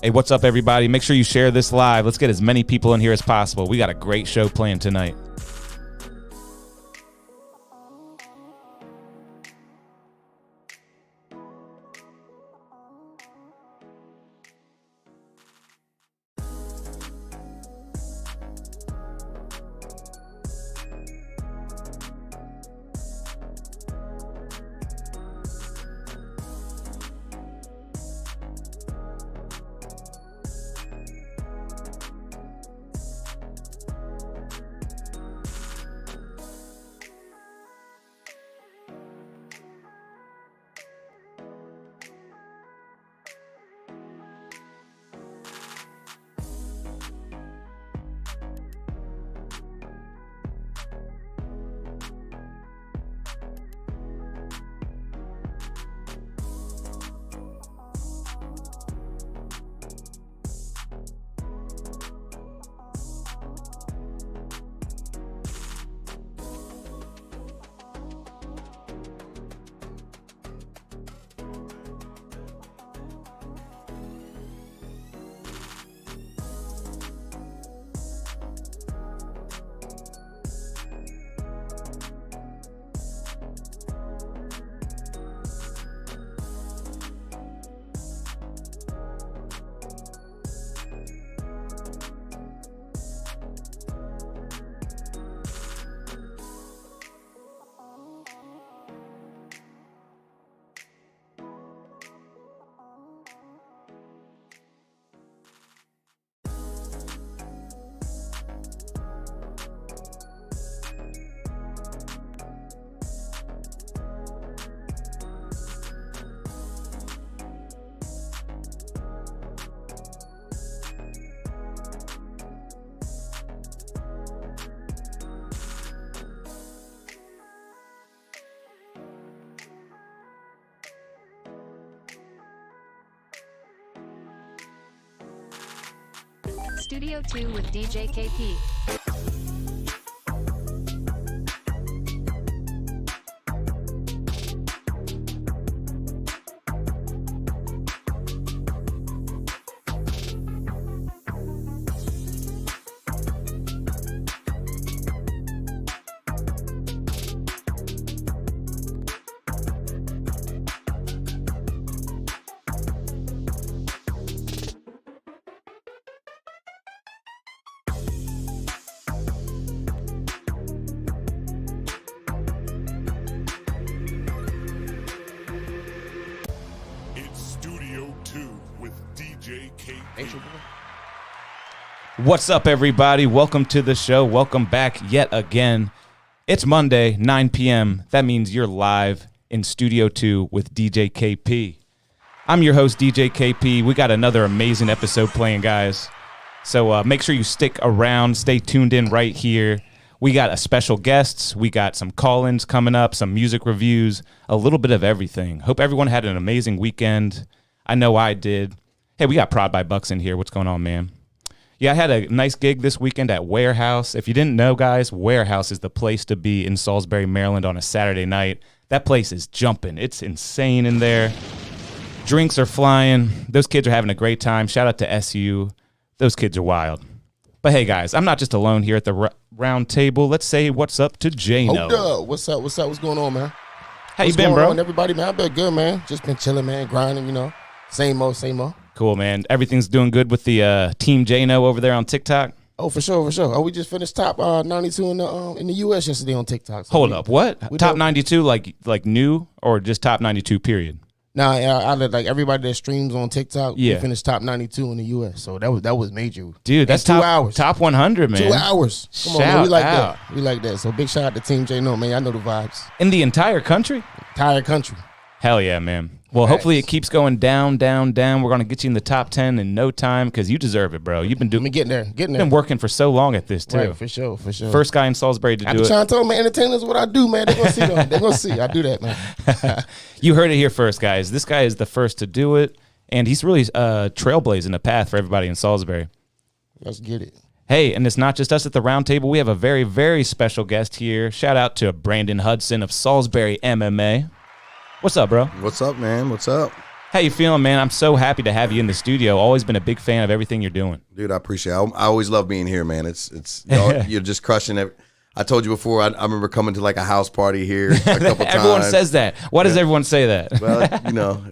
Hey, what's up, everybody? Make sure you share this live. Let's get as many people in here as possible. We got a great show planned tonight. Studio 2 with DJ KP. What's up, everybody? Welcome to the show. Welcome back yet again. It's Monday, 9 p.m. That means you're live in Studio 2 with DJ KP. I'm your host, DJ KP. We got another amazing episode playing, guys. So make sure you stick around. Stay tuned in right here. We got a special guests. We got some call-ins coming up, some music reviews, a little bit of everything. Hope everyone had an amazing weekend. I know I did. Hey, we got Prod by Bucks in here. What's going on, man? Yeah, I had a nice gig this weekend at Warehouse. If you didn't know, guys, Warehouse is the place to be in Salisbury, Maryland on a Saturday night. That place is jumping. It's insane in there. Drinks are flying. Those kids are having a great time. Shout out to SU. Those kids are wild. But hey, guys, I'm not just alone here at the round table. Let's say what's up to Jano. Hold up. What's up? What's up? What's going on, man? How you been, bro? On, everybody, man? I've been good, man. Just been chilling, man. Grinding, you know. Same old, same old. Cool, man. Everything's doing good with the Team Jano over there on TikTok? Oh, for sure, for sure. Oh, we just finished top 92 in the U.S. yesterday on TikTok. So Hold up, what? Top 92, like new, or just top 92, period? Nah, I like everybody that streams on TikTok. Yeah, we finished top 92 in the U.S. So that was major, dude. That's 2 hours, top 100, man. 2 hours. Come on, man. We like that. We like that. So big shout out to Team Jano, man. I know the vibes. In the entire country? Entire country. Hell yeah, man. Well, hopefully it keeps going down, down, down. We're going to get you in the top 10 in no time because you deserve it, bro. You've been doing. Getting there. Been working for so long at this, too. Right, for sure, for sure. First guy in Salisbury to do it. I'm trying to tell them, man, entertainers what I do, man. They're going to see, though. They're going to see. I do that, man. You heard it here first, guys. This guy is the first to do it, and he's really trailblazing a path for everybody in Salisbury. Let's get it. Hey, and it's not just us at the round table. We have a very, very special guest here. Shout out to Branden Hudson of Salisbury MMA. What's up, bro? What's up, man? What's up? How you feeling, man? I'm so happy to have you in the studio. Always been a big fan of everything you're doing. Dude, I appreciate it. I always love being here, man. You're just crushing it. I told you before, I remember coming to like a house party here a couple times. Everyone says that. Why does everyone say that? Well,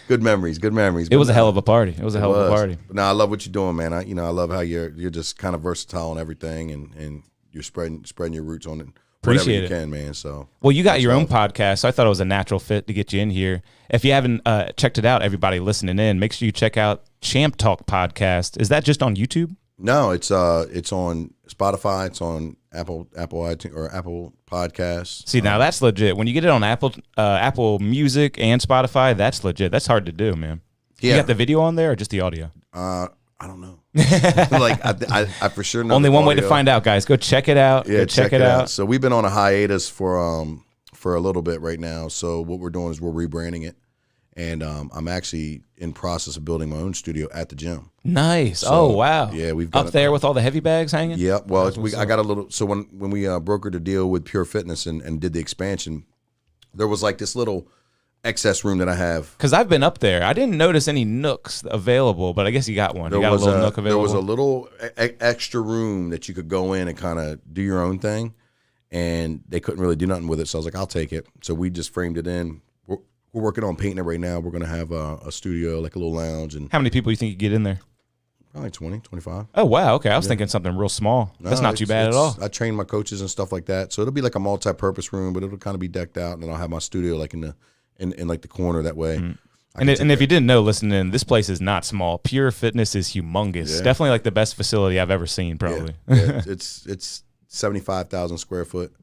good memories. It was a hell of a party. It was a hell of a party. But no, I love what you're doing, man. I love how you're just kind of versatile on everything, and you're spreading your roots on it. Appreciate you it, can, man. So well, you got your own podcast, so I thought it was a natural fit to get you in here. If you haven't checked it out, everybody listening in, make sure you check out Champ Talk Podcast. Is that just on YouTube? No, it's on Spotify. It's on Apple iTunes or Apple Podcasts. See, now that's legit. When you get it on Apple Music and Spotify, that's legit. That's hard to do, man. Yeah. You got the video on there or just the audio? I don't know. I for sure know. Only one way to find out, guys. Go check it out. Yeah, go check it out. So we've been on a hiatus for a little bit right now. So what we're doing is we're rebranding it, and I'm actually in process of building my own studio at the gym. Nice. So, wow. Yeah, we've got up there with all the heavy bags hanging. Yeah. Well, I got a little. So when we brokered a deal with Pure Fitness and did the expansion, there was like this little excess room that I have. Because I've been up there. I didn't notice any nooks available, but I guess you got one. You got a little nook available. There was a little extra room that you could go in and kind of do your own thing, and they couldn't really do nothing with it. So I was like, I'll take it. So we just framed it in. We're working on painting it right now. We're going to have a studio, like a little lounge. And how many people you think you get in there? Probably 20, 25. Oh, wow. Okay. I was thinking something real small. That's not too bad at all. I train my coaches and stuff like that. So it'll be like a multi-purpose room, but it'll kind of be decked out, and then I'll have my studio like in like the corner that way. Mm. And if you didn't know, listening, this place is not small. Pure Fitness is humongous. Yeah. Definitely like the best facility I've ever seen, probably. Yeah. It's 75,000 square foot,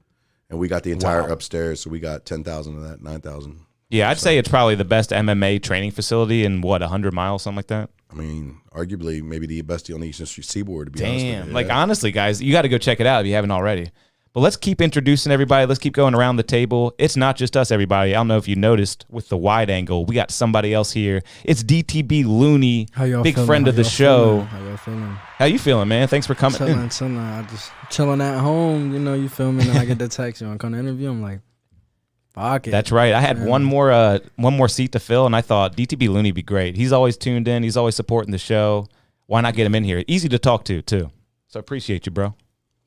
and we got the entire upstairs, so we got 10,000 of that, 9,000. Yeah, I'd say it's probably the best MMA training facility in, 100 miles, something like that? I mean, arguably maybe the best on the Eastern Seaboard, to be honest with you. Like, honestly, guys, you got to go check it out if you haven't already. But let's keep introducing everybody. Let's keep going around the table. It's not just us, everybody. I don't know if you noticed with the wide angle. We got somebody else here. It's DTB Looney, big friend of the show. How y'all feeling? How you feeling, man? Thanks for coming. Chilling. I just chilling at home. You feel me? And I get the text. You want to come to interview? I'm like, fuck it. That's right. I had one more seat to fill, and I thought DTB Looney be great. He's always tuned in. He's always supporting the show. Why not get him in here? Easy to talk to, too. So appreciate you, bro.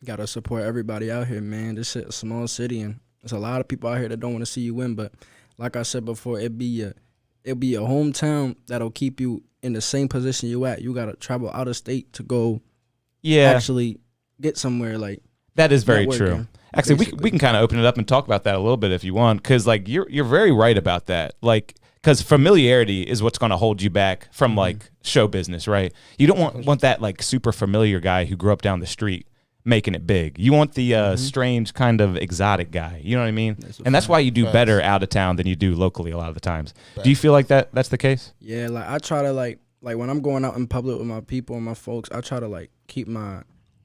Gotta support everybody out here, man. This shit a small city, and there's a lot of people out here that don't want to see you win. But like I said before, it'll be a hometown that'll keep you in the same position you at. You gotta travel out of state to go, actually get somewhere like that. Is very true. Actually, we can kind of open it up and talk about that a little bit if you want, because like you're very right about that. Like, because familiarity is what's going to hold you back from like show business, right? You don't want that like super familiar guy who grew up down the street making it big. You want the strange kind of exotic guy. You know what I mean? That's why you do better out of town than you do locally a lot of the times. Do you feel like that's the case? Yeah, like I try to like when I'm going out in public with my people and my folks, I try to like keep my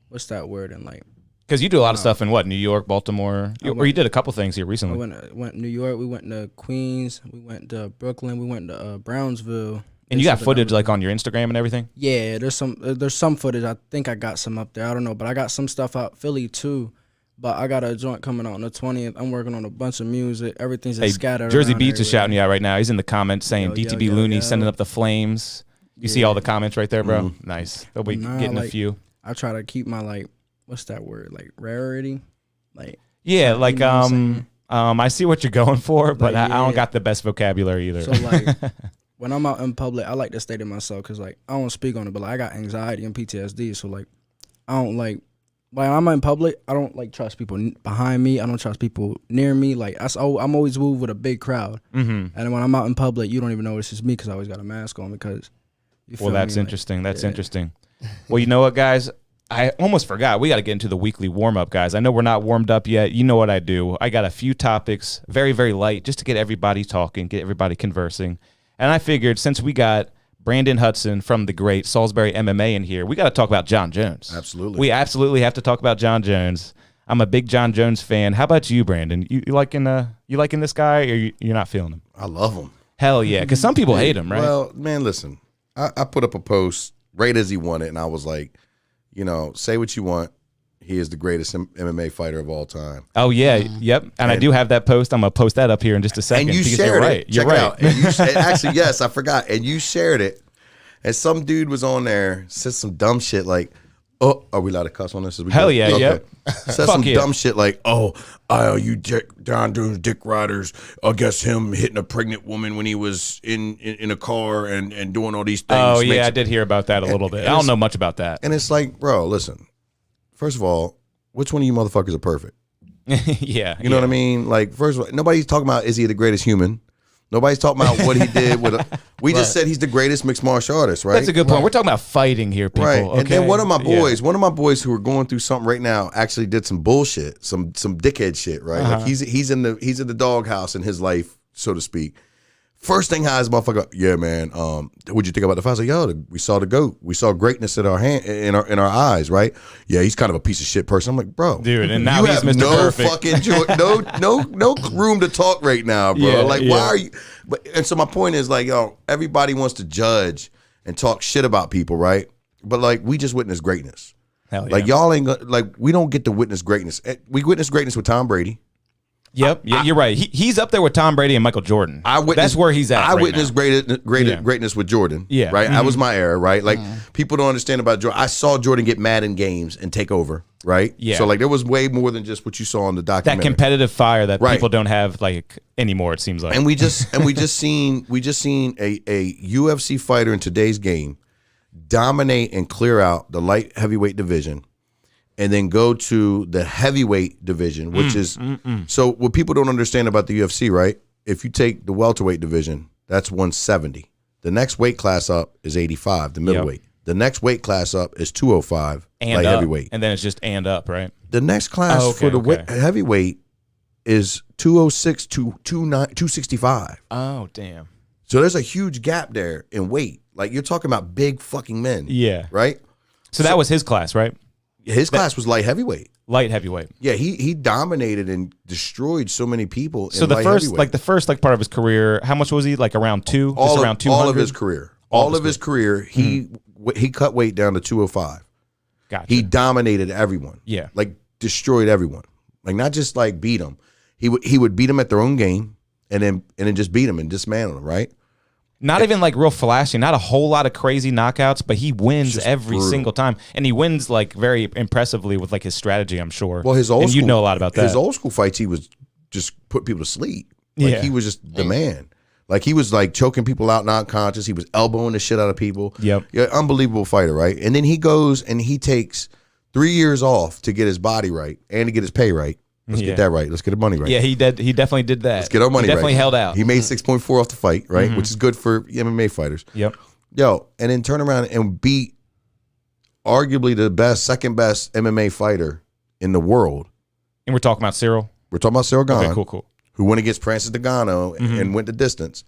what's that word and like because you do a lot of stuff in New York, Baltimore, or you did a couple things here recently. I went to New York. We went to Queens. We went to Brooklyn. We went to Brownsville. And you got footage like on your Instagram and everything? Yeah, there's some footage. I think I got some up there. I don't know, but I got some stuff out Philly too. But I got a joint coming out on the 20th. I'm working on a bunch of music. Everything's just scattered. Jersey Beats is shouting you out right now. He's in the comments saying DTB Looney sending up the flames. You see all the comments right there, bro? Nice. They'll be getting a few. I try to keep my like, what's that word? Like rarity? Like yeah, like I see what you're going for, but like, I don't got the best vocabulary either. So like when I'm out in public, I like to stay to myself because, like, I don't speak on it, but, like, I got anxiety and PTSD. So, like, I don't, like, when I'm in public, I don't, like, trust people behind me. I don't trust people near me. Like, I'm always moved with a big crowd. Mm-hmm. And when I'm out in public, you don't even know it's just me because I always got a mask on because you feel that's interesting. That's interesting. Well, you know what, guys? I almost forgot. We got to get into the weekly warm-up, guys. I know we're not warmed up yet. You know what I do. I got a few topics, very, very light, just to get everybody talking, get everybody conversing. And I figured since we got Branden Hudson from the great Salisbury MMA in here, we got to talk about John Jones. Absolutely. We absolutely have to talk about John Jones. I'm a big John Jones fan. How about you, Branden? You liking this guy, or you're not feeling him? I love him. Hell yeah, because some people hate him, right? Well, man, listen. I put up a post right as he won it, and I was like, say what you want. he is the greatest MMA fighter of all time. Oh yeah, yep. And I do have that post. I'm gonna post that up here in just a second. And you because shared you're it. right. You're Check right. it out. And you actually, yes, I forgot. And you shared it. And some dude was on there, said some dumb shit like, "Oh, are we allowed to cuss on this? Hell yeah, yep. Said some dumb shit like, "Oh, you Don Dune's dick riders. I guess him hitting a pregnant woman when he was in a car and doing all these things." Oh yeah, I did hear about that a little bit. I don't know much about that. And it's like, bro, listen. First of all, which one of you motherfuckers are perfect? Yeah, You know what I mean? Like, first of all, nobody's talking about is he the greatest human. Nobody's talking about what he did with. We just said he's the greatest mixed martial artist, right? That's a good point. We're talking about fighting here, people. Right. Okay? And then one of my boys who are going through something right now, actually did some bullshit, some dickhead shit, right? Like he's in the doghouse in his life, so to speak. First thing his motherfucker, yeah, man. What'd you think about the fight? I was like, yo, we saw the GOAT. We saw greatness in our in our eyes, right? Yeah, he's kind of a piece of shit person. I'm like, bro, dude, and now you he's have Mr. no Perfect. fucking no room to talk right now, bro. Yeah, like, why are you? But and so my point is like, yo, everybody wants to judge and talk shit about people, right? But like, we just witnessed greatness. Hell yeah. Like y'all ain't like we don't get to witness greatness. We witnessed greatness with Tom Brady. Yep, you're right. He's up there with Tom Brady and Michael Jordan. That's where he's at. I witnessed greatness with Jordan. Yeah, right. That was my era. Right, like people don't understand about Jordan. I saw Jordan get mad in games and take over. Right. Yeah. So like there was way more than just what you saw in the that documentary. competitive fire that people don't have like anymore. It seems like. And we just seen a UFC fighter in today's game dominate and clear out the light heavyweight division. And then go to the heavyweight division, which is so what people don't understand about the UFC, right? If you take the welterweight division, that's 170. The next weight class up is 85, the middleweight. The next weight class up is 205, light heavyweight. And then it's just and up, right? The next class for the heavyweight is 206 to 265. Oh, damn. So there's a huge gap there in weight. Like you're talking about big fucking men. Yeah. Right? So that was his class, right? His class was light heavyweight. Light heavyweight. Yeah, he dominated and destroyed so many people. So the first part of his career, how much was he? Like around two? Around 200? All of his career. All of his career, he cut weight down to 205. Gotcha. He dominated everyone. Yeah. Like destroyed everyone. Like not just like beat them. He would beat them at their own game and then just beat them and dismantle them, right? Not even like real flashy, not a whole lot of crazy knockouts, but he wins every single time. And he wins like very impressively with like his strategy, I'm sure. Well, his old and school, you know a lot about that. His old school fights, he was just put people to sleep. Like he was just the man. Like he was like choking people out, not conscious. He was elbowing the shit out of people. Yep. Yeah, unbelievable fighter, right? And then he goes and he takes 3 years off to get his body right and to get his pay right. Let's get that right. Let's get the money right. Yeah, he definitely did that. Let's get our money right. Definitely held out. He made 6.4 off the fight, right? Which is good for MMA fighters. Yep. Yo, and then turn around and beat arguably the second best MMA fighter in the world. And we're talking about Cyril? We're talking about Cyril Gane. Okay, cool. Who went against Francis Ngannou and went the distance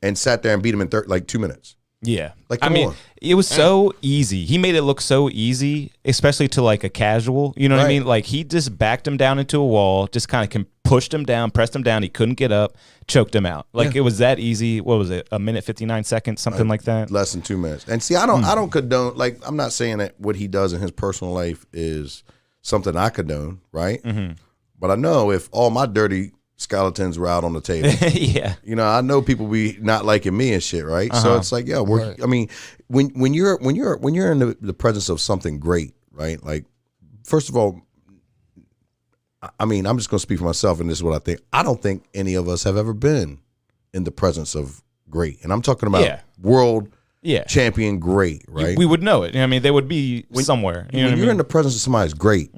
and sat there and beat him in 2 minutes. Yeah. Like, I come mean, on. it was so easy. He made it look so easy, especially to like a casual. You know what I mean? Like he just backed him down into a wall, just kind of pushed him down, pressed him down. He couldn't get up, choked him out. Like it was that easy. What was it? A minute, 59 seconds, something like that? Less than 2 minutes. And see, I don't condone, like, I'm not saying that what he does in his personal life is something I condone, right? But I know if all my dirty skeletons were out on the table. Yeah. You know, I know people be not liking me and shit, right? So it's like, yeah, I mean, when you're in the presence of something great, right? Like, first of all, I mean, I'm just gonna speak for myself, and this is what I think. I don't think any of us have ever been in the presence of great. And I'm talking about world champion great, right? We would know it. I mean, they would be somewhere. You know when what you're I mean? in the presence of somebody's great,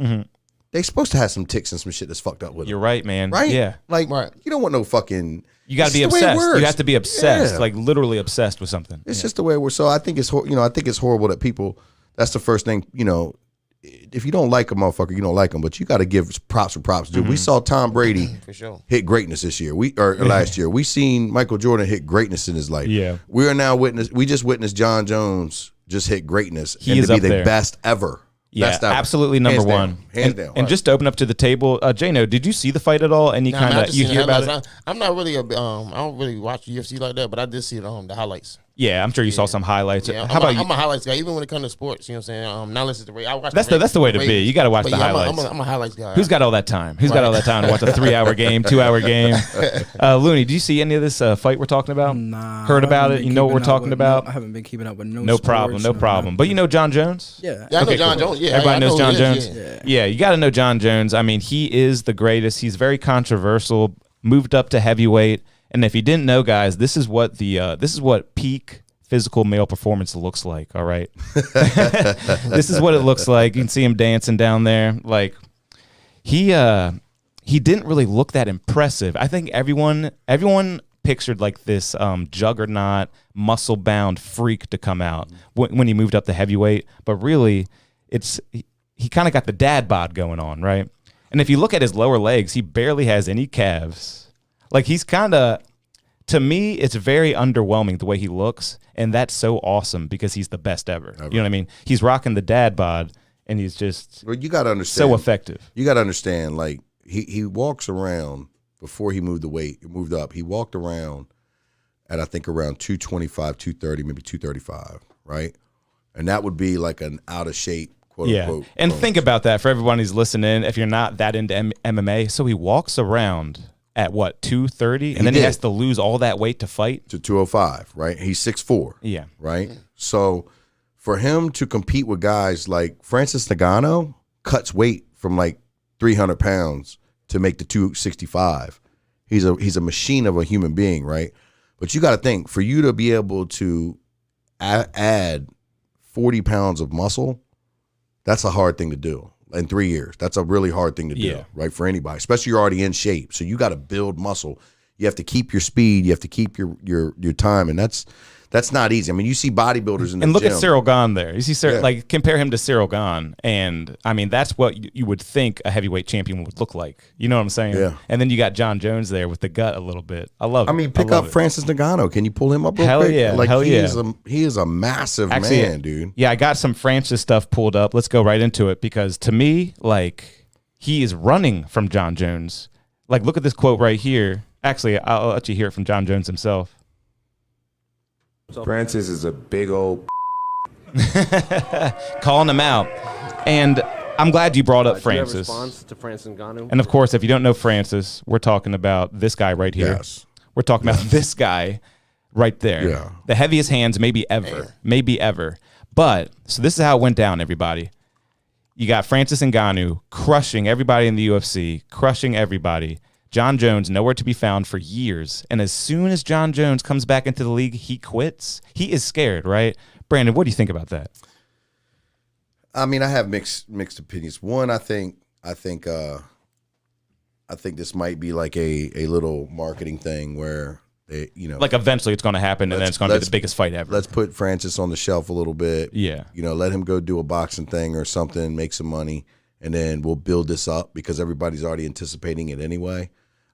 they supposed to have some ticks and some shit that's fucked up with them. You're right, man. Right? Yeah. Like, you don't want no fucking... You got to be obsessed. You have to be obsessed, like literally obsessed with something. It's just the way we're... So I think it's horrible that people... That's the first thing, if you don't like a motherfucker, you don't like him, but you got to give props for props, dude. We saw Tom Brady For sure. hit greatness this year. Last year. We seen Michael Jordan hit greatness in his life. Yeah. We are now we just witnessed John Jones just hit greatness He and is to be up the there. best ever. Yeah, Best ever. absolutely number Hands down. one. Hands down. And just to open up to the table, Jano, did you see the fight at all? Any kind of you hear about it? I'm not really I don't really watch UFC like that, but I did see the highlights. Yeah, I'm sure you saw some highlights. Yeah, How about you? I'm a highlights guy, even when it comes to sports. You know what I'm saying? Not listen to the race. I watch. That's the way to be. You got to watch But the yeah, highlights. I'm a highlights guy. Who's got all that time? Who's got all that time to watch a 3-hour game, 2-hour game? Looney, do you see any of this fight we're talking about? Nah. Heard about it? You know what we're talking about? I haven't been keeping up with No problem. No problem. But you know John Jones? Yeah. Yeah, I know Okay, John cool. Jones. Yeah, Everybody I knows know John who he is, Jones? yeah. Yeah, you got to know John Jones. I mean, he is the greatest. He's very controversial, moved up to heavyweight. And if you didn't know, guys, this is what peak physical male performance looks like, all right? This is what it looks like. You can see him dancing down there. Like, he didn't really look that impressive. I think everyone pictured like this juggernaut, muscle-bound freak to come out when he moved up to heavyweight. But really, he kind of got the dad bod going on, right? And if you look at his lower legs, he barely has any calves. Like, he's kind of, to me, it's very underwhelming the way he looks, and that's so awesome because he's the best ever. You know what I mean? He's rocking the dad bod, and he's just Well, you got to understand. so effective. You got to understand, like, he walks around before he moved up. He walked around at, I think, around 225, 230, maybe 235, right? And that would be like an out of shape, quote unquote. And bones. think about that for everyone who's listening. If you're not that into MMA, so he walks around at what, 230, and then he has to lose all that weight to fight to 205, right? He's 6'4", Yeah, right? So for him to compete with guys like Francis Ngannou, cuts weight from like 300 pounds to make the 265. He's a machine of a human being, right? But you got to think, for you to be able to add 40 pounds of muscle, that's a hard thing to do in 3 years. That's a really hard thing to do, right, for anybody, especially you're already in shape. So you got to build muscle. You have to keep your speed. You have to keep your time, and that's not easy. I mean, you see bodybuilders in the and look gym. at Cyril Gane there. You see, Yeah. like, compare him to Cyril Gane, and I mean, that's what you would think a heavyweight champion would look like. You know what I'm saying? Yeah. And then you got John Jones there with the gut a little bit. I love it. I mean, pick love up it. Francis Ngannou. Can you pull him up real Hell quick? yeah, Like, hell he yeah. is a massive man, dude. Yeah, I got some Francis stuff pulled up. Let's go right into it because to me, like, he is running from John Jones. Like, look at this quote right here. Actually, I'll let you hear it from John Jones himself. Francis is a big old Calling him out. And I'm glad you brought up Do you have a Francis. response to Francis Ngannou? And of course, if you don't know Francis, we're talking about this guy right here. Yes. We're talking about this guy right there. Yeah. The heaviest hands maybe ever. Maybe ever. But, so this is how it went down, everybody. You got Francis Ngannou crushing everybody in the UFC, crushing everybody. John Jones nowhere to be found for years. And as soon as John Jones comes back into the league, he quits. He is scared, right? Brandon, what do you think about that? I mean, I have mixed opinions. One, I think this might be like a little marketing thing where they, Like, eventually it's going to happen, and then it's going to be the biggest fight ever. let's put Francis on the shelf a little bit. Yeah. Let him go do a boxing thing or something, make some money, and then we'll build this up because everybody's already anticipating it anyway.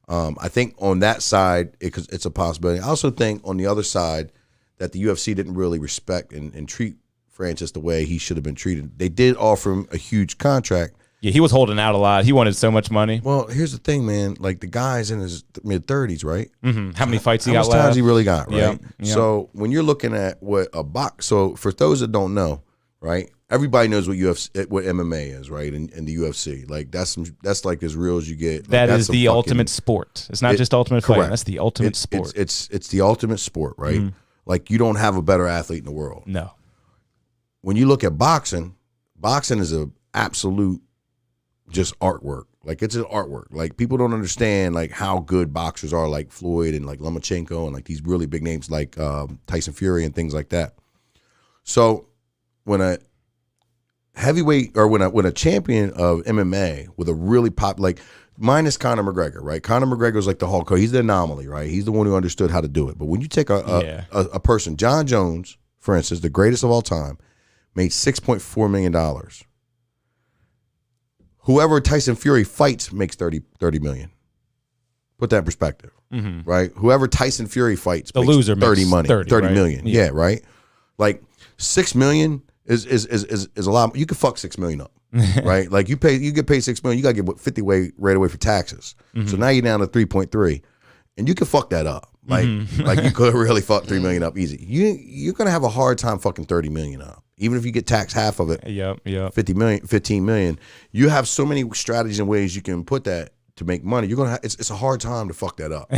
I think on that side, it's a possibility. I also think on the other side that the UFC didn't really respect and treat Francis the way he should have been treated. They did offer him a huge contract. Yeah, he was holding out a lot. He wanted so much money. Well, here's the thing, man. Like, the guy's in his mid-30s, right? Mm-hmm. How many fights he How got much time left? has he really got, right? Yep, yep. So when you're looking at what a box, so for those that don't know, right? Everybody knows what MMA is, right? In the UFC, like that's like as real as you get. Like, That that's is some the fucking- ultimate sport. It's not just ultimate fighting. correct. That's the ultimate It's- sport. It's the ultimate sport, right? Mhm. Like, you don't have a better athlete in the world. No. When you look at boxing is a absolute just artwork. Like, it's an artwork. Like, people don't understand like how good boxers are, like Floyd and like Lomachenko and like these really big names like Tyson Fury and things like that. So when a heavyweight or when a champion of MMA with a really like minus Conor McGregor, right? Conor McGregor's like the Hulk Hogan. He's the anomaly, right? He's the one who understood how to do it. But when you take a person, John Jones, for instance, the greatest of all time, made $6.4 million. Whoever Tyson Fury fights makes 30 million. Put that in perspective, right? Whoever Tyson Fury fights, The makes loser makes 30 right? million. Yeah. Yeah, right. Like, 6 million is a lot. You could fuck 6 million up, right? Like, you get paid 6 million, you gotta get 50 right away for taxes. So now you're down to 3.3, and you can fuck that up. Like you could really fuck $3 million up easy. You're gonna have a hard time fucking $30 million up, even if you get taxed half of it. Yep. 50 million, 15 million. You have so many strategies and ways you can put that to make money. You're gonna. It's a hard time to fuck that up.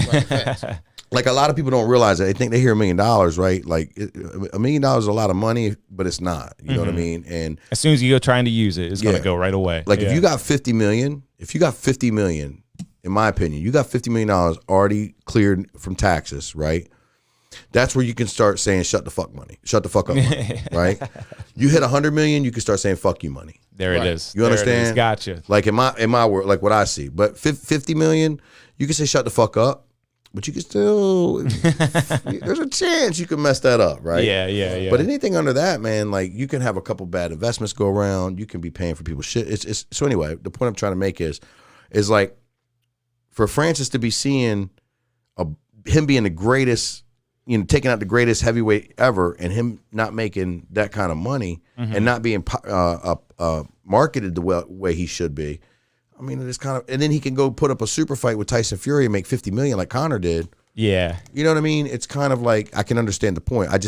Like a lot of people don't realize that. They think they hear $1 million, right? Like $1 million is a lot of money, but it's not. You know what I mean? And as soon as you go trying to use it, it's gonna go right away. Like if you got 50 million, in my opinion, you got $50 million already cleared from taxes, right? That's where you can start saying shut the fuck up money, right? You hit 100 million, you can start saying fuck you money. There it is. You understand? Gotcha. Like in my world, like what I see. But 50 million, you can say shut the fuck up, but you can still there's a chance you can mess that up, right? Yeah. But anything under that, man, like you can have a couple bad investments go around. You can be paying for people's shit. It's so anyway. The point I'm trying to make is like for Francis to be seeing him being the greatest, taking out the greatest heavyweight ever, and him not making that kind of money and not being marketed the way he should be. I mean, it's kind of, and then he can go put up a super fight with Tyson Fury and make $50 million like Conor did. Yeah, you know what I mean. It's kind of like I can understand the point. I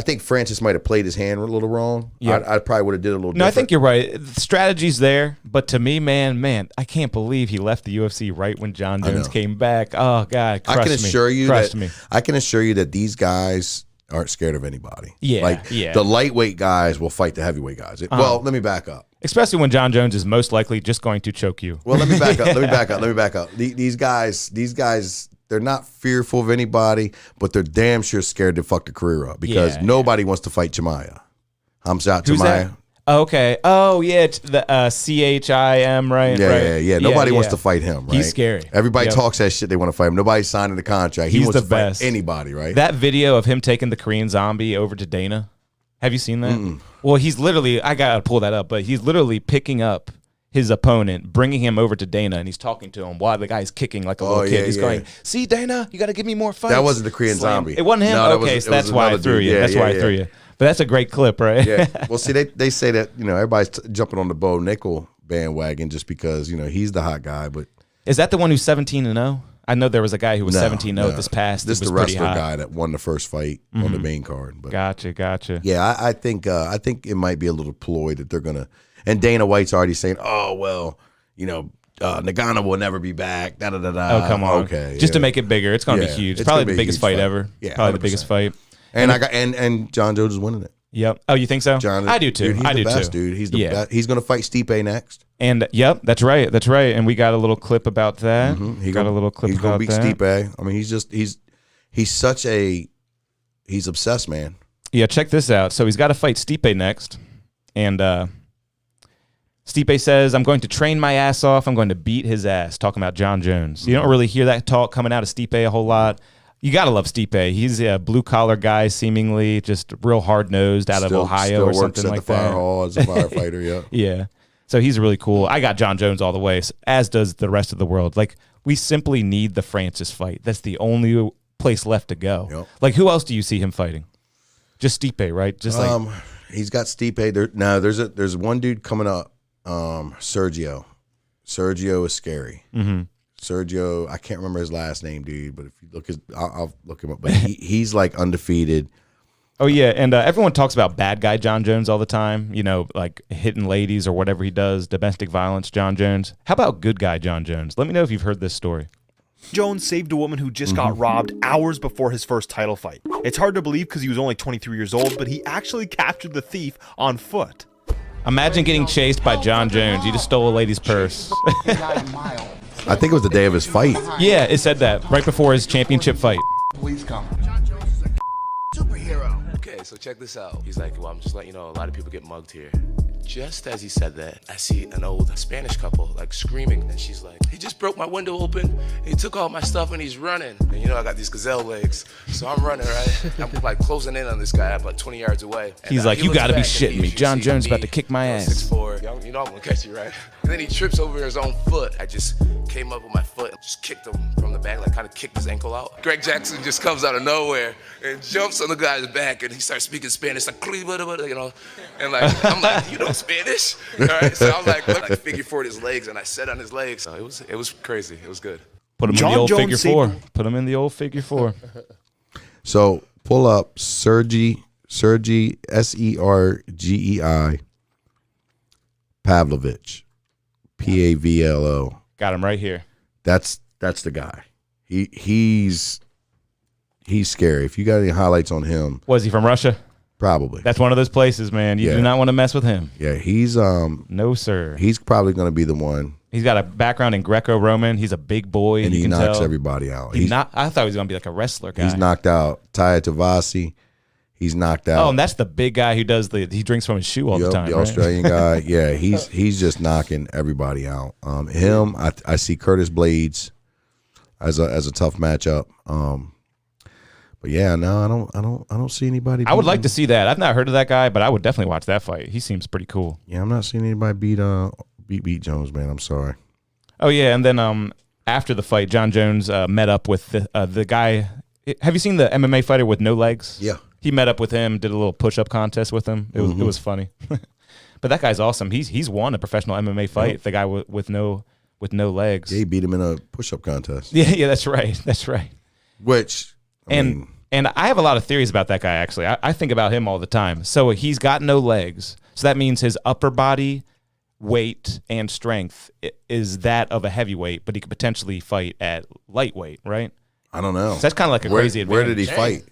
think Francis might have played his hand a little wrong. Yeah, I probably would have did a little. No, I think you're right. The strategy's there, but to me, man, I can't believe he left the UFC right when John Jones came back. Oh God, I can assure you that these guys aren't scared of anybody. The lightweight guys will fight the heavyweight guys. Well, let me back up. Especially when John Jones is most likely just going to choke you. Well, let me back up. These guys. They're not fearful of anybody, but they're damn sure scared to fuck the career up because nobody wants to fight Chimaev. Hamzat Chimaev. Okay. Oh, yeah. It's the CHIM, right? Yeah. Nobody wants to fight him, right? He's scary. Everybody talks that shit. They want to fight him. Nobody's signing the contract. He wants to fight anybody, right? That video of him taking the Korean Zombie over to Dana. Have you seen that? Well, he's literally, I got to pull that up, but he's literally picking up his opponent, bringing him over to Dana, and he's talking to him while the guy's kicking like a little kid. He's going, see, Dana, you got to give me more fights. That wasn't the Korean Zombie. It wasn't him? No, okay, so that's why I threw you. That's why I threw you. But that's a great clip, right? Yeah. Well, see, they say that, everybody's jumping on the Bo Nickel bandwagon just because, he's the hot guy. But is that the one who's 17-0? I know there was a guy who was 17-0 this past. This is the wrestler guy that won the first fight on the main card. But Gotcha. Yeah, I think it might be a little ploy that they're going to – and Dana White's already saying, oh, well – Nagano will never be back. Oh, come on. Okay. Just to make it bigger. It's going to be huge. It's probably the biggest fight ever. Yeah. Probably 100%. The biggest fight. And and John Jones is winning it. Yep. Oh, you think so? I do too. Dude, he's the best, dude. He's the best. He's going to fight Stipe next. And that's right. And we got a little clip about that. He's going to beat Stipe. I mean, he's obsessed, man. Yeah, check this out. So he's got to fight Stipe next. And Stipe says, I'm going to train my ass off. I'm going to beat his ass. Talking about John Jones. You don't really hear that talk coming out of Stipe a whole lot. You got to love Stipe. He's a blue-collar guy, seemingly, just real hard-nosed out of Ohio or something like that. Still works at the fire hall as a firefighter, yeah. Yeah. So he's really cool. I got John Jones all the way, as does the rest of the world. Like, we simply need the Francis fight. That's the only place left to go. Yep. Like, who else do you see him fighting? Just Stipe, right? Just he's got Stipe. There's one dude coming up. Sergio is scary. Sergio, I can't remember his last name, dude, but if you look I'll look him up. But he's like undefeated. Oh yeah, and everyone talks about bad guy John Jones all the time. Like hitting ladies or whatever he does, domestic violence. John Jones. How about good guy John Jones? Let me know if you've heard this story. Jones saved a woman who just got robbed hours before his first title fight. It's hard to believe because he was only 23 years old, but he actually captured the thief on foot. Imagine getting chased by John Jones. You just stole a lady's purse. I think it was the day of his fight. Yeah, it said that right before his championship fight. Please come. John Jones is a superhero. Okay, so check this out. He's like, well, I'm just letting you know, a lot of people get mugged here. Just as he said that, I see an old Spanish couple like screaming, and she's like, he just broke my window open, and he took all my stuff, and he's running. And I got these gazelle legs, so I'm running, right? I'm like closing in on this guy, I'm like 20 yards away. And he's like, you gotta be shitting me. John Jones about to kick my ass. 6'4", I'm gonna catch you, right? And then he trips over his own foot. I just came up with my foot and just kicked him from the back, like kind of kicked his ankle out. Greg Jackson just comes out of nowhere and jumps on the guy's back, and he starts speaking Spanish, like, and like, I'm like, you know Spanish? All right, so I'm like figure four his legs, and I sat on his legs. So it was crazy. It was good. Put him in John the old Jones figure saved- 4. Put him in the old figure 4. So pull up Sergey Sergei Pavlovich, Pavlo. Got him right here. That's the guy. He's scary. If you got any highlights on him, Was he from Russia? probably. That's one of those places, man. You Yeah. do not want to mess with him. Yeah, he's No, sir. he's probably going to be the one, He's got a background in Greco-Roman. He's a big boy, and you he can knocks tell. everybody out. I thought he was going to be like a wrestler guy. He's knocked out Taya Tavasi. He's knocked out. Oh, and that's the big guy who does he drinks from his shoe all the time, the right? Australian guy. Yeah, he's just knocking everybody out. Him, I see Curtis Blades as a tough matchup. But yeah, no, I don't see anybody. I would like to see that. I've not heard of that guy, but I would definitely watch that fight. He seems pretty cool. Yeah, I'm not seeing anybody beat Jones, man. I'm sorry. Oh yeah, and then after the fight, John Jones met up with the guy. Have you seen the MMA fighter with no legs? Yeah. He met up with him, did a little push-up contest with him. It was funny. But that guy's awesome. He's won a professional MMA fight. Yep. The guy with no legs. Yeah, he beat him in a push-up contest. Yeah, that's right. That's right. Which I mean, And I have a lot of theories about that guy, actually. I think about him all the time. So he's got no legs. So that means his upper body weight and strength is that of a heavyweight, but he could potentially fight at lightweight, right? I don't know. So that's kind of like a crazy advantage. Where did he fight?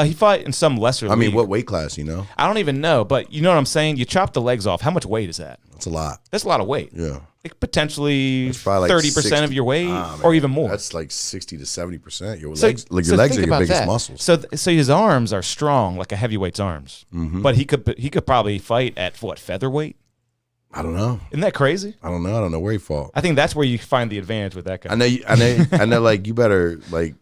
He fought in some lesser I mean, league. what weight class, you know? I don't even know, but you know what I'm saying? You chop the legs off. How much weight is that? That's a lot. That's a lot of weight. Yeah. It could potentially It's probably like 30% of 60. your weight Man, or even more. That's like 60 to 70%. Your So- legs, your so legs think are your about biggest that. muscles. So his arms are strong, like a heavyweight's arms. Mm-hmm. But he could probably fight at what, featherweight? I don't know. Isn't that crazy? I don't know where he fought. I think that's where you find the advantage with that guy. I know. Like you better like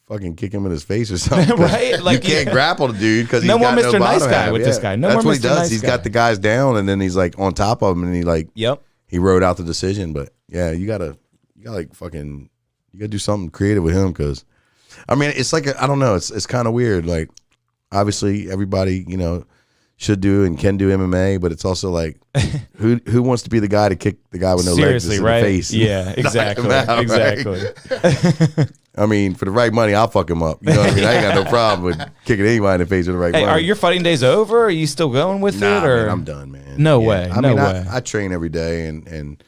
fucking kick him in his face or something. Right? Like, you can't grapple the dude because No he's more got Mr. no Nice bottom Guy half. with this guy. No That's more what he Mr. does. Nice He's Guy. got the guys down and then he's like on top of them and Yep. he rode out the decision. But yeah, you gotta do something creative with him because I mean it's like I don't know. It's kind of weird. Like obviously everybody should do and can do MMA, but it's also like who wants to be the guy to kick the guy with no legs Seriously, in right? the face? Yeah, exactly. Knock him out, Exactly. I mean, for the right money, I'll fuck him up. You know what I mean? I ain't got no problem with kicking anybody in the face with the right Hey, money. are your fighting days over? Are you still going with Nah, it? Or man, I'm done, man. No way. I No mean, way. I train every day, and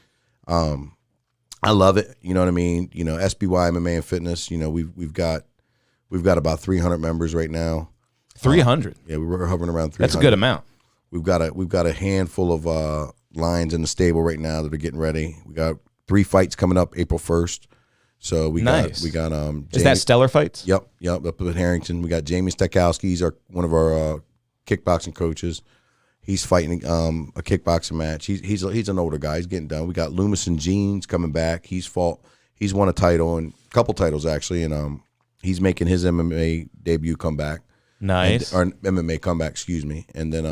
I love it. You know what I mean? SBY MMA and fitness. We've got about 300 members right now. 300. Yeah, we're hovering around 300. That's a good amount. We've got a handful of lions in the stable right now that are getting ready. We got 3 fights coming up April 1st. So we got Is Jamie, that stellar fights? Yep, up at Harrington. We got Jamie Stekowski. He's one of our kickboxing coaches. He's fighting a kickboxing match. He's an older guy. He's getting done. We got Loomis and Jeans coming back. He's won a title and a couple titles actually, and he's making his MMA debut comeback. Nice. Or MMA comeback, excuse me. And then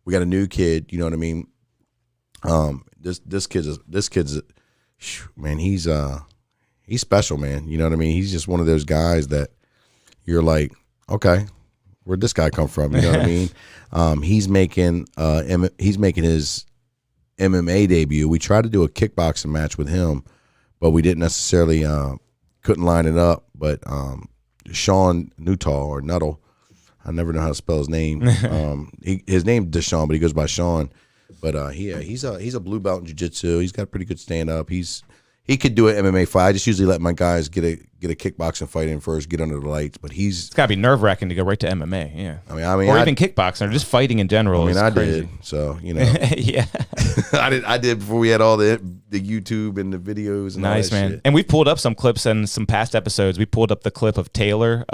we got a new kid. You know what I mean? This kid's man. He's special, man. You know what I mean? He's just one of those guys that you're like, okay, where'd this guy come from? You know what I mean? He's making his MMA debut. We tried to do a kickboxing match with him, but we didn't necessarily couldn't line it up. But Sean Nuttall or Nuttall, I never know how to spell his name. His name's Deshaun, but he goes by Sean. But he's a blue belt in jiu-jitsu. He's got pretty good stand up. He could do an MMA fight. I just usually let my guys get a kickboxing fight in first, get under the lights. But It's got to be nerve wracking to go right to MMA. Yeah. I mean, or even kickboxing or just fighting in general. I mean, is I crazy. did. So Yeah. I did before we had all the YouTube and the videos. And Nice, all that man. shit. And we pulled up some clips and some past episodes. We pulled up the clip of Taylor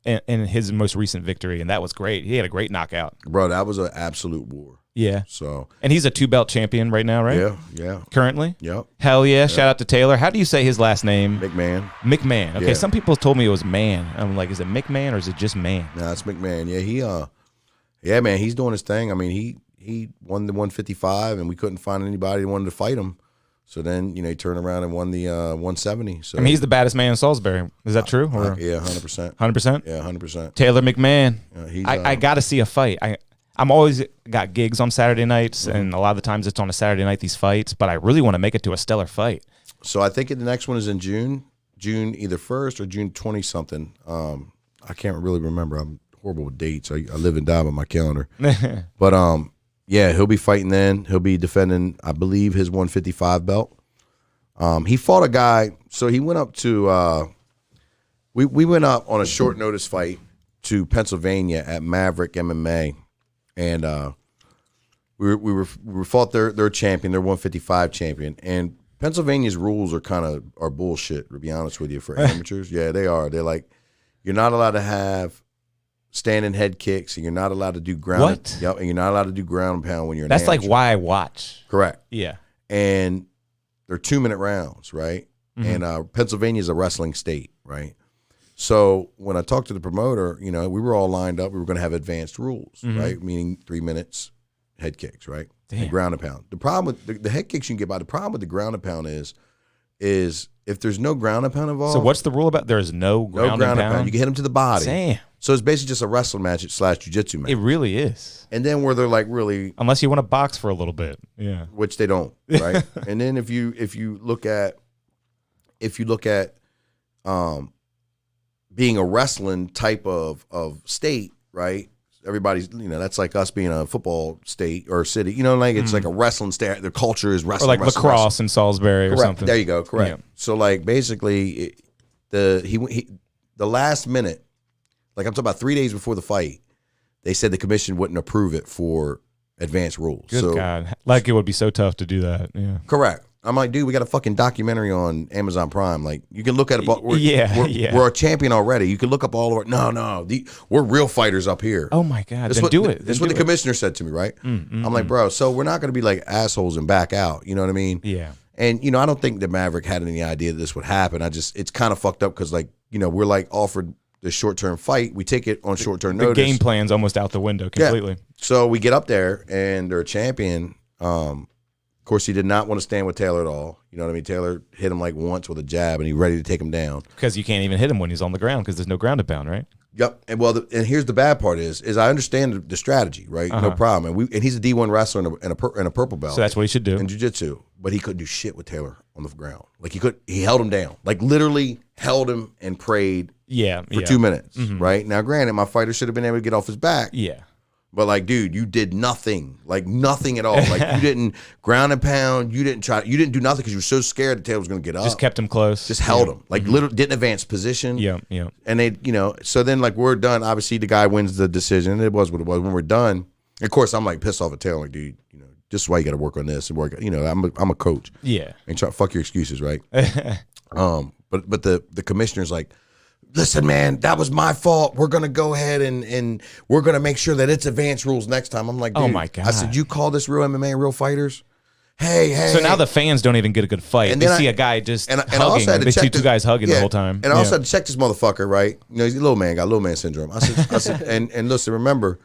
in his most recent victory, and that was great. He had a great knockout. Bro, that was an absolute war. Yeah. So And he's a 2-belt champion right now, right? yeah, Currently? yep. Hell yeah. Shout out to Taylor. How do you say his last name? McMahon. McMahon. Okay, Yeah. some people told me it was Man. I'm like, is it McMahon or is it just Man? Nah, it's McMahon. Yeah, man, he's doing his thing. I mean, he won the 155, and we couldn't find anybody who wanted to fight him. So then, he turned around and won the 170. So I mean, he's the baddest man in Salisbury. Is that true? Or yeah, 100%. 100%? Yeah, 100%. Taylor McMahon. He's, I got to see a fight. I'm always got gigs on Saturday nights, and a lot of the times it's on a Saturday night, these fights, but I really want to make it to a stellar fight. So I think the next one is in June either 1st or June 20 something. I can't really remember. I'm horrible with dates. I live and die by my calendar. But yeah, he'll be fighting then. He'll be defending, I believe, his 155 belt. He fought a guy. So he went up to. We went up on a short notice fight to Pennsylvania at Maverick MMA, and we were fought their champion, their 155 champion, and Pennsylvania's rules are bullshit, to be honest with you, for amateurs. Yeah, they are. They're like, you're not allowed to have standing head kicks, and you're not allowed to do ground. What? Yep, and you're not allowed to do ground and pound when you're. That's like why I watch. Correct. Yeah. And they're 2-minute rounds, right? Mm-hmm. And Pennsylvania's a wrestling state, right? So when I talked to the promoter, we were all lined up. We were going to have advanced rules, right? Meaning 3 minutes head kicks, right? Damn. And ground and pound. The problem with the head kicks you can get by. The problem with the ground and pound is if there's no ground and pound involved. So what's the rule about? There's no ground and pound. You can hit them to the body. Damn. So it's basically just a wrestling match / jiu-jitsu match. It really is. And then where they're like really, Unless you want to box for a little bit. Yeah. which they don't, right? And then if you look at being a wrestling type of state, right? Everybody's, that's like us being a football state or city, it's like a wrestling state. Their culture is Or wrestling. like wrestling, lacrosse wrestling. in Salisbury or Correct. something. There you go. Correct. Yeah. So like basically the last minute, like I'm talking about 3 days before the fight, they said the commission wouldn't approve it for advanced rules. Good God. Like it would be so tough to do that. Yeah. Correct. I'm like, dude, we got a fucking documentary on Amazon Prime. Like, you can look at it. We're a champion already. You can look up all of our. We're real fighters up here. Oh my God. That's Then what, do it. That's what the commissioner said to me, right? I'm like, bro, so we're not going to be like assholes and back out. You know what I mean? Yeah. And, I don't think the Maverick had any idea that this would happen. It's kind of fucked up because, like, we're like offered the short-term fight. We take it on short-term notice. The game plan's almost out the window completely. Yeah. So we get up there and they're a champion. Of course, he did not want to stand with Taylor at all. You know what I mean? Taylor hit him like once with a jab, and he's ready to take him down. Because you can't even hit him when he's on the ground because there's no ground and pound, right? Yep. And and here's the bad part is I understand the strategy, right? No problem. And he's a D1 wrestler and a purple belt. So that's what he should do. In jiu-jitsu. But he couldn't do shit with Taylor on the ground. Like he held him down. Like literally held him and prayed for 2 minutes, right? Now, granted, my fighter should have been able to get off his back. Yeah. But like, dude, you did nothing, like nothing at all. Like you didn't ground and pound. You didn't do nothing because you were so scared that Taylor was going to get up. Just kept him close. Just held him. Like literally didn't advance position. Yeah, yeah. And they, so then like we're done. Obviously the guy wins the decision. It was what it was. When we're done, of course I'm like pissed off at Taylor. Like, dude, this is why you got to work on this and work. I'm a coach. Yeah. And fuck your excuses, right? But the commissioner's like, listen, man, that was my fault. We're going to go ahead and we're going to make sure that it's advanced rules next time. I'm like, dude, oh my God. I said, you call this real MMA, real fighters? Hey. So now the fans don't even get a good fight. And they see a guy just hugging. They see two guys hugging the whole time. And I also had to check this motherfucker, right? He's a little man, got little man syndrome. I said, and listen, remember,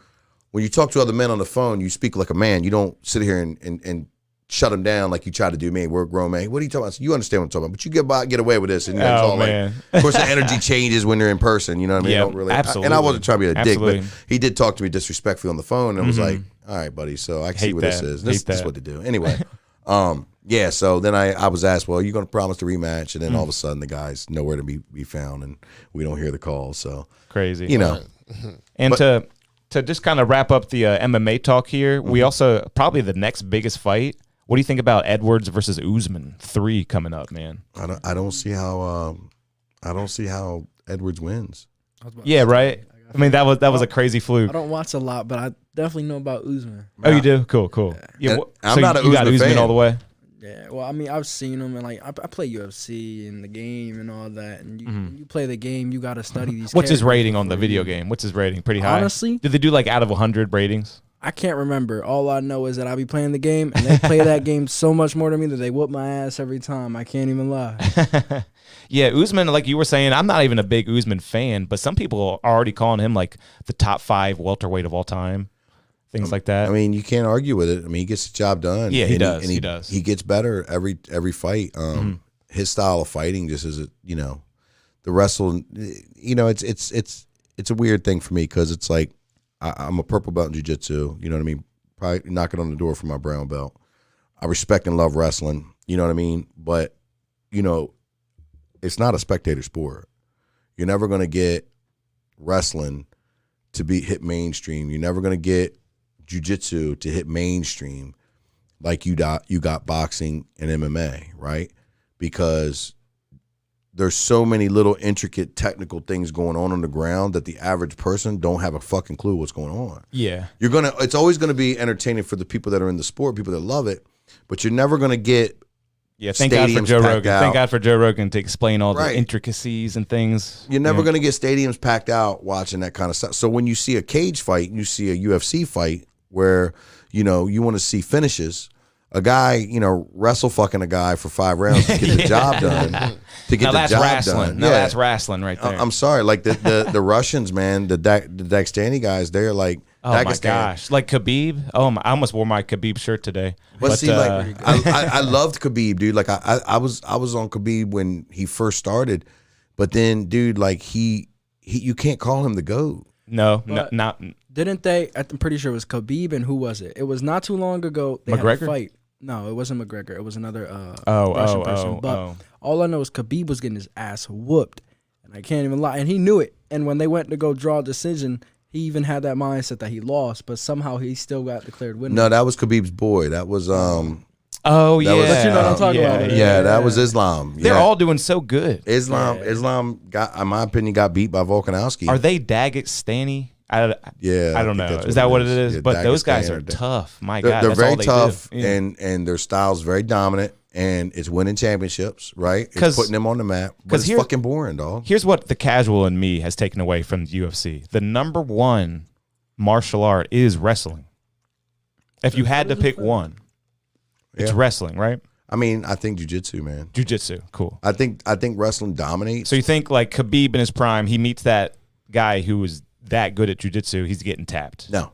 when you talk to other men on the phone, you speak like a man. You don't sit here and shut him down like you try to do me. We're a grown man. What are you talking about? So you understand what I'm talking about, but you get away with this. And it's all man. Like, of course, the energy changes when they're in person. You know what I mean? Yeah, Don't really, absolutely. And I wasn't trying to be a Absolutely. dick, but he did talk to me disrespectfully on the phone, and I was like, all right, buddy. So I can see what this is. This is what to do. Anyway, yeah. So then I was asked, well, you're going to promise to rematch, and then all of a sudden the guy's nowhere to be found, and we don't hear the call. So crazy. And to just kind of wrap up the MMA talk here, we also probably the next biggest fight. What do you think about Edwards versus Usman 3 coming up, man? I don't see how Edwards wins. Yeah, right. I mean that was a crazy fluke. I don't watch a lot, but I definitely know about Usman. Oh, you do? Cool. Yeah, I'm not a you got Usman Usman fan. all the way. Yeah, well, I mean, I've seen him, and like I play UFC and the game and all that. And you play the game, you got to study these. What's his characters rating on the before video you- game? What's his rating? Pretty high. Honestly? Did they do like out of 100 ratings? I can't remember. All I know is that I be playing the game, and they play that game so much more than me that they whoop my ass every time. I can't even lie. Yeah, Usman, like you were saying, I'm not even a big Usman fan, but some people are already calling him like the top 5 welterweight of all time. Things like that. I mean, you can't argue with it. I mean, he gets the job done. Yeah, he And does. and He does. He gets better every fight. His style of fighting just is, the wrestle. It's a weird thing for me because it's like I'm a purple belt in jiu-jitsu. You know what I mean? Probably knocking on the door for my brown belt. I respect and love wrestling. You know what I mean? But it's not a spectator sport. You're never going to get wrestling to be hit mainstream. You're never going to get jiu-jitsu to hit mainstream like you got boxing and MMA, right? Because there's so many little intricate technical things going on the ground that the average person don't have a fucking clue what's going on. Yeah. It's always going to be entertaining for the people that are in the sport, people that love it, but you're never going to get thank God for Joe Rogan. out. Thank God for Joe Rogan to explain all Right. the intricacies and things. You're never going to get stadiums packed out watching that kind of stuff. So when you see a cage fight, you see a UFC fight where, you want to see finishes. A guy, wrestle fucking a guy for 5 rounds to get the job done. To get now the job wrestling. done. Now that's wrestling right there. I'm sorry. Like the Russians, man, the Dagestani guys, they're like, oh my gosh. Like Khabib. Oh, I almost wore my Khabib shirt today. But see, like I loved Khabib, dude. Like I was on Khabib when he first started, but then, dude, like he you can't call him the GOAT. No, But- not Didn't they? I'm pretty sure it was Khabib, and who was it? It was not too long ago. They had McGregor? a fight. No, it wasn't McGregor. It was another Russian person. But all I know is Khabib was getting his ass whooped, and I can't even lie. And he knew it. And when they went to go draw a decision, he even had that mindset that he lost, but somehow he still got declared winner. No, that was Khabib's boy. That was Oh yeah, was- But you know what I'm talking about. yeah, that was Islam. They're Yeah. all doing so good. Islam got, in my opinion, got beat by Volkanovski. Are they Dagestani? Yeah, I don't think know. that's Is that what it is? Yeah, but those guys Dagestan are or tough. My They're, God, they're that's very all they tough, do. Yeah. and their style's very dominant, and it's winning championships, right? It's 'Cause- putting them on the map. But 'cause it's here- fucking boring, dog. Here's what the casual in me has taken away from the UFC. The number one martial art is wrestling. If you had to pick one, it's Yeah. wrestling, right? I mean, I think jiu-jitsu, man. Jiu-jitsu, cool. I think wrestling dominates. So you think like Khabib in his prime, he meets that guy who was that good at jiu-jitsu, he's getting tapped. No.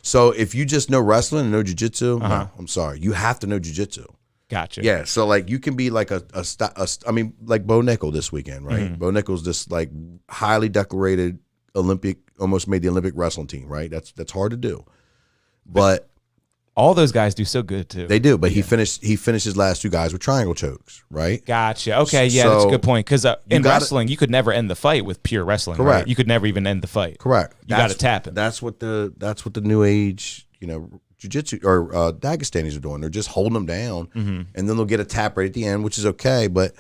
So if you just know wrestling and know jiu-jitsu, Uh-huh. no, I'm sorry. You have to know jiu-jitsu. Gotcha. Yeah. So like you can be like I mean, like Bo Nickel this weekend, right? Mm-hmm. Bo Nickel's this like highly decorated almost made the Olympic wrestling team, right? That's hard to do. But All those guys do so good too. they do. But he finished his last 2 guys with triangle chokes, right? Gotcha. Okay, yeah, that's a So, good point. Because in gotta- wrestling, you could never end the fight with pure wrestling. Correct. Right? You could never even end the fight. Correct. You got to tap him. That's what the new age, jiu-jitsu or Dagestanis are doing. They're just holding them down, Mm-hmm. and then they'll get a tap right at the end, which is okay. But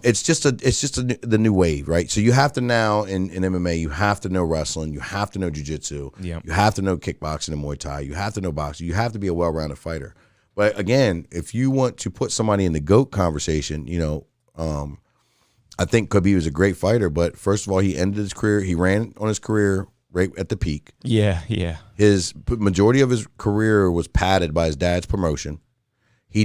it's just the new wave, right? So you have to now in MMA, you have to know wrestling, you have to know jiu-jitsu, Yep. you have to know kickboxing and Muay Thai, you have to know boxing, you have to be a well-rounded fighter. But again, if you want to put somebody in the GOAT conversation, I think Khabib is a great fighter, but first of all, he ended his career. He ran on his career right at the peak. Yeah. His majority of his career was padded by his dad's promotion. I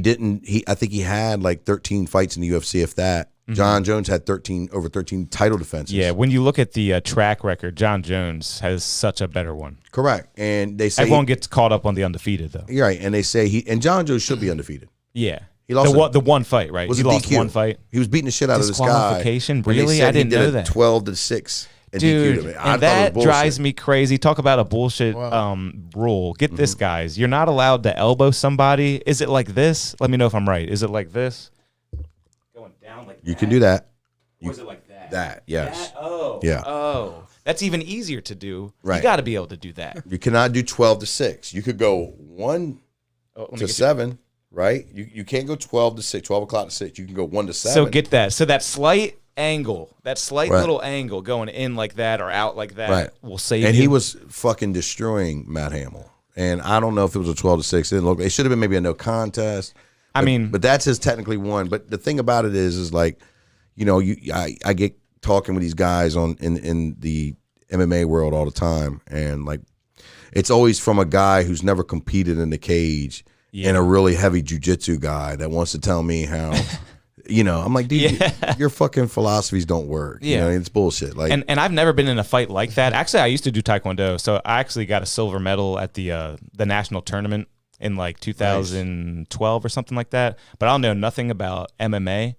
think he had like 13 fights in the UFC, if that. John Jones had over 13 title defenses. Yeah, when you look at the track record, John Jones has such a better one. Correct. And they say Everyone gets caught up on the undefeated, though. you're right. And they say John Jones should be undefeated. Yeah. He lost the one fight, right? Was He a lost DQ. one fight. He was beating the shit out of this guy. Disqualification? And they Really? said I didn't he did know it that. 12-6. And Dude, DQ'd him. I thought and it that was drives bullshit. me crazy. Talk about a bullshit rule. Get this, guys. You're not allowed to elbow somebody. Is it like this? Let me know if I'm right. Is it like this? Going down like You can do that. Or is it like that? That, yes. That? Oh. Yeah. Oh. That's even easier to do. Right. You got to be able to do that. You cannot do 12-6. You could go 1 Oh, let me to get 7, right? You can't go 12-6, 12 o'clock to 6. You can go 1 to 7. So get that. So that slight angle, that slight Right. little angle going in like that or out like that Right. will save And you. he was fucking destroying Matt Hamill. And I don't know if it was a 12-6. It didn't look. It should have been maybe a no contest. But that's his technically one. But the thing about it is like, I get talking with these guys in the MMA world all the time, and like, it's always from a guy who's never competed in the cage and a really heavy jiu-jitsu guy that wants to tell me how. I'm like, dude, your fucking philosophies don't work. Yeah. It's bullshit. Like, and I've never been in a fight like that. Actually, I used to do Taekwondo, so I actually got a silver medal at the national tournament in like 2012 or something like that. But I'll know nothing about MMA.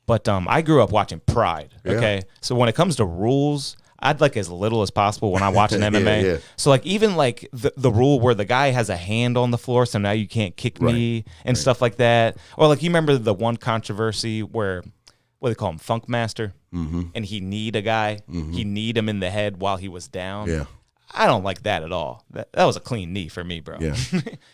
But I grew up watching Pride. Okay, so when it comes to rules, I'd like as little as possible when I watch an MMA. yeah. So like even like the rule where the guy has a hand on the floor, so now you can't kick me and stuff like that. Or like you remember the one controversy where what do they call him, Funk Master, and he kneed a guy. He kneed him in the head while he was down. Yeah. I don't like that at all. That was a clean knee for me, bro. Yeah.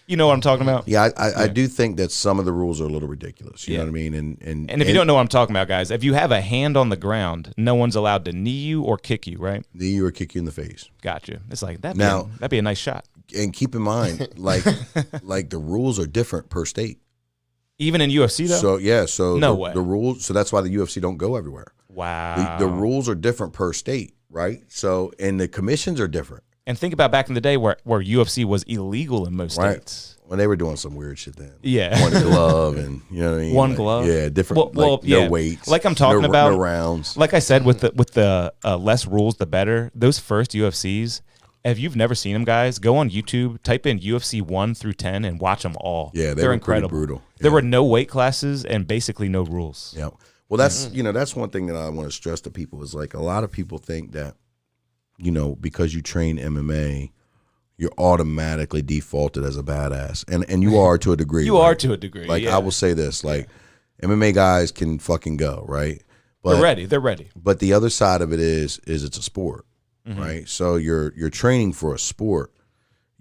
You know what I'm talking about? Yeah, I do think that some of the rules are a little ridiculous. You know what I mean? And if you don't know what I'm talking about, guys, if you have a hand on the ground, no one's allowed to knee you or kick you, right? knee you or kick you in the face. Gotcha. It's like that'd be a nice shot. And keep in mind, like the rules are different per state. Even in UFC though? So no the, way. the rules. So that's why the UFC don't go everywhere. Wow. The rules are different per state, right? So and the commissions are different. And think about back in the day where UFC was illegal in most states. When they were doing some weird shit then. Yeah. One glove and you know what I mean? One glove? Yeah, different no weights. Like I'm talking no, about no rounds. Like I said, with the less rules the better. Those first UFCs, if you've never seen them, guys, go on YouTube, type in UFC 1 through 10 and watch them all. Yeah, they're were incredible. Pretty brutal. There were no weight classes and basically no rules. Yeah. Well, that's that's one thing that I want to stress to people is like a lot of people think that because you train MMA, you're automatically defaulted as a badass, and you are to a degree. You are to a degree. Like yeah. I will say this, like MMA guys can fucking go, right? But They're ready. But the other side of it is it's a sport, right? So you're training for a sport.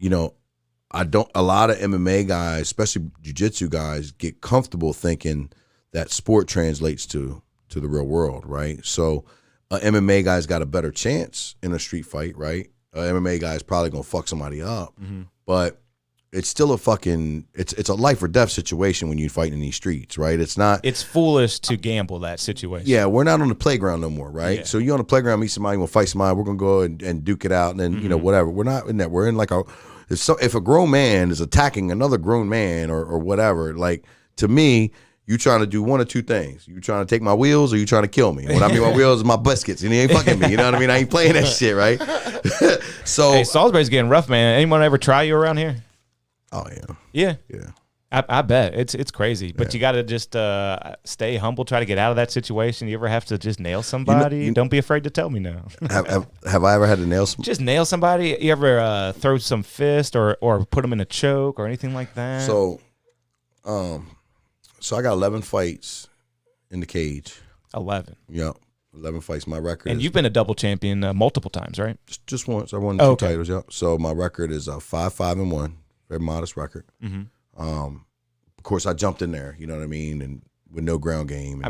A lot of MMA guys, especially jiu-jitsu guys, get comfortable thinking that sport translates to the real world, right? So MMA guy's got a better chance in a street fight, right? MMA guy's probably gonna fuck somebody up, but it's still it's a life or death situation when you fight in these streets, right? It's foolish to gamble that situation. Yeah, we're not on the playground no more, right? Yeah. So you're on the playground, meet somebody, you want to fight somebody, we're gonna go and duke it out, and then whatever. We're not in that. We're in like if a grown man is attacking another grown man or whatever, like to me, you trying to do one of two things. You trying to take my wheels or you trying to kill me. And when I mean my wheels is my biscuits, and he ain't fucking me. You know what I mean? I ain't playing that shit, right? So hey, Salisbury's getting rough, man. Anyone ever try you around here? Oh yeah. Yeah. Yeah. I bet it's crazy, but you got to just stay humble. Try to get out of that situation. You ever have to just nail somebody? Don't be afraid to tell me now. Have I ever had to nail some? Just nail somebody. You ever throw some fist or put them in a choke or anything like that? So I got 11 fights in the cage. 11. Yeah, 11 fights. My record. And is, you've been a double champion multiple times, right? just once. I won two titles. Yeah. So my record is 5-5-1. Very modest record. Of course, I jumped in there. You know what I mean, and with no ground game.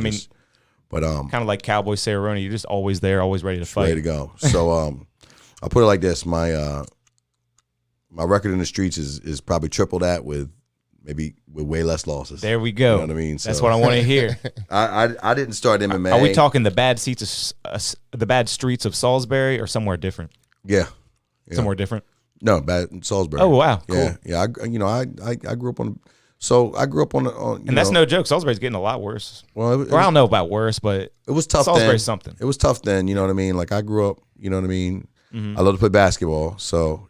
But kind of like Cowboy Cerrone, you're just always there, always ready to fight. Ready to go. So I'll put it like this: my record in the streets is probably triple that with way less losses. There we go. You know what I mean? That's what I want to hear. I didn't start MMA. Are we talking the bad streets of Salisbury or somewhere different? Yeah. Somewhere different. No, bad Salisbury. Oh wow, cool. Yeah. I grew up on. So I grew up on. And that's no joke. Salisbury's getting a lot worse. Well, I don't know about worse, but it was tough. Salisbury's then. something. It was tough then. You know what I mean? Like I grew up. You know what I mean? I love to play basketball. So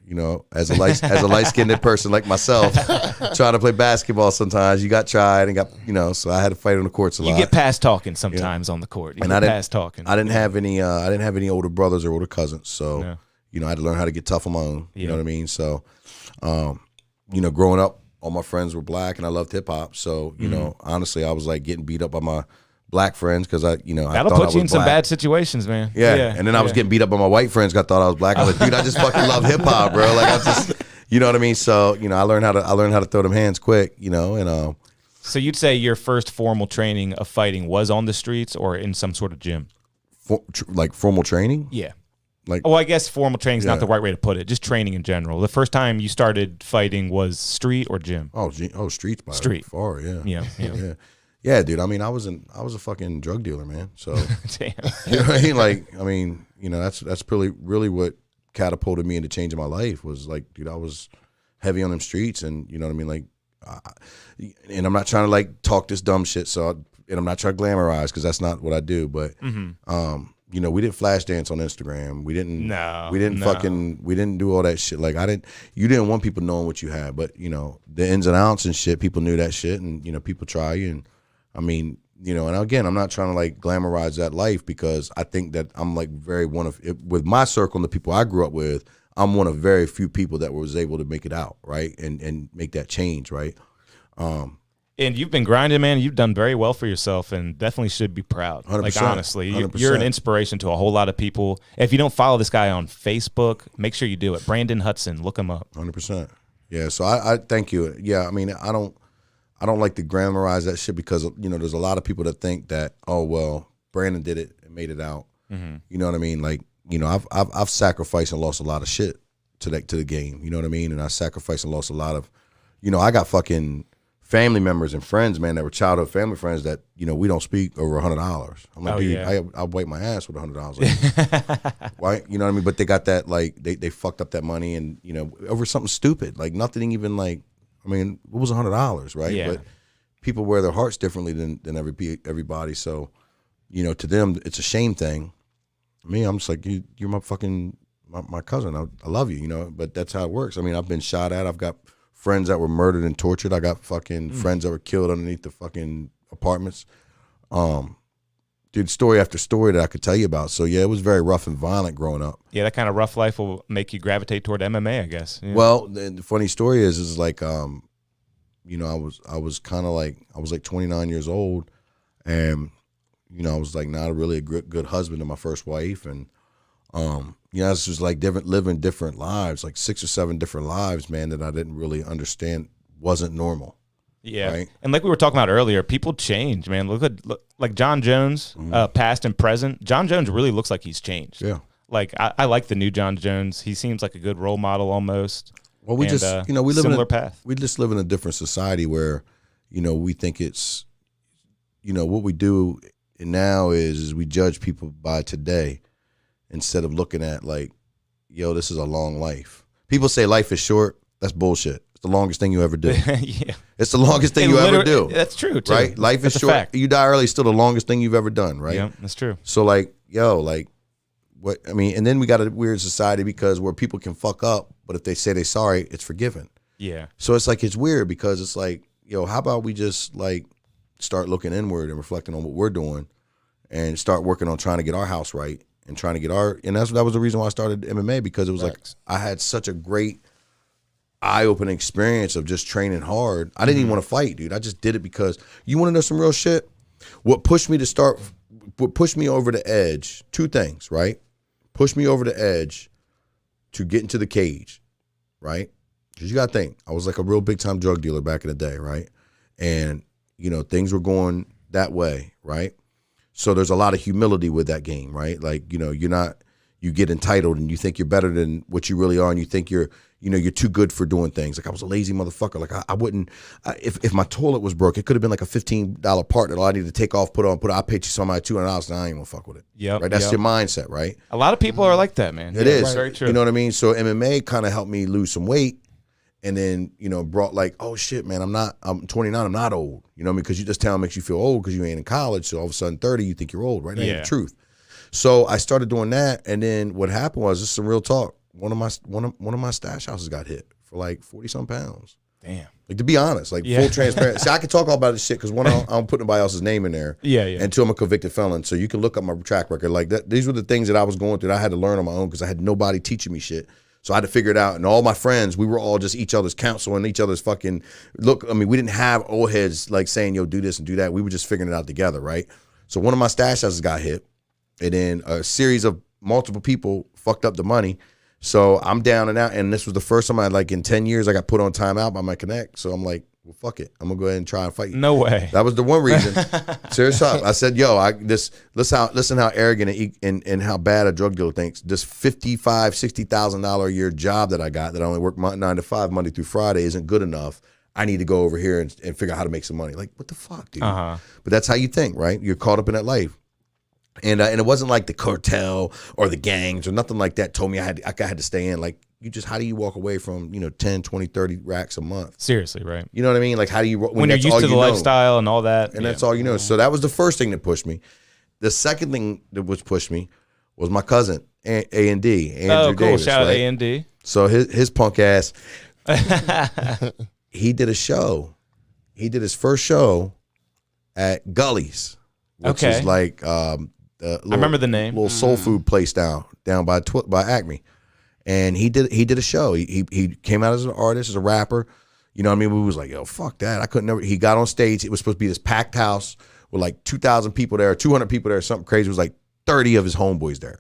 as a light skinned person like myself, trying to play basketball sometimes you got tried and got So I had to fight on the courts a lot. You get past talking sometimes on the court. I didn't have any older brothers or older cousins. So I had to learn how to get tough on my own. You know what I mean? So growing up, all my friends were black and I loved hip hop. So honestly, I was like getting beat up by my black friends because I that'll thought put you in some bad situations, man. Yeah. And then I was getting beat up by my white friends because I thought I was black. I was like, dude, I just fucking love hip hop, bro. Like I just, you know what I mean? So I learned how to throw them hands quick, and So you'd say your first formal training of fighting was on the streets or in some sort of gym? Like formal training? Yeah. Like, I guess formal training is not the right way to put it. Just training in general. The first time you started fighting was street or gym? Streets by street. Far, yeah. Yeah. Yeah, dude. I mean, I was a fucking drug dealer, man. So, Damn. You know what I mean? That's really what catapulted me into changing my life was like, dude, I was heavy on them streets, and you know what I mean? Like, and I'm not trying to like talk this dumb shit. And I'm not trying to glamorize because that's not what I do. But, we didn't flash dance on Instagram. We didn't do all that shit. Like you didn't want people knowing what you had, but the ins and outs and shit, people knew that shit, and people try you. And I mean, You know, and again, I'm not trying to like glamorize that life because I think that I'm like with my circle and the people I grew up with, I'm one of very few people that was able to make it out, right, and make that change, right. And you've been grinding, man. You've done very well for yourself, and definitely should be proud. 100%, like honestly, 100%. You're an inspiration to a whole lot of people. If you don't follow this guy on Facebook, make sure you do it. Branden Hudson, look him up. 100%. Yeah. So I thank you. Yeah. I mean, I don't like to glamorize that shit because, you know, there's a lot of people that think that, oh well, Branden did it and made it out. Mm-hmm. You know what I mean? Like, you know, I've sacrificed and lost a lot of shit to the game. You know what I mean? And I sacrificed and lost a lot of, you know, I got fucking family members and friends, man, that were childhood family friends that, you know, we don't speak over $100. I'm like, dude, yeah. I'll wipe my ass with $100. Right? You know what I mean? But they got that, like, they fucked up that money and, you know, over something stupid. Like, nothing even like, I mean, it was $100, right? Yeah. But people wear their hearts differently than everybody. So, you know, to them, it's a shame thing. Me, I'm just like, you're my fucking, my cousin. I love you, you know, but that's how it works. I mean, I've been shot at. I've got friends that were murdered and tortured. I got fucking friends that were killed underneath the fucking apartments. Dude, story after story that I could tell you about. So yeah, it was very rough and violent growing up. Yeah, that kind of rough life will make you gravitate toward MMA, I guess. Yeah. Well, the funny story is like, you know, I was kind of like, I was like 29 years old, and you know, I was like not really a good husband to my first wife, and you know, it's just like living different lives, like 6 or 7 different lives, man, that I didn't really understand wasn't normal. Yeah, right? And like we were talking about earlier, people change, man. Look like John Jones, past and present. John Jones really looks like he's changed. Yeah, like I like the new John Jones. He seems like a good role model almost. Well, we just, you know, we live similar in path. We just live in a different society where, you know, we think it's, you know, what we do now is we judge people by today instead of looking at like, yo, this is a long life. People say life is short. That's bullshit. It's the longest thing you ever do. Yeah, it's the longest thing you ever do. That's true, too. Right? Life is short. Fact. You die early, still the longest thing you've ever done, right? Yeah, that's true. So like, yo, like, what I mean, and then we got a weird society because where people can fuck up, but if they say they're sorry, it's forgiven. Yeah. So it's like, it's weird because it's like, yo, how about we just like start looking inward and reflecting on what we're doing and start working on trying to get our house right and trying to get and that was the reason why I started MMA, because it was like, I had such a great eye-opening experience of just training hard. I didn't even want to fight, dude. I just did it because, you want to know some real shit? What pushed me over the edge, 2 things, right? Pushed me over the edge to get into the cage, right? Because you got to think, I was like a real big-time drug dealer back in the day, right? And, you know, things were going that way, right? So there's a lot of humility with that game, right? Like, you know, you get entitled and you think you're better than what you really are, and you think you're too good for doing things. Like, I was a lazy motherfucker. Like, I wouldn't, if my toilet was broke, it could have been like a $15 part that all I needed to take off, put on, I paid you somebody $200, and I ain't gonna fuck with it. Yeah, right. That's your mindset, right? A lot of people are like that, man. It is. Right. Very true. You know what I mean? So MMA kind of helped me lose some weight, and then, you know, brought like, oh shit, man, I'm 29, I'm not old. You know what I mean? Because you just town makes you feel old because you ain't in college. So all of a sudden 30, you think you're old, right? That ain't the truth. So I started doing that, and then what happened was, just some real talk. One of my stash houses got hit for like 40-some pounds. Damn. Like, to be honest, like, full transparency. See, I can talk all about this shit because, one, I don't put nobody else's name in there. Yeah. And 2, I'm a convicted felon, so you can look up my track record. Like, that, these were the things that I was going through that I had to learn on my own because I had nobody teaching me shit. So I had to figure it out. And all my friends, we were all just each other's counsel and each other's fucking look. I mean, we didn't have old heads like saying, yo, do this and do that. We were just figuring it out together, right? So one of my stash houses got hit, and then a series of multiple people fucked up the money. So I'm down and out, and this was the first time in 10 years, I got put on timeout by my connect. So I'm like, well, fuck it. I'm going to go ahead and try and fight you. No way. That was the one reason. Serious talk. I said, yo, listen how arrogant and how bad a drug dealer thinks. This $55,000, $60,000 a year job that I got, that I only work 9 to 5, Monday through Friday, isn't good enough. I need to go over here and figure out how to make some money. Like, what the fuck, dude? But that's how you think, right? You're caught up in that life. And it wasn't like the cartel or the gangs or nothing like that told me I had to stay in. Like, how do you walk away from, 10, 20, 30 racks a month? Seriously, right? You know what I mean? Like, how do you, when you're used to the lifestyle and all that. And that's all you know. So that was the first thing that pushed me. The second thing that pushed me was my cousin, A&D, Andrew Davis. Shout out right? A&D. So his punk ass, he did a show. He did his first show at Gully's, which Okay. is like I remember the name. little soul food place down by Acme. And he did a show. He came out as an artist, as a rapper. You know what I mean? We was like, yo, fuck that. I couldn't never. He got on stage. It was supposed to be this packed house with like 2,000 people there, 200 people there, something crazy. It was like 30 of his homeboys there,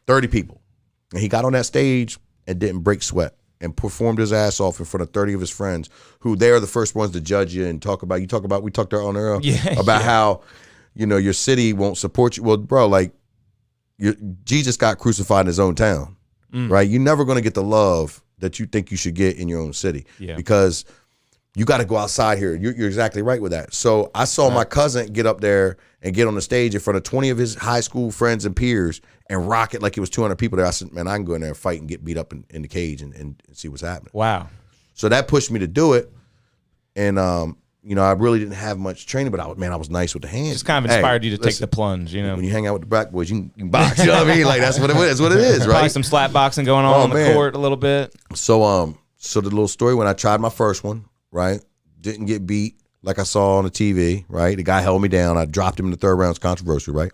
30 people. And he got on that stage and didn't break sweat and performed his ass off in front of 30 of his friends, who they are the first ones to judge you and talk about. We talked on there about how, you know, your city won't support you. Well, bro, like, Jesus got crucified in his own town, right? You're never going to get the love that you think you should get in your own city because you got to go outside here. You're exactly right with that. So I saw my cousin get up there and get on the stage in front of 20 of his high school friends and peers and rock it like it was 200 people there. I said, man, I can go in there and fight and get beat up in the cage and see what's happening. Wow. So that pushed me to do it. And, you know, I really didn't have much training, but I was nice with the hands. Just kind of inspired you to take the plunge, you know. When you hang out with the black boys, you can box. You know what I mean? Like that's what it is. Right? Probably some slap boxing going on the court a little bit. So so the little story, when I tried my first one, right, didn't get beat like I saw on the TV, right. The guy held me down. I dropped him in the third round. It's controversial, right.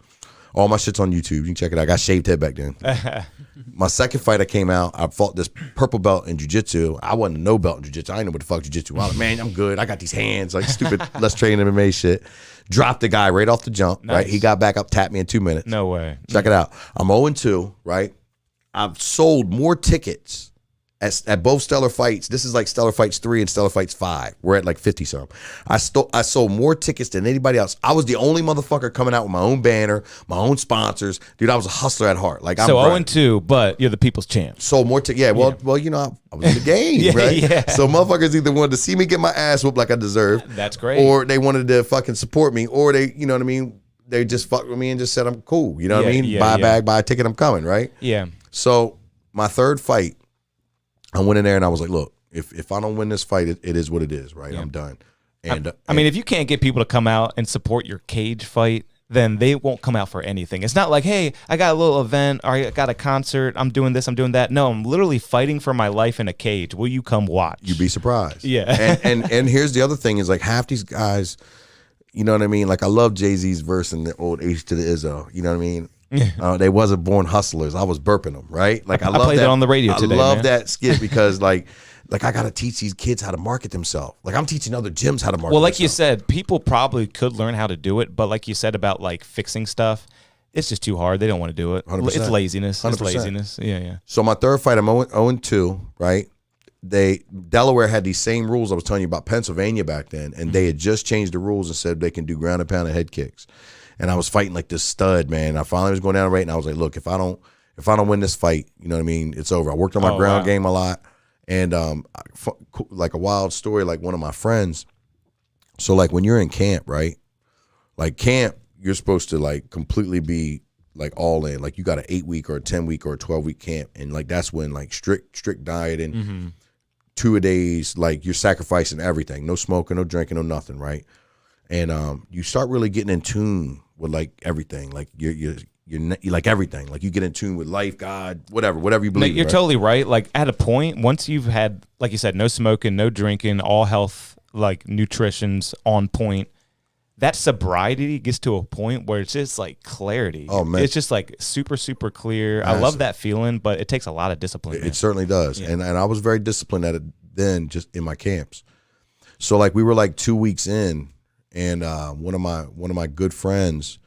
All my shit's on YouTube. You can check it out. I got shaved head back then. My second fight, I came out. I fought this purple belt in jiu-jitsu. I wasn't no belt in jiu-jitsu. I didn't know what the fuck jiu-jitsu was. Man, I'm good. I got these hands, like stupid, let's train MMA shit. Dropped the guy right off the jump, right? He got back up, tapped me in 2 minutes. No way. Check it out. I'm 0-2, right? I've sold more tickets at both Stellar Fights. This is like Stellar Fights 3 and Stellar Fights 5. We're at like 50-some. I sold more tickets than anybody else. I was the only motherfucker coming out with my own banner, my own sponsors. Dude, I was a hustler at heart. Like, so 0-2, but you're the people's champ. Sold more tickets. Yeah, well, you know, I was in the game, right? Yeah. So motherfuckers either wanted to see me get my ass whooped like I deserved. That's great. Or they wanted to fucking support me, or they, you know what I mean? They just fucked with me and just said I'm cool. You know what I mean? Buy a bag, buy a ticket, I'm coming, right? Yeah. So my third fight, I went in there and I was like, look, if I don't win this fight, it is what it is, right? I'm done. And I mean, if you can't get people to come out and support your cage fight, then they won't come out for anything. It's not like, hey, I got a little event or I got a concert, I'm doing this, I'm doing that. No, I'm literally fighting for my life in a cage. Will you come watch? You'd be surprised. Yeah. And here's the other thing is like half these guys, you know what I mean? Like I love Jay-Z's verse in the old H to the Izzo, you know what I mean? They wasn't born hustlers. I was burping them, right? Like I love played that it on the radio today. I love man. that skit because like I gotta teach these kids how to market themselves. Like I'm teaching other gyms how to market. Well, like themselves. you said, people probably could learn how to do it, but like you said about like fixing stuff, it's just too hard. They don't want to do it. 100%. It's laziness. 100%. It's laziness. Yeah. So my third fight, I'm 0-2, right? Delaware had these same rules I was telling you about Pennsylvania back then, and they had just changed the rules and said they can do ground and pound and head kicks. And I was fighting like this stud, man. I finally was going down the rate, and I was like, look, if I don't win this fight, you know what I mean? It's over. I worked on my ground game a lot, and like a wild story, like one of my friends. So like when you're in camp, right? Like camp, you're supposed to like completely be like all in. Like you got an 8-week or a 10-week or a 12-week camp, and like that's when like strict dieting, 2-a-days, like you're sacrificing everything, no smoking, no drinking, no nothing, right? And you start really getting in tune with like everything, like you're like everything, like you get in tune with life, God, whatever you believe. You're right? totally right. Like at a point, once you've had, like you said, no smoking, no drinking, all health, like nutrition's on point, that sobriety gets to a point where it's just like clarity. Oh man, it's just like super, super clear. Massive. I love that feeling, but it takes a lot of discipline. It certainly does. Yeah. And I was very disciplined at it then, just in my camps. So like we were like 2 weeks in, and one of my good friends,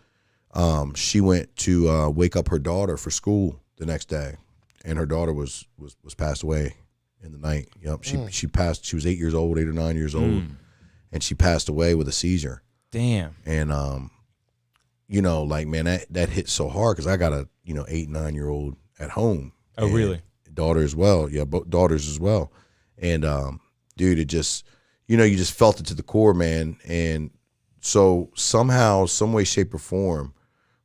she went to wake up her daughter for school the next day, and her daughter was passed away in the night. Yep, she passed. She was 8 years old, 8 or 9 years old, and she passed away with a seizure. Damn. And you know, like man, that hit so hard because I got a 8, 9 year old at home. Oh really? Daughter as well. Yeah, both daughters as well. And dude, it just. You know, you just felt it to the core, man. And so somehow, some way, shape, or form,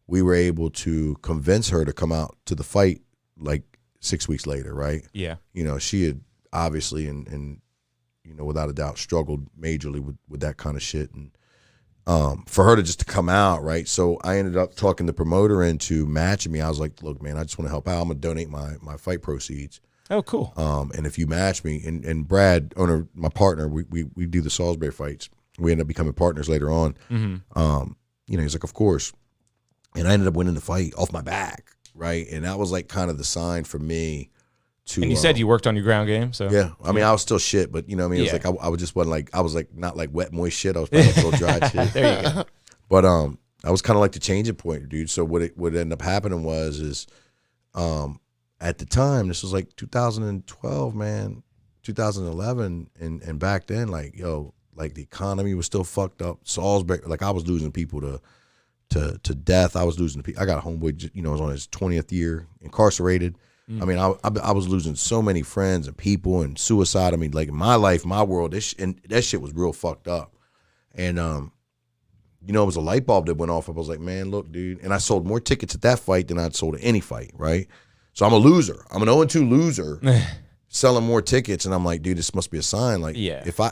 we were able to convince her to come out to the fight like 6 weeks later, right? Yeah. You know, she had obviously and without a doubt struggled majorly with that kind of shit. And for her to just to come out, right? So I ended up talking the promoter into matching me. I was like, look, man, I just want to help out. I'm going to donate my fight proceeds. Oh, cool. And if you match me, and Brad, my partner, we do the Salisbury fights. We ended up becoming partners later on. You know, he's like, of course. And I ended up winning the fight off my back, right? And that was like kind of the sign for me to. And you said you worked on your ground game, so yeah. I mean, I was still shit, but you know, what I mean, it was like I was just wasn't like I was like not like wet moist shit. I was probably like a little dry shit. There you go. But I was kind of like the changing point, dude. So what ended up happening was at the time, this was like 2012, man, 2011, and back then, like like the economy was still fucked up. Salisbury, like I was losing people to death. I was losing people. I got a homeboy, you know, was on his 20th year incarcerated. I mean, I was losing so many friends and people and suicide. I mean, like in my life, my world, and that shit was real fucked up. And you know, it was a light bulb that went off. I was like, man, look, dude. And I sold more tickets at that fight than I'd sold at any fight, right? So I'm a loser. I'm an 0-2 loser. Selling more tickets, and I'm like, dude, this must be a sign. Like, if I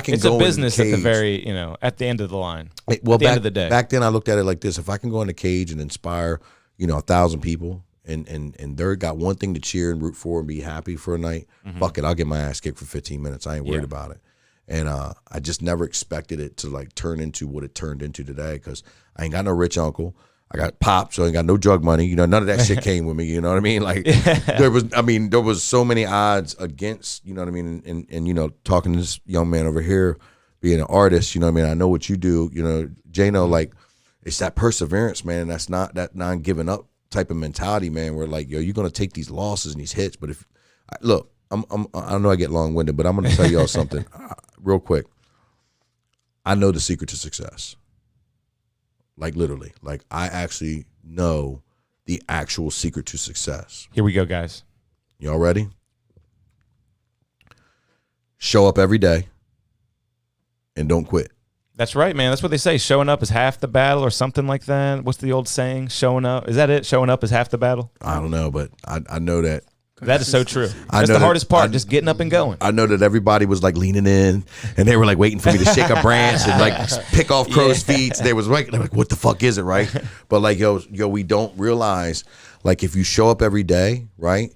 can it's go a business in the cage, at the very, you know, at the end of the line. Well, at the end of the day. Back then, I looked at it like this: if I can go in the cage and inspire, you know, 1,000 people, and they're got one thing to cheer and root for and be happy for a night, fuck it, I'll get my ass kicked for 15 minutes. I ain't worried about it. And I just never expected it to like turn into what it turned into today, because I ain't got no rich uncle. I got popped, so I ain't got no drug money. You know, none of that shit came with me. You know what I mean? Like there was so many odds against, you know what I mean? And you know, talking to this young man over here, being an artist, you know what I mean? I know what you do, you know, Jano, like it's that perseverance, man. That's not that non-giving up type of mentality, man, where like, yo, you're going to take these losses and these hits. But if, look, I know I get long-winded, but I'm going to tell y'all something real quick. I know the secret to success. Like literally, like I actually know the actual secret to success. Here we go, guys. Y'all ready? Show up every day and don't quit. That's right, man. That's what they say. Showing up is half the battle or something like that. What's the old saying? Showing up. Is that it? Showing up is half the battle? I don't know, but I know that. That is so true. That's the hardest part, just getting up and going. I know that everybody was like leaning in, and they were like waiting for me to shake a branch and like pick off crow's feet. They was like, what the fuck is it, right? But like, yo, we don't realize, like, if you show up every day, right,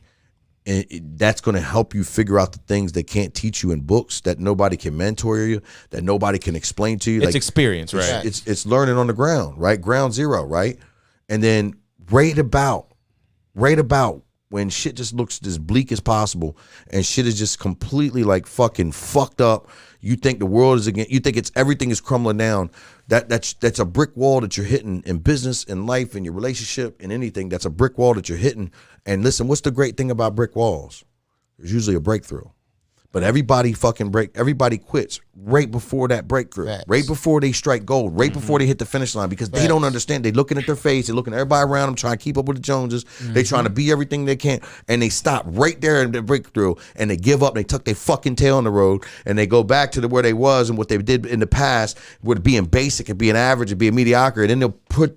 that's going to help you figure out the things they can't teach you in books, that nobody can mentor you, that nobody can explain to you. It's like, experience, right? It's learning on the ground, right? Ground zero, right? And then right about when shit just looks as bleak as possible and shit is just completely like fucking fucked up, you think the world is again, you think everything is crumbling down. That's a brick wall that you're hitting in business, in life, in your relationship, in anything. That's a brick wall that you're hitting. And listen, what's the great thing about brick walls? There's usually a breakthrough. But everybody quits right before that breakthrough, right before they strike gold, right before they hit the finish line, because they don't understand. They're looking at their face, they're looking at everybody around them, trying to keep up with the Joneses. They're trying to be everything they can, and they stop right there in the breakthrough, and they give up, and they tuck their fucking tail in the road, and they go back to where they was and what they did in the past, with being basic and being average and being mediocre, and then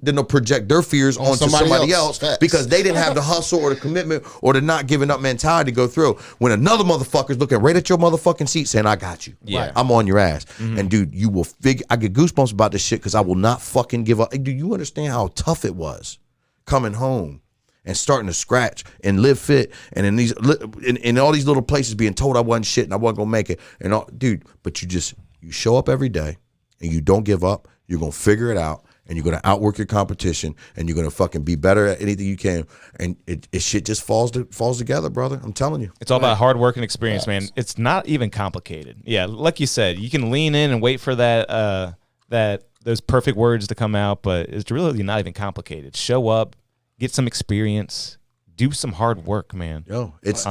they'll project their fears onto somebody else because they didn't have the hustle or the commitment or the not giving up mentality to go through. When another motherfucker's looking right at your motherfucking seat saying, I got you. Yeah. I'm on your ass. And dude, you will figure, I get goosebumps about this shit because I will not fucking give up. Do you understand how tough it was coming home and starting to scratch and live fit and in all these little places being told I wasn't shit and I wasn't gonna make it and all, dude, but you show up every day and you don't give up. You're gonna figure it out. And you're going to outwork your competition, and you're going to fucking be better at anything you can. And it shit just falls together, brother. I'm telling you. It's all about hard work and experience, man. It's not even complicated. Yeah, like you said, you can lean in and wait for those perfect words to come out, but it's really not even complicated. Show up, get some experience, do some hard work, man. Yo, it's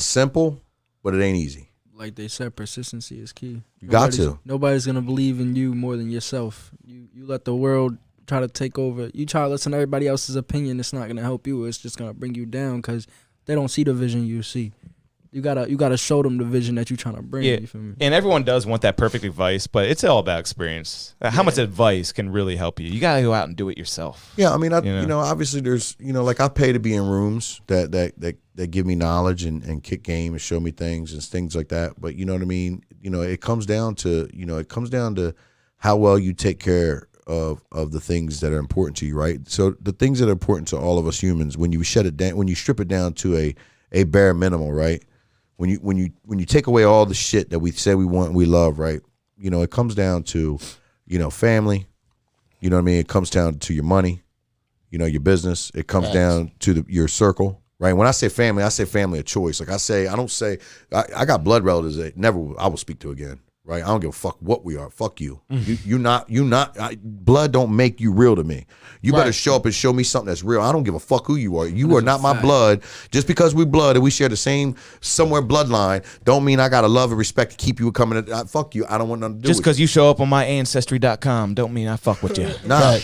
simple, but it ain't easy. Like they said, persistency is key. Nobody's gonna believe in you more than yourself. You let the world try to take over. You try to listen to everybody else's opinion. It's not gonna help you. It's just gonna bring you down because they don't see the vision you see. You gotta show them the vision that you're trying to bring. Yeah, you feel me? And everyone does want that perfect advice, but it's all about experience. How much advice can really help you? You gotta go out and do it yourself. Yeah, I mean, obviously there's, like I pay to be in rooms that give me knowledge and kick game and show me things and things like that. But you know what I mean? It comes down to how well you take care of the things that are important to you, right? So the things that are important to all of us humans, when you shut it down, when you strip it down to a bare minimum, right? When you take away all the shit that we say we want and we love, right? it comes down to, family. You know what I mean? It comes down to your money, your business. It comes down to your circle, right? When I say family of choice. Like I don't say, I got blood relatives that I will speak to again, right? I don't give a fuck what we are. Fuck you. You not. Blood don't make you real to me. You better show up and show me something that's real. I don't give a fuck who you are. You are not my blood. Just because we blood and we share the same somewhere bloodline, don't mean I gotta love and respect to keep you coming. Fuck you. I don't want nothing to do Just with because you show up on my ancestry.com don't mean I fuck with you. Nah.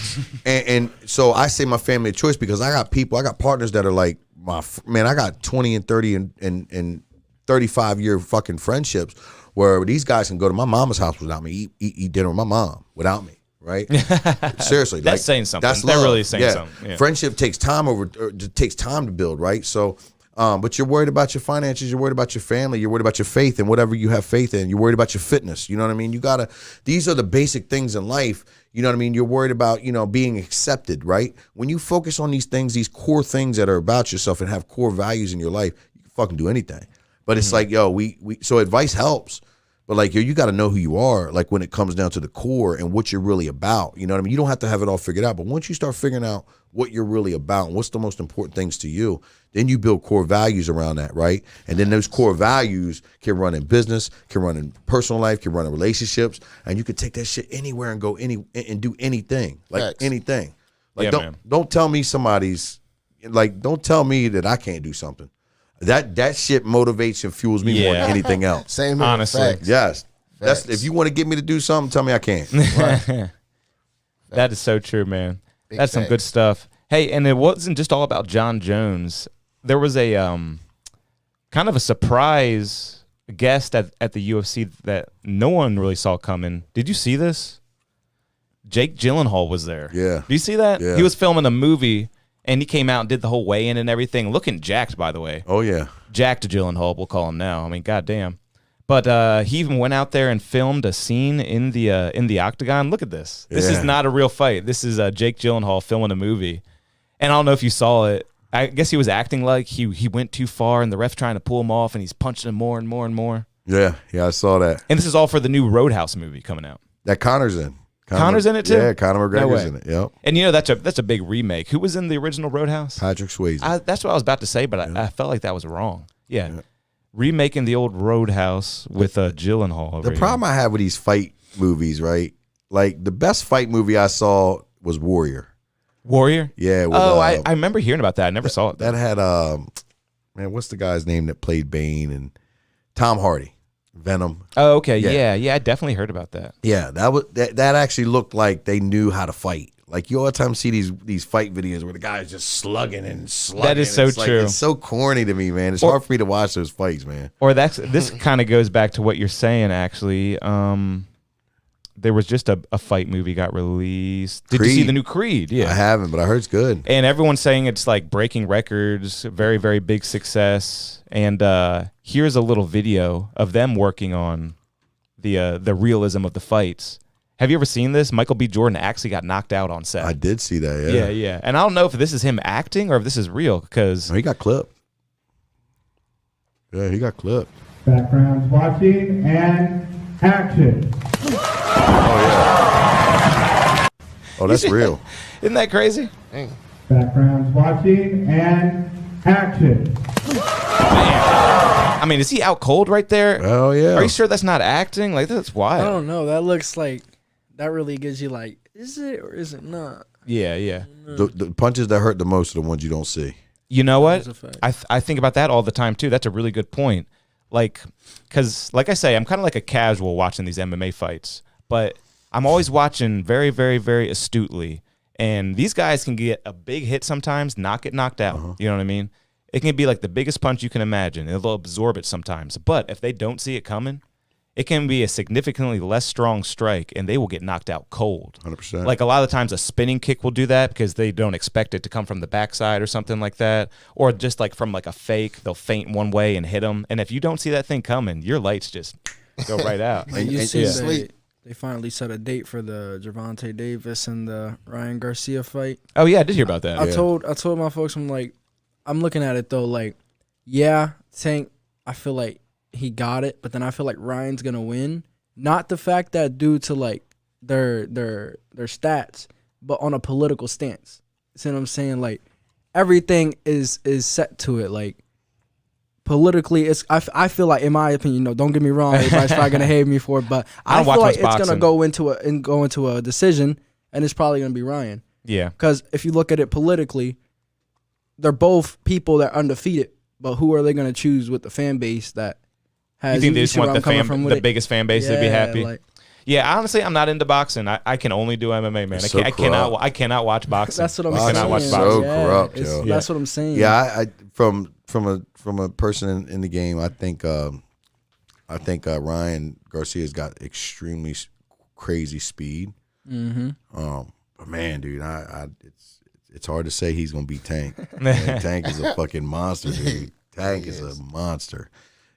And so I say my family of choice because I got partners that are like I got 20 and 30 and 35 year fucking friendships where these guys can go to my mama's house without me, eat dinner with my mom without me. Right? Seriously. That's saying something. That's That love. really is saying something. Yeah. Friendship takes time takes time to build, right? So, but you're worried about your finances, you're worried about your family, you're worried about your faith and whatever you have faith in. You're worried about your fitness. You know what I mean? These are the basic things in life. You know what I mean? You're worried about, being accepted, right? When you focus on these things, these core things that are about yourself and have core values in your life, you can fucking do anything. But it's like, so advice helps. But like, you got to know who you are, like when it comes down to the core and what you're really about. You know what I mean? You don't have to have it all figured out. But once you start figuring out what you're really about and what's the most important things to you, then you build core values around that, right? And then those core values can run in business, can run in personal life, can run in relationships. And you can take that shit anywhere and go and do anything, like anything. Like, don't tell me don't tell me that I can't do something. That shit motivates and fuels me more than anything else. Same here. Honestly. Facts. Yes. Facts. If you want to get me to do something, tell me I can't. That is so true, man. Big That's some good stuff. Hey, and it wasn't just all about John Jones. There was a kind of a surprise guest at the UFC that no one really saw coming. Did you see this? Jake Gyllenhaal was there. Yeah. Do you see that? Yeah. He was filming a movie, and he came out and did the whole weigh-in and everything. Looking jacked, by the way. Oh, yeah. Jacked Gyllenhaal, we'll call him now. I mean, goddamn. But he even went out there and filmed a scene in the octagon. Look at this. This is not a real fight. This is Jake Gyllenhaal filming a movie. And I don't know if you saw it. I guess he was acting like he went too far, and the ref's trying to pull him off, and he's punching him more and more and more. Yeah, I saw that. And this is all for the new Roadhouse movie coming out. That Connor's in. Connor's in it too? Yeah, Conor McGregor's in it. Yep. And that's a big remake. Who was in the original Roadhouse? Patrick Swayze. That's what I was about to say, but I felt like that was wrong. Yeah. Remaking the old Roadhouse with Gyllenhaal. The problem I have with these fight movies, right? Like the best fight movie I saw was Warrior. Warrior? Yeah. With, I remember hearing about that. I never saw it. That had man, what's the guy's name that played Bane and Tom Hardy, Venom. Oh, okay. Yeah. I definitely heard about that. Yeah, that actually looked like they knew how to fight. Like you all the time see these fight videos where the guy's just slugging and slugging. That is so true. It's so corny to me, man. It's hard for me to watch those fights, man. Or this kind of goes back to what you're saying. Actually, there was just a fight movie got released. Did you see the new Creed? Yeah, I haven't, but I heard it's good. And everyone's saying it's like breaking records, very, very big success. And here's a little video of them working on the realism of the fights. Have you ever seen this? Michael B. Jordan actually got knocked out on set. I did see that, yeah. Yeah. And I don't know if this is him acting or if this is real because... he got clipped. Yeah, he got clipped. Backgrounds watching and action. Oh, yeah. Oh, that's real. Isn't that crazy? Dang. Backgrounds watching and action. I mean, is he out cold right there? Oh, yeah. Are you sure that's not acting? Like, that's wild. I don't know. That looks like that really gives you like, is it or is it not? Yeah. The punches that hurt the most are the ones you don't see. You know what? That's a fact. I think about that all the time too. That's a really good point. Like, because like I say, I'm kind of like a casual watching these MMA fights, but I'm always watching very, very, very astutely. And these guys can get a big hit sometimes, not get knocked out. You know what I mean? It can be like the biggest punch you can imagine. It'll absorb it sometimes. But if they don't see it coming, it can be a significantly less strong strike, and they will get knocked out cold. 100%. Like a lot of the times a spinning kick will do that because they don't expect it to come from the backside or something like that. Or just like from like a fake, they'll feint one way and hit them. And if you don't see that thing coming, your lights just go right out. And you see they finally set a date for the Gervonta Davis and the Ryan Garcia fight. Oh, yeah, I did hear about that. I told my folks, I'm looking at it though, like, yeah, Tank, I feel like he got it, but then I feel like Ryan's gonna win, Not the fact that due to like their stats, but on a political stance. See what I'm saying? Like everything is set to it. Like politically, I feel like, in my opinion, don't get me wrong, everybody's probably gonna hate me for it, but I feel like it's gonna go into a decision, and it's probably gonna be Ryan. Yeah. Because if you look at it politically, they're both people that are undefeated, but who are they gonna choose with the fan base that has? You think they just want the biggest fan base to be happy? Yeah, honestly, I'm not into boxing. I can only do MMA, man. I cannot watch boxing. That's what I'm saying. I cannot watch boxing. So corrupt, yo. That's what I'm saying. Yeah, I from a person in the game, I think Ryan Garcia's got extremely crazy speed. Mm-hmm. But man, dude, it's hard to say he's gonna beat Tank. Man, Tank is a fucking monster, dude. Tank is a monster.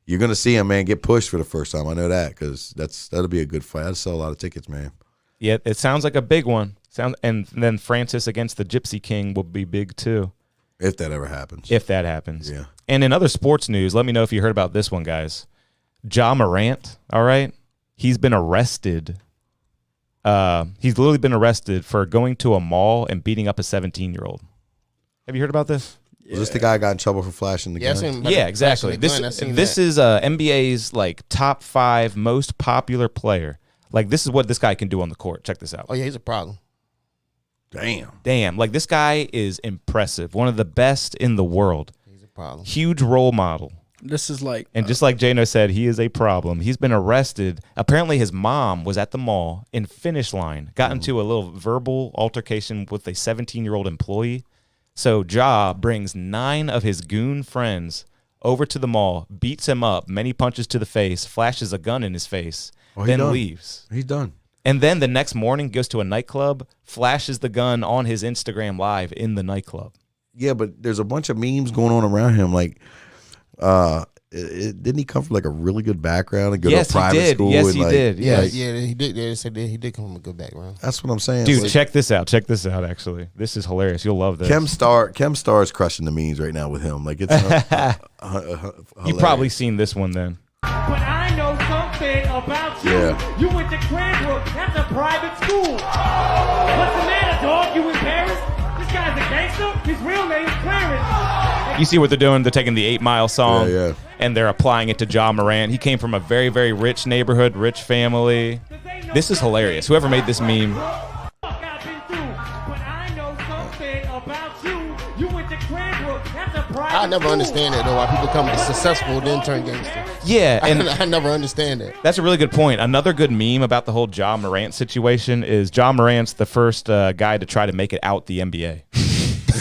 You're gonna see him, man, get pushed for the first time. I know that because that'll be a good fight. I'd sell a lot of tickets, man. Yeah, it sounds like a big one. And then Francis against the Gypsy King will be big too. If that ever happens. If that happens. Yeah. And in other sports news, let me know if you heard about this one, guys. Ja Morant, all right? He's been arrested. He's literally been arrested for going to a mall and beating up a 17-year-old. Have you heard about this? Was this the guy who got in trouble for flashing the gun? Yeah, exactly. This is NBA's like top 5 most popular player. Like, this is what this guy can do on the court. Check this out. Oh, yeah, he's a problem. Damn. Like, this guy is impressive. One of the best in the world. He's a problem. Huge role model. This is like... And just like Jano said, he is a problem. He's been arrested. Apparently, his mom was at the mall in finish line, got into a little verbal altercation with a 17-year-old employee. So Ja brings 9 of his goon friends over to the mall, beats him up, many punches to the face, flashes a gun in his face, then leaves. He's done. And then the next morning goes to a nightclub, flashes the gun on his Instagram live in the nightclub. Yeah, but there's a bunch of memes going on around him. Like, didn't he come from like a really good background and go to a private school? Yes, he did. Yeah, he did. They said that he did come from a good background. That's what I'm saying. Dude, like, check this out. Actually, this is hilarious. You'll love this. Chem Star is crushing the memes right now with him. Like, it's You've probably seen this one then. But I know something about you. Yeah. You went to Cranbrook. That's a private school. What's the matter, dog? You in Paris? This guy's a gangster. His real name's Clarence. You see what they're doing? They're taking the 8 Mile song and they're applying it to Ja Morant. He came from a very, very rich neighborhood, rich family. This is hilarious. Whoever made this meme. I never understand that, though, why people come successful then turn gangster. Yeah, and I never understand that. That's a really good point. Another good meme about the whole Ja Morant situation is Ja Morant's the first guy to try to make it out the NBA.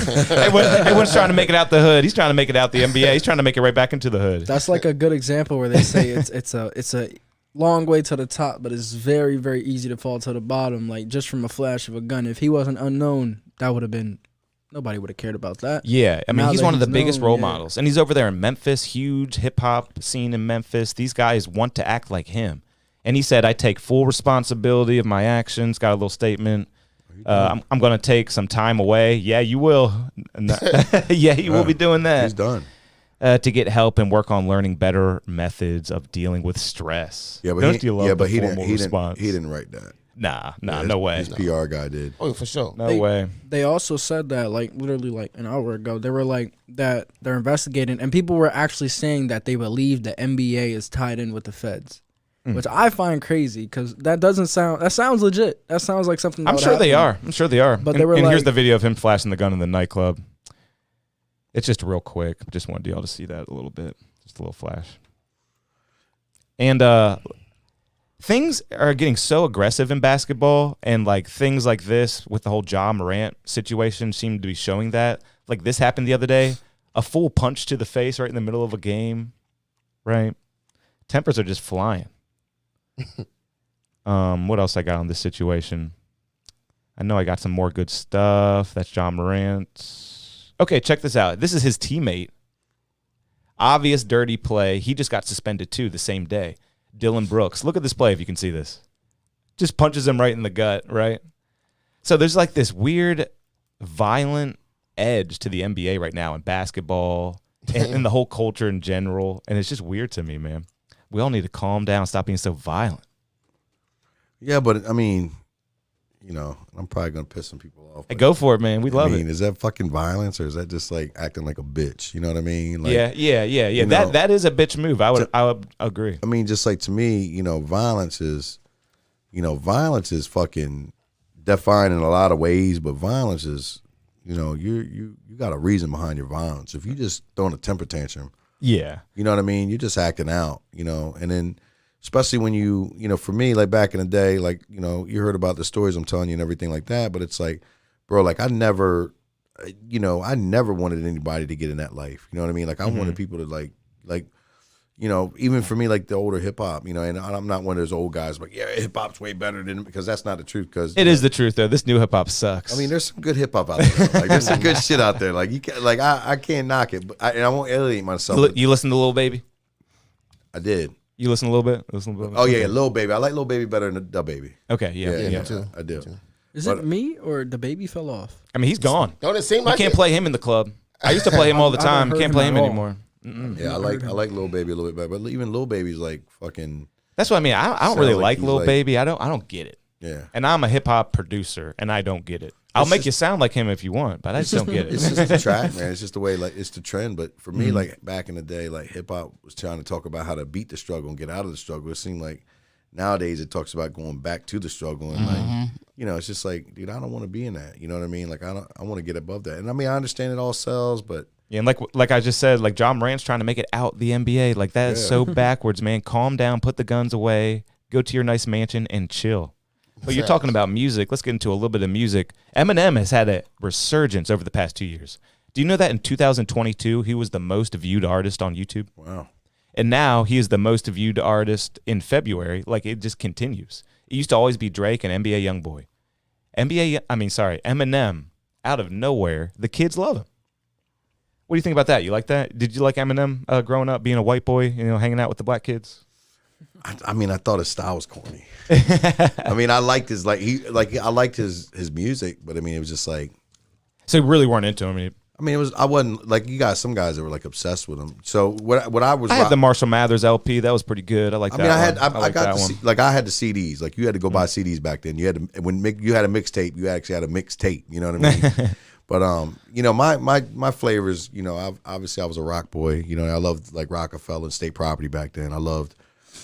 Everyone's trying to make it out the hood. He's trying to make it out the NBA. He's trying to make it right back into the hood. That's like a good example where they say it's a long way to the top, but it's very, very easy to fall to the bottom, like just from a flash of a gun. If he wasn't unknown, that would have been... Nobody would have cared about that. Yeah, I mean, Now he's that one of the he's biggest known, role models. And he's over there in Memphis, huge hip-hop scene in Memphis. These guys want to act like him. And he said, I take full responsibility of my actions. Got a little statement. I'm going to take some time away. Yeah, you will. Yeah, he will be doing that. He's done. To get help and work on learning better methods of dealing with stress. Yeah, but he didn't write that. Nah, no way. His PR guy did. Oh, for sure. No way. They also said that, like, literally, like, an hour ago, they were like, that they're investigating, and people were actually saying that they believe the NBA is tied in with the feds, which I find crazy, because that sounds legit. That sounds like something that I'm sure they are. But they were and like, here's the video of him flashing the gun in the nightclub. It's just real quick. Just wanted y'all to see that a little bit. Just a little flash. And, things are getting so aggressive in basketball, and like things like this with the whole Ja Morant situation seem to be showing that. Like this happened the other day, a full punch to the face right in the middle of a game, right? Tempers are just flying. What else I got on this situation? I know I got some more good stuff. That's Ja Morant. Okay, check this out. This is his teammate. Obvious dirty play. He just got suspended too the same day. Dylan Brooks. Look at this play if you can see this. Just punches him right in the gut, right? So there's like this weird, violent edge to the NBA right now in basketball and the whole culture in general. And it's just weird to me, man. We all need to calm down, stop being so violent. Yeah, but I mean, you know, I'm probably gonna piss some people off. Hey, go for it, man. We love it. Is that fucking violence or is that just like acting like a bitch? You know what I mean? Like, yeah. That is a bitch move. I would agree. I mean, just like to me, you know, violence is fucking defined in a lot of ways, but violence is, you know, you got a reason behind your violence. If you just throwing a temper tantrum, yeah, you know what I mean? You're just acting out, you know, and then especially when you know, for me, like back in the day, like, you know, you heard about the stories I'm telling you and everything like that, but it's like, bro, like I never wanted anybody to get in that life. You know what I mean? Like I wanted people to like, you know, even for me, like the older hip hop, you know, and I'm not one of those old guys, but yeah, hip hop's way better than, because that's not the truth. Because it is the truth though. This new hip hop sucks. I mean, there's some good hip hop out there. Like there's some good shit out there. Like you can, like I can't knock it, but I won't alienate myself. You listen to Lil Baby? I did. You listen a little bit? Oh yeah, Lil Baby. I like Lil Baby better than the Baby. Okay, yeah. I do. Is it me or the Baby fell off? I mean, he's gone. Don't it seem You like can't play him in the club. I used to play him all the I haven't time. heard Can't him play at him all. anymore. Yeah, I like Lil Baby a little bit better, but even Lil Baby's like fucking. That's what I mean. I don't Sound really like like he's Lil like- Baby. I don't get it. Yeah. And I'm a hip hop producer, and I don't get it. I'll make you sound like him if you want, but I just don't get it. It's just the track, man. It's just the way, like, it's the trend. But for me, like back in the day, like hip hop was trying to talk about how to beat the struggle and get out of the struggle. It seemed like nowadays it talks about going back to the struggle and like, you know, it's just like, dude, I don't want to be in that. You know what I mean? Like I want to get above that. And I mean, I understand it all sells, but Yeah, and like I just said, like John Morant's trying to make it out the NBA. Like that is so backwards, man. Calm down, put the guns away, go to your nice mansion and chill. But you're talking about music. Let's get into a little bit of music. Eminem has had a resurgence over the past 2 years. Do you know that in 2022 he was the most viewed artist on YouTube? wow. And now he is the most viewed artist in February. Like it just continues. It used to always be Drake and NBA YoungBoy. Eminem, out of nowhere, the kids love him. What do you think about that? You like that? Did you like Eminem growing up, being a white boy, you know, hanging out with the black kids? I mean, I thought his style was corny. I mean, I liked his I liked his music, but I mean, it was just like. So you really weren't into him. I mean, I wasn't like you guys. Some guys that were like obsessed with him. So what I was. I had the Marshall Mathers LP. That was pretty good. I like that. I got I had the CDs. Like you had to go buy CDs back then. You had to, when you had a mixtape, you actually had a mixtape. You know what I mean? But you know, my flavors. You know, obviously I was a rock boy. You know, I loved like Rockefeller and State Property back then. I loved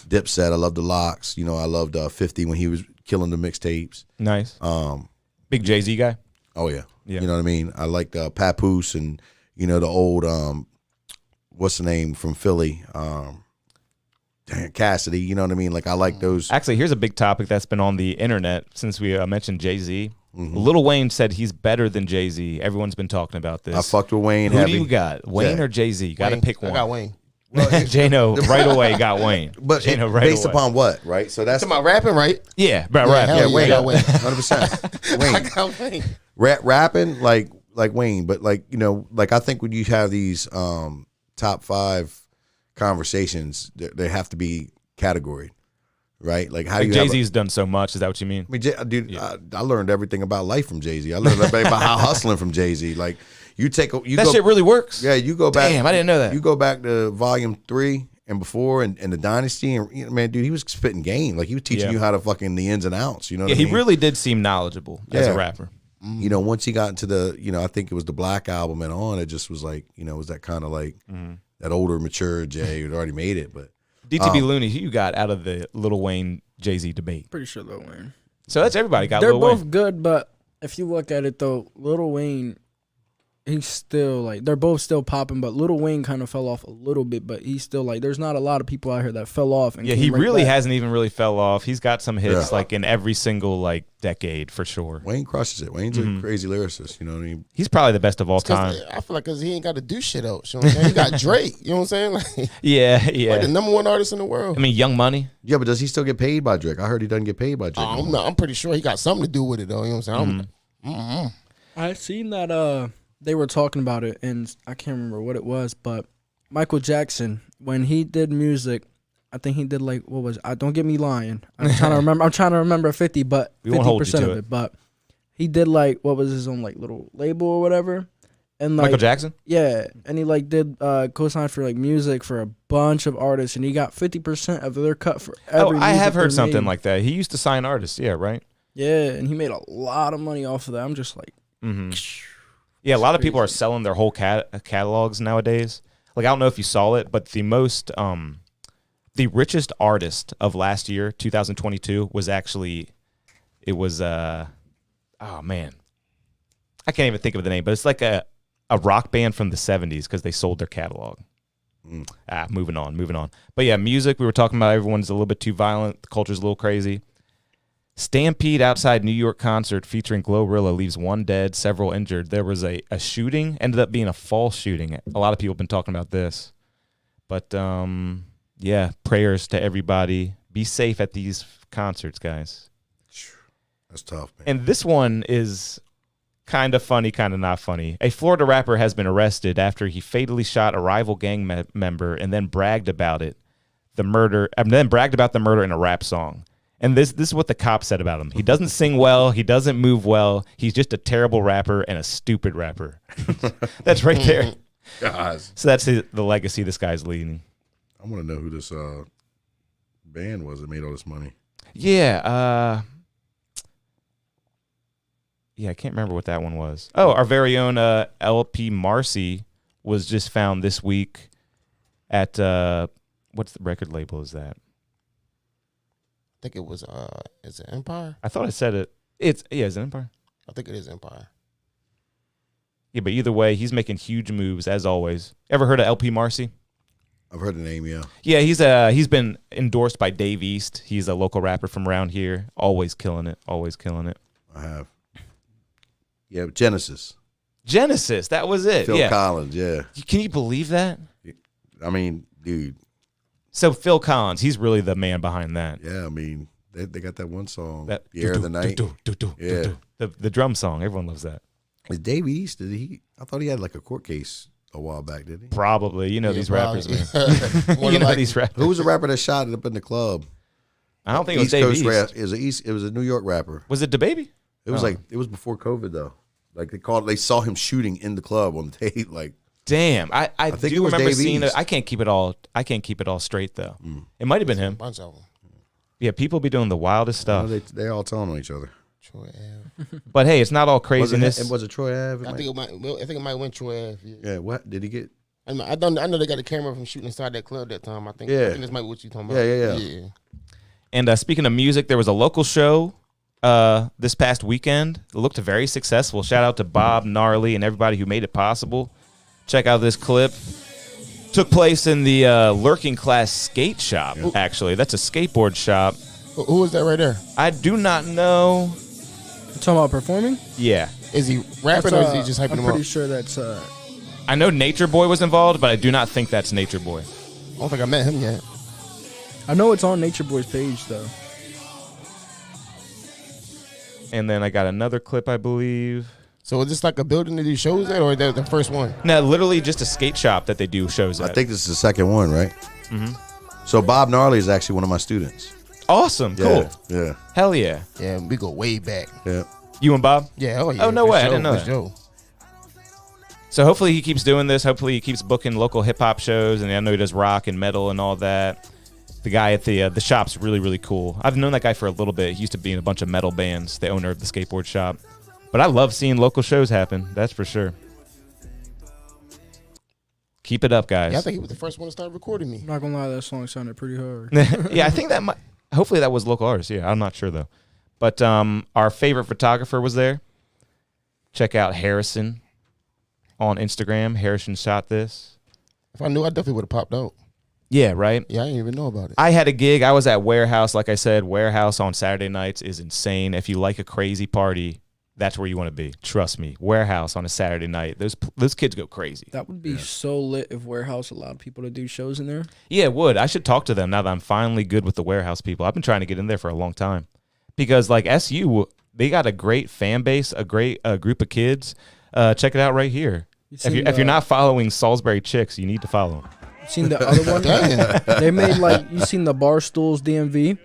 Dipset. I loved the Locks. You know, I loved 50 when he was killing the mixtapes. Nice. Big Jay-Z guy. Oh yeah. Yeah. You know what I mean? I liked Papoose and, you know, the old what's the name from Philly? Cassidy, you know what I mean? Like I like those. Actually, here's a big topic that's been on the internet since we mentioned Jay-Z. Lil Wayne said he's better than Jay-Z. Everyone's been talking about this. I fucked with Wayne. Who heavy. do you got? Wayne or Jay-Z? You got to pick one. I got Wayne. Jano right away got Wayne. But Jano right based away. upon what, right? So that's Talking about rapping, right? Yeah, right. hell Yeah, yeah, Wayne. I got Wayne. 100%. Wayne. I got Wayne. Rapping like Wayne, but like, you know, like I think when you have these top 5 conversations, they have to be categoried, right? Like how Like you Jay-Z's done so much. Is that what you mean? I mean, dude, I learned everything about life from Jay-Z. I learned everything about how hustling from Jay-Z. Like That shit really works. Yeah, you go back. Damn, I didn't know that. You go back to Volume 3 and before, and the Dynasty, and you know, man, dude, he was spitting game. Like he was teaching you how to fucking the ins and outs. You know? Yeah, what I he mean? really did seem knowledgeable as a rapper. You know, once he got into the, you know, I think it was the Black album and on, it just was like, you know, it was that kind of like that older, mature Jay who'd already made it. But DTB Looney, who you got out of the Lil Wayne Jay-Z debate? Pretty sure Lil Wayne. So that's everybody got They're Lil both Wayne. good, but if you look at it though, Lil Wayne, he's still like, they're both still popping, but Lil Wayne kind of fell off a little bit, but he's still like, there's not a lot of people out here that fell off. And Yeah, came he right really back. hasn't even really fell off. He's got some hits like in every single like decade for sure. Wayne crushes it. Wayne's a crazy lyricist. You know what I mean? He's probably the best of all time. I feel like because he ain't got to do shit else. You know what I'm saying? He got Drake. You know what I'm saying? Like, Yeah. like the #1 artist in the world. I mean, Young Money. Yeah, but does he still get paid by Drake? I heard he doesn't get paid by Drake. I'm pretty sure he got something to do with it though. You know what I'm saying? I seen that they were talking about it, and I can't remember what it was, but Michael Jackson, when he did music, I think he did like, what was it? Don't get me lying. I'm trying to remember 50, but 50% of it. But he did like, what was his own like little label or whatever, And like Michael Jackson? Yeah, and he like did co-sign for like music for a and he like did co-sign for like music for a bunch of artists, and he got 50% of their cut for every. I have heard they something made. like that. He used to sign artists, yeah, right? Yeah, and he made a lot of money off of that. I'm just like, Yeah, a lot of people are selling their whole catalogs nowadays. Like I don't know if you saw it, but the richest artist of last year, 2022, was actually oh man, I can't even think of the name, but it's like a rock band from the 70s because they sold their catalog. Moving on. But yeah, music, we were talking about everyone's a little bit too violent. The culture's a little crazy. Stampede outside New York concert featuring Glorilla leaves 1 dead, several injured. There was a shooting, ended up being a false shooting. A lot of people have been talking about this. But, yeah, prayers to everybody. Be safe at these concerts, guys. That's tough, man. And this one is kind of funny, kind of not funny. A Florida rapper has been arrested after he fatally shot a rival gang member and then bragged about the murder in a rap song. And this is what the cops said about him. He doesn't sing well. He doesn't move well. He's just a terrible rapper and a stupid rapper. That's right there. Guys. So that's the legacy this guy's leading. I want to know who this band was that made all this money. Yeah. Yeah, I can't remember what that one was. Oh, our very own LP Marcy was just found this week at what's the record label is that? I think it was is it Empire? I thought I said it. Is it Empire? I think it is Empire. Yeah, but either way, he's making huge moves as always. Ever heard of LP Marcy? I've heard the name, yeah. Yeah, he's been endorsed by Dave East. He's a local rapper from around here. Always killing it. I have. Yeah, Genesis. That was it. Phil yeah. Collins, yeah. Can you believe that? I mean, dude. So Phil Collins, he's really the man behind that. Yeah, I mean, they got that one song, That The Air of the Night. Yeah. The drum song. Everyone loves that. Is Dave East, I thought he had like a court case a while back, didn't he? Probably. You know these rappers, man. These rappers. Who was the rapper that shot it up in the club? I don't think it was Dave East. It was a New York rapper. Was it DaBaby? It was it was before COVID though. Like they saw him shooting in the club on the tape. Like, damn, I think do it was remember Dave seeing it. East. I can't keep it all straight though. It might have been him. A bunch of them. Yeah, people be doing the wildest stuff. they all telling on each other. Troy Ave. But hey, it's not all craziness. Was it Troy Ave? I think it might win Troy Ave. Yeah. What did he get? I know they got a camera from shooting inside that club that time. I think this might be what you talking about. Yeah. And speaking of music, there was a local show this past weekend. It looked very successful. Shout out to Bob, Gnarly, and everybody who made it possible. Check out this clip. Took place in the Lurking Class skate shop, actually. That's a skateboard shop. Who is that right there? I do not know. You talking about performing? Yeah. Is he rapping or is he just hyping him up? I'm pretty sure that's. I know Nature Boy was involved, but I do not think that's Nature Boy. I don't think I met him yet. I know it's on Nature Boy's page though. And then I got another clip, I believe. So is this like a building to do shows at, or the first one? No, literally just a skate shop that they do shows at. I think this is the second one, right? Mm-hmm. So Bob Gnarly is actually one of my students. Awesome. Cool. Yeah. Hell yeah. Yeah, we go way back. Yeah. You and Bob? Yeah. Oh yeah. Oh, no way. I didn't know that. Sure. So hopefully he keeps doing this. Hopefully he keeps booking local hip-hop shows. And I know he does rock and metal and all that. The guy at the shop's really, really cool. I've known that guy for a little bit. He used to be in a bunch of metal bands, the owner of the skateboard shop. But I love seeing local shows happen. That's for sure. Keep it up, guys. Yeah, I think he was the first one to start recording me. I'm not gonna lie, that song sounded pretty hard. Yeah, I think that might. Hopefully that was local artist. Yeah, I'm not sure though. But our favorite photographer was there. Check out Harrison on Instagram. Harrison shot this. If I knew, I definitely would have popped out. Yeah, right? Yeah, I didn't even know about it. I had a gig. I was at Warehouse. Like I said, Warehouse on Saturday nights is insane. If you like a crazy party, that's where you want to be. Trust me. Warehouse on a Saturday night. Those kids go crazy. That would be so lit if Warehouse allowed people to do shows in there. Yeah, it would. I should talk to them now that I'm finally good with the Warehouse people. I've been trying to get in there for a long time. Because, like, SU, they got a great fan base, a great group of kids. Check it out right here. If you're not following Salisbury Chicks, you need to follow them. Seen the other one? They made, like, you seen the Barstools DMV?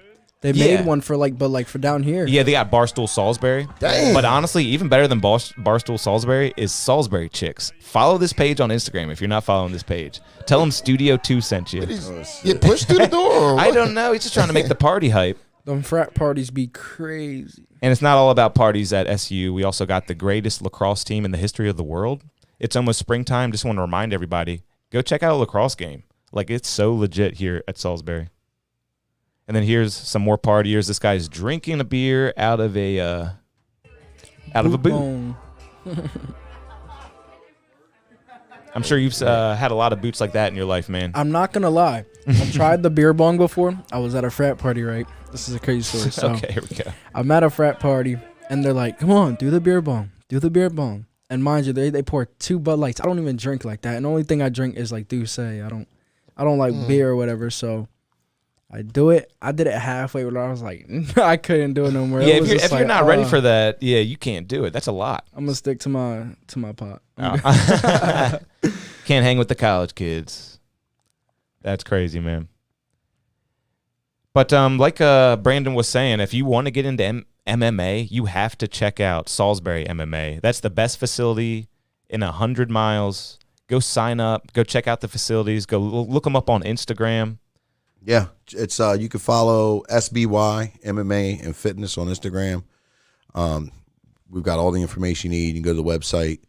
They made one for for down here. Yeah, they got Barstool Salisbury. Damn. But honestly, even better than Barstool Salisbury is Salisbury Chicks. Follow this page on Instagram if you're not following this page. Tell them Studio 2 sent you. Get pushed through the door. Or I what? don't know. He's just trying to make the party hype. Them frat parties be crazy. And it's not all about parties at SU. We also got the greatest lacrosse team in the history of the world. It's almost springtime. Just want to remind everybody, go check out a lacrosse game. Like, it's so legit here at Salisbury. And then here's some more partiers. This guy's drinking a beer out of a boot. I'm sure you've had a lot of boots like that in your life, man. I'm not gonna lie. I've tried the beer bong before. I was at a frat party, right? This is a crazy story. So Okay, here we go. I'm at a frat party, and they're like, "Come on, do the beer bong, do the beer bong." And mind you, they pour 2 Bud Lights. I don't even drink like that. And the only thing I drink is like Douce. I don't like beer or whatever. So I do it. I did it halfway, but I was like, I couldn't do it no more. Yeah, It was if just you're like, not ready for that, yeah, you can't do it. That's a lot. I'm gonna stick to my pot. Can't hang with the college kids. That's crazy, man. But like Brandon was saying, if you want to get into MMA, you have to check out Salisbury MMA. That's the best facility in 100 miles. Go sign up. Go check out the facilities. Go look them up on Instagram. Yeah, it's you can follow SBY MMA and Fitness on Instagram. We've got all the information you need. You can go to the website.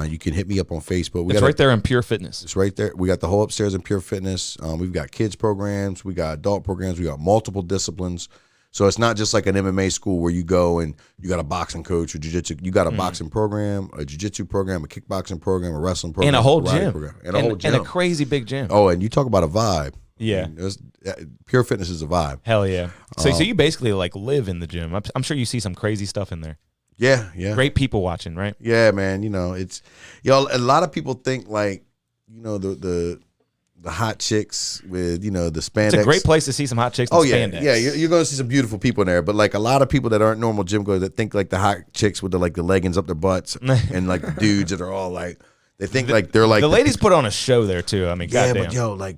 You can hit me up on Facebook. It's right there in Pure Fitness. It's right there. We got the whole upstairs in Pure Fitness. We've got kids programs. We got adult programs. We got multiple disciplines. So it's not just like an MMA school where you go and you got a boxing coach or jiu-jitsu. You got a boxing program, a jiu-jitsu program, a kickboxing program, a wrestling program. And a whole karate gym. program, and a whole gym. And a crazy big gym. Oh, and you talk about a vibe. Yeah. I mean, Pure Fitness is a vibe. Hell yeah. So you basically like live in the gym. I'm sure you see some crazy stuff in there. Yeah. Great people watching, right? Yeah, man. You know, it's a lot of people think like, you know, the hot chicks with, you know, the spandex. It's a great place to see some hot chicks and spandex. Yeah, you're going to see some beautiful people in there. But like a lot of people that aren't normal gym goers that think like the hot chicks with the leggings up their butts and like the dudes that are all like, they think like they're like the ladies put on a show there too. I mean, yeah, goddamn. but yo, like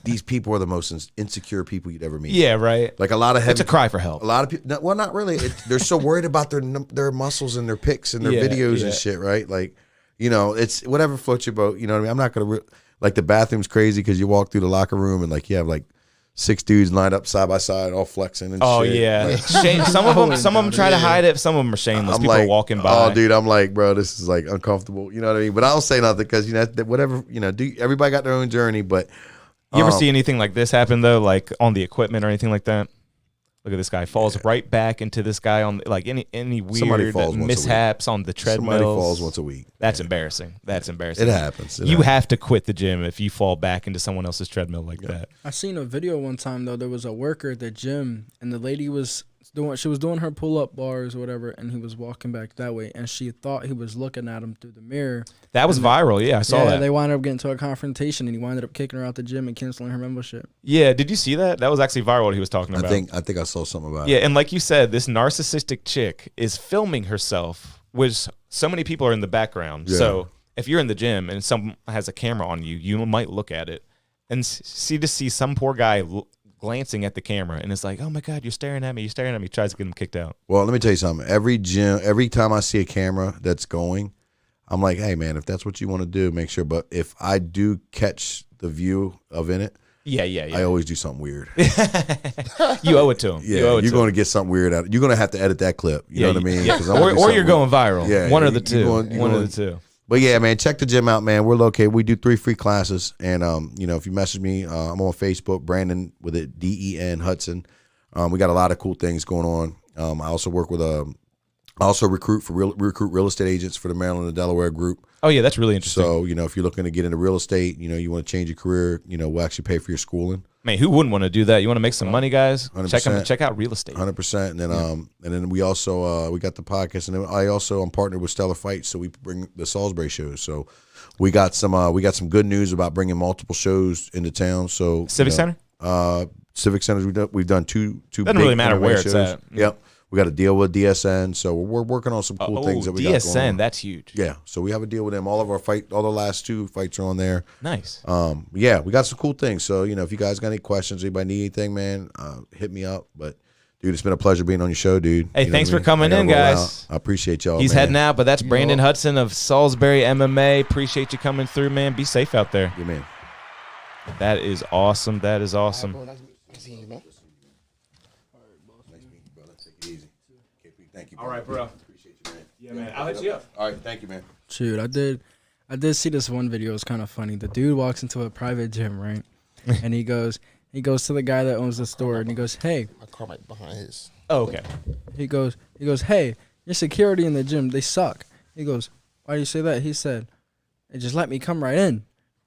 these people are the most insecure people you'd ever meet. Yeah, right. Like a lot of heavy, it's a cry for help. A lot of people, well, not really. They're so worried about their muscles and their pics and their videos and shit, right? Like, you know, it's whatever floats your boat. You know what I mean? I'm not gonna like the bathroom's crazy because you walk through the locker room and like you have like 6 dudes lined up side by side, all flexing and shit. Oh yeah, Like, some of them try to hide it. Some of them are shameless. People like, are walking by. Oh, dude, I'm like, bro, this is like uncomfortable. You know what I mean? But I don't say nothing because you know whatever. You know, everybody got their own journey. But you ever see anything like this happen though, like on the equipment or anything like that? Look at this guy falls right back into this guy on like any weird mishaps on the treadmill. Somebody falls once a week. That's embarrassing. That's embarrassing. It happens. You have to quit the gym if you fall back into someone else's treadmill like that. I seen a video one time though. There was a worker at the gym, and the lady was doing her pull-up bars or whatever, and he was walking back that way, and she thought he was looking at him through the mirror. That was viral. Yeah, I saw that. They wound up getting into a confrontation, and he wound up kicking her out the gym and canceling her membership. Yeah, did you see that? That was actually viral what he was talking about. I think I saw something about it. Yeah, and like you said, this narcissistic chick is filming herself, which so many people are in the background. Yeah. So if you're in the gym and someone has a camera on you, you might look at it and see some poor guy glancing at the camera, and it's like, oh my God, you're staring at me, tries to get him kicked out. Well, let me tell you something. Every time I see a camera that's going, I'm like, hey man, if that's what you want to do, make sure. But if I do catch the view of it, yeah, I always do something weird. You owe it to him. Yeah, you're going to get something weird out. You're going to have to edit that clip. You know what I mean? Yeah. Or you're going viral. Yeah, one of the two. One of the two. But yeah, man, check the gym out, man. We're located. We do 3 free classes, and you know, if you message me, I'm on Facebook, Branden with it, DEN Hudson. We got a lot of cool things going on. I also work with I also recruit real estate agents for the Maryland and Delaware group. Oh yeah, that's really interesting. So you know, if you're looking to get into real estate, you know, you want to change your career, you know, we'll actually pay for your schooling. Man, who wouldn't want to do that? You want to make some money, guys? 100%. Check out real estate. 100%. And then we also we got the podcast, and then I'm partnered with Stellar Fights, so we bring the Salisbury shows. So we got some good news about bringing multiple shows into town. So Civic Center. Civic Centers. We've done two. Doesn't really matter where it's at. Yep. We got a deal with DSN, so we're working on some cool things that we got going DSN, on. that's huge. Yeah, so we have a deal with them. All the last 2 fights are on there. Nice. Yeah, we got some cool things. So, if you guys got any questions, anybody need anything, man, hit me up. But, dude, it's been a pleasure being on your show, dude. Hey, thanks for coming in, guys. I appreciate y'all, He's man. heading out, but that's Branden Hudson of Salisbury MMA. Appreciate you coming through, man. Be safe out there. Yeah, man. That is awesome. That is awesome. Nice seeing you, man. Thank you, All right, bro. Appreciate you, man. Yeah, man. I'll hit you up. All right, thank you, man. Shoot, I did see this one video. It's kind of funny. The dude walks into a private gym, right? And he goes to the guy that owns the store, and he goes, "Hey." My car might be behind his. Oh, okay. He goes, "Hey, your security in the gym, they suck." He goes, "Why do you say that?" He said, "They just let me come right in."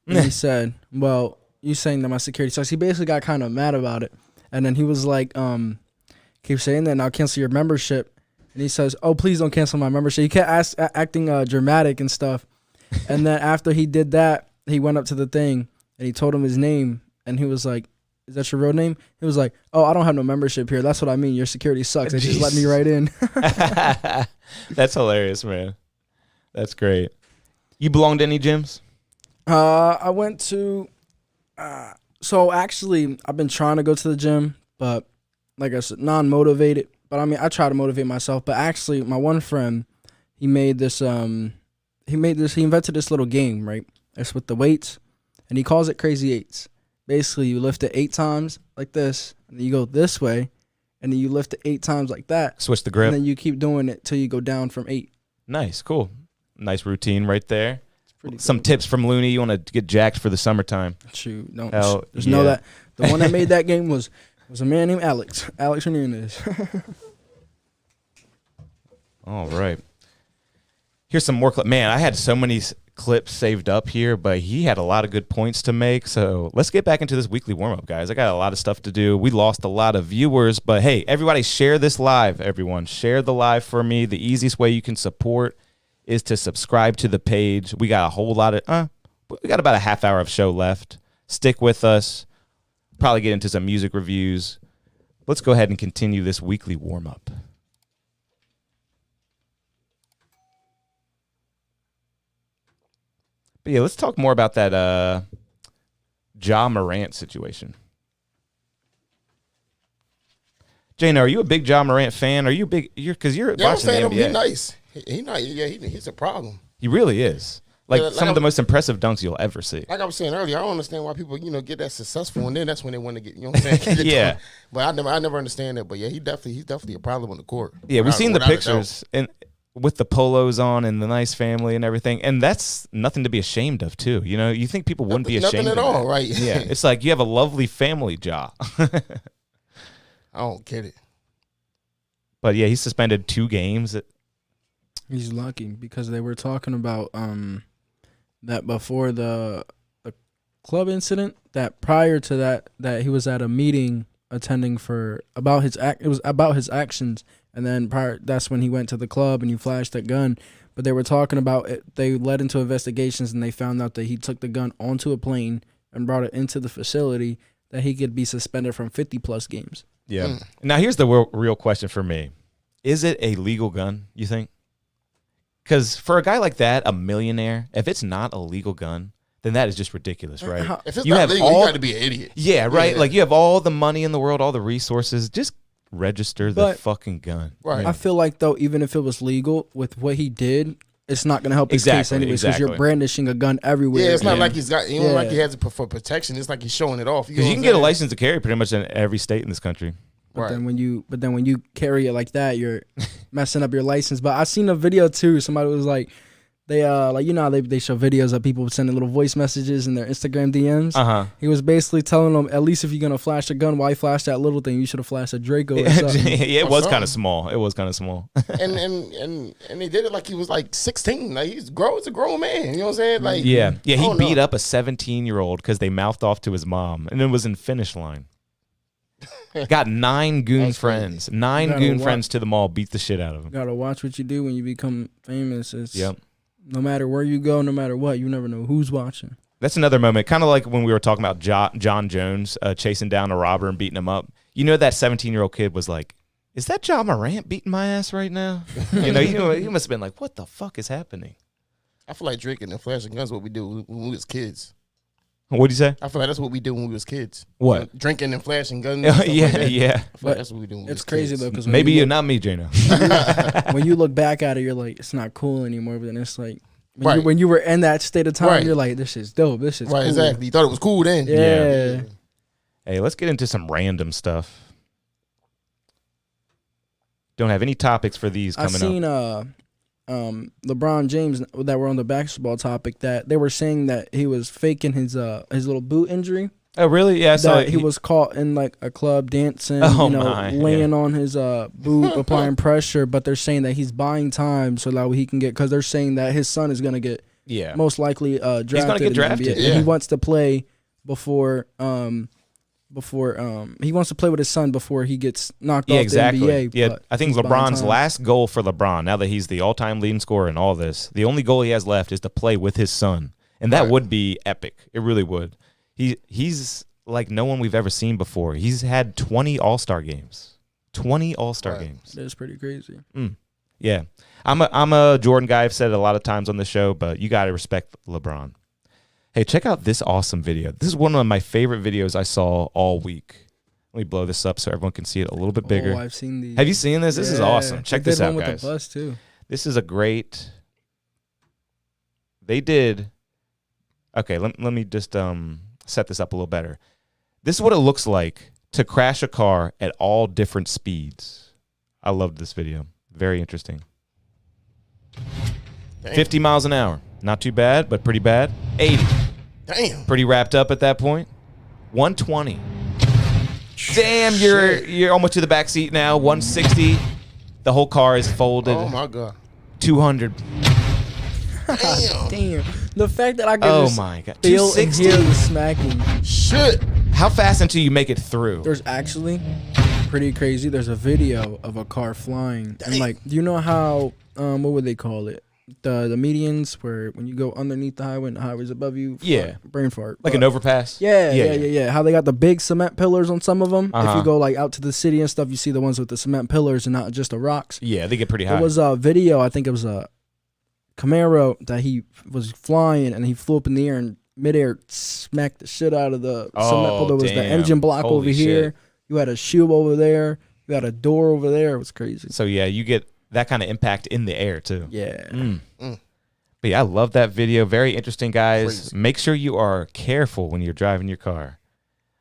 And he said, "Well, you saying that my security sucks." He basically got kind of mad about it. And then he was like, keep saying that and I'll cancel your membership. And he says, "Oh, please don't cancel my membership." He kept acting dramatic and stuff. And then after he did that, he went up to the thing and he told him his name. And he was like, "Is that your real name?" He was like, "Oh, I don't have no membership here. That's what I mean. Your security sucks. They just let me right in." That's hilarious, man. That's great. You belong to any gyms? I went to, so actually, I've been trying to go to the gym, but like I said, non-motivated. But I mean, I try to motivate myself. But actually, my one friend, he invented this little game, right? It's with the weights, and he calls it Crazy Eights. Basically, you lift it 8 times like this, and then you go this way, and then you lift it 8 times like that. Switch the grip. And then you keep doing it till you go down from 8. Nice, cool. Nice routine right there. Pretty Some cool. tips from Looney. You want to get jacked for the summertime. Shoot, don't Just know that the one that made that game was a man named Alex Hernandez. All right. Here's some more clips. Man, I had so many clips saved up here, but he had a lot of good points to make. So let's get back into this weekly warm-up, guys. I got a lot of stuff to do. We lost a lot of viewers, but hey, everybody share this live, everyone. Share the live for me. The easiest way you can support is to subscribe to the page. We got a whole lot of, we got about a half hour of show left. Stick with us. Probably get into some music reviews. Let's go ahead and continue this weekly warm-up. But yeah, let's talk more about that Ja Morant situation. Jane, are you a big Ja Morant fan? Are you big? Because you're watching the NBA. He's nice. He's a problem. He really is. Like Yeah, some of the most impressive dunks you'll ever see. Like I was saying earlier, I don't understand why people, get that successful, and then that's when they want to get, what I'm saying? Yeah. But I never understand that. But yeah, he's definitely a problem on the court. Yeah, we've seen the Without a doubt. pictures and with the polos on and the nice family and everything, and that's nothing to be ashamed of too. You think people wouldn't be ashamed Nothing at of all, that. right? Yeah, it's like you have a lovely family, Ja. I don't get it. But yeah, he's suspended 2 games. He's lucky because they were talking about that before the club incident, that prior to that he was at a meeting attending about his actions, and then that's when he went to the club and he flashed that gun. But they were talking about it. They led into investigations and they found out that he took the gun onto a plane and brought it into the facility, that he could be suspended from 50+ games. Yeah. Now here's the real question for me: is it a legal gun? You think? Because for a guy like that, a millionaire, if it's not a legal gun, then that is just ridiculous, right? If it's not legal, you got to be an idiot. Yeah, right. Yeah. Like you have all the money in the world, all the resources. Just register the fucking gun. Right. I feel like though, even if it was legal, with what he did, it's not going to help his case anyways, because you're brandishing a gun everywhere. Yeah, it's not like he's got. Like he has it for protection. It's like he's showing it off. Because you can get a license to carry pretty much in every state in this country. But then when you carry it like that, you're messing up your license. But I seen a video too. Somebody was like, they how they show videos of people sending little voice messages in their Instagram DMs. He was basically telling them, at least if you're gonna flash a gun, why flash that little thing? You should have flashed a Draco. Or something. Yeah, it was kind of small. and they did it like he was like 16. Like he's a grown man. You know what I'm saying? Like yeah. He beat up a 17-year-old because they mouthed off to his mom, and it was in finish line. Got 9 goon friends. 9 goon friends to the mall, beat the shit out of him. Gotta watch what you do when you become famous. Yep. No matter where you go, no matter what, you never know who's watching. That's another moment, kind of like when we were talking about John Jones chasing down a robber and beating him up. That 17-year-old kid was like is that John Morant beating my ass right now? You know, he must have been like, what the fuck is happening? I feel like drinking and flashing guns is what we do when we was kids. What'd you say? I feel like that's what we did when we was kids. What? Drinking and flashing guns. And stuff Yeah, like that. yeah. I feel like that's what we do when we It's was crazy kids. though, because Maybe you're not me, Jano. when you look back at it, you're like, it's not cool anymore. But then it's like, Right. when you were in that state of time, Right. you're like, this is dope. This is Right, cool. exactly. You thought it was cool then. Yeah. Hey, let's get into some random stuff. Don't have any topics for these I coming up. seen LeBron James that were on the basketball topic that they were saying that he was faking his little boot injury. Oh, really? Yeah, I saw That it. he was caught in like a club dancing, Oh, you know, my, laying yeah. on his boot, applying pressure. But they're saying that he's buying time so that he can get, because they're saying that his son is gonna get Yeah. most likely drafted. gonna get in the drafted. NBA, and Yeah. he wants to play before he wants to play with his son before he gets knocked Yeah, off exactly. the NBA. Yeah, but I think he's buying LeBron's time. last goal for LeBron, now that he's the all-time leading scorer in all this, the only goal he has left is to play with his son, and that would be epic. It really would. He's like no one we've ever seen before. He's had 20 All-Star games. 20 All-Star games. That's pretty crazy. Yeah. I'm a Jordan guy. I've said it a lot of times on the show, but you got to respect LeBron. Hey, check out this awesome video. This is one of my favorite videos I saw all week. Let me blow this up so everyone can see it a little bit bigger. Oh, I've seen these. Have you seen this? This is awesome. Check They this did out, one guys. with the bus too. This is a great. They did. Okay, let me just set this up a little better. This is what it looks like to crash a car at all different speeds. I loved this video. Very interesting. 50 miles an hour. Not too bad, but pretty bad. 80. Damn. Pretty wrapped up at that point. 120. Damn, you're almost to the back seat now. 160. The whole car is folded. Oh my god. 200. Damn. Damn. The fact that I could Oh just my god. feel and 260. hear the smacking. Shit. How fast until you make it through? There's actually pretty crazy. There's a video of a car flying. And like, do you know how what would they call it? The medians where when you go underneath the highway and the highway's above you. Yeah. Brain fart. Like an overpass? Yeah. How they got the big cement pillars on some of them. If Uh-huh. you go like out to the city and stuff, you see the ones with the cement pillars and not just the rocks. Yeah, they get pretty high. There was a video, I think it was a Camaro that he was flying and he flew up in the air and midair smacked the shit out of the cement pillar. There was the damn. engine block Holy over here. shit. You had a shoe over there. You had a door over there. It was crazy. So yeah, you get that kind of impact in the air too. Yeah. But yeah, I love that video. Very interesting, guys. Crazy. Make sure you are careful when you're driving your car.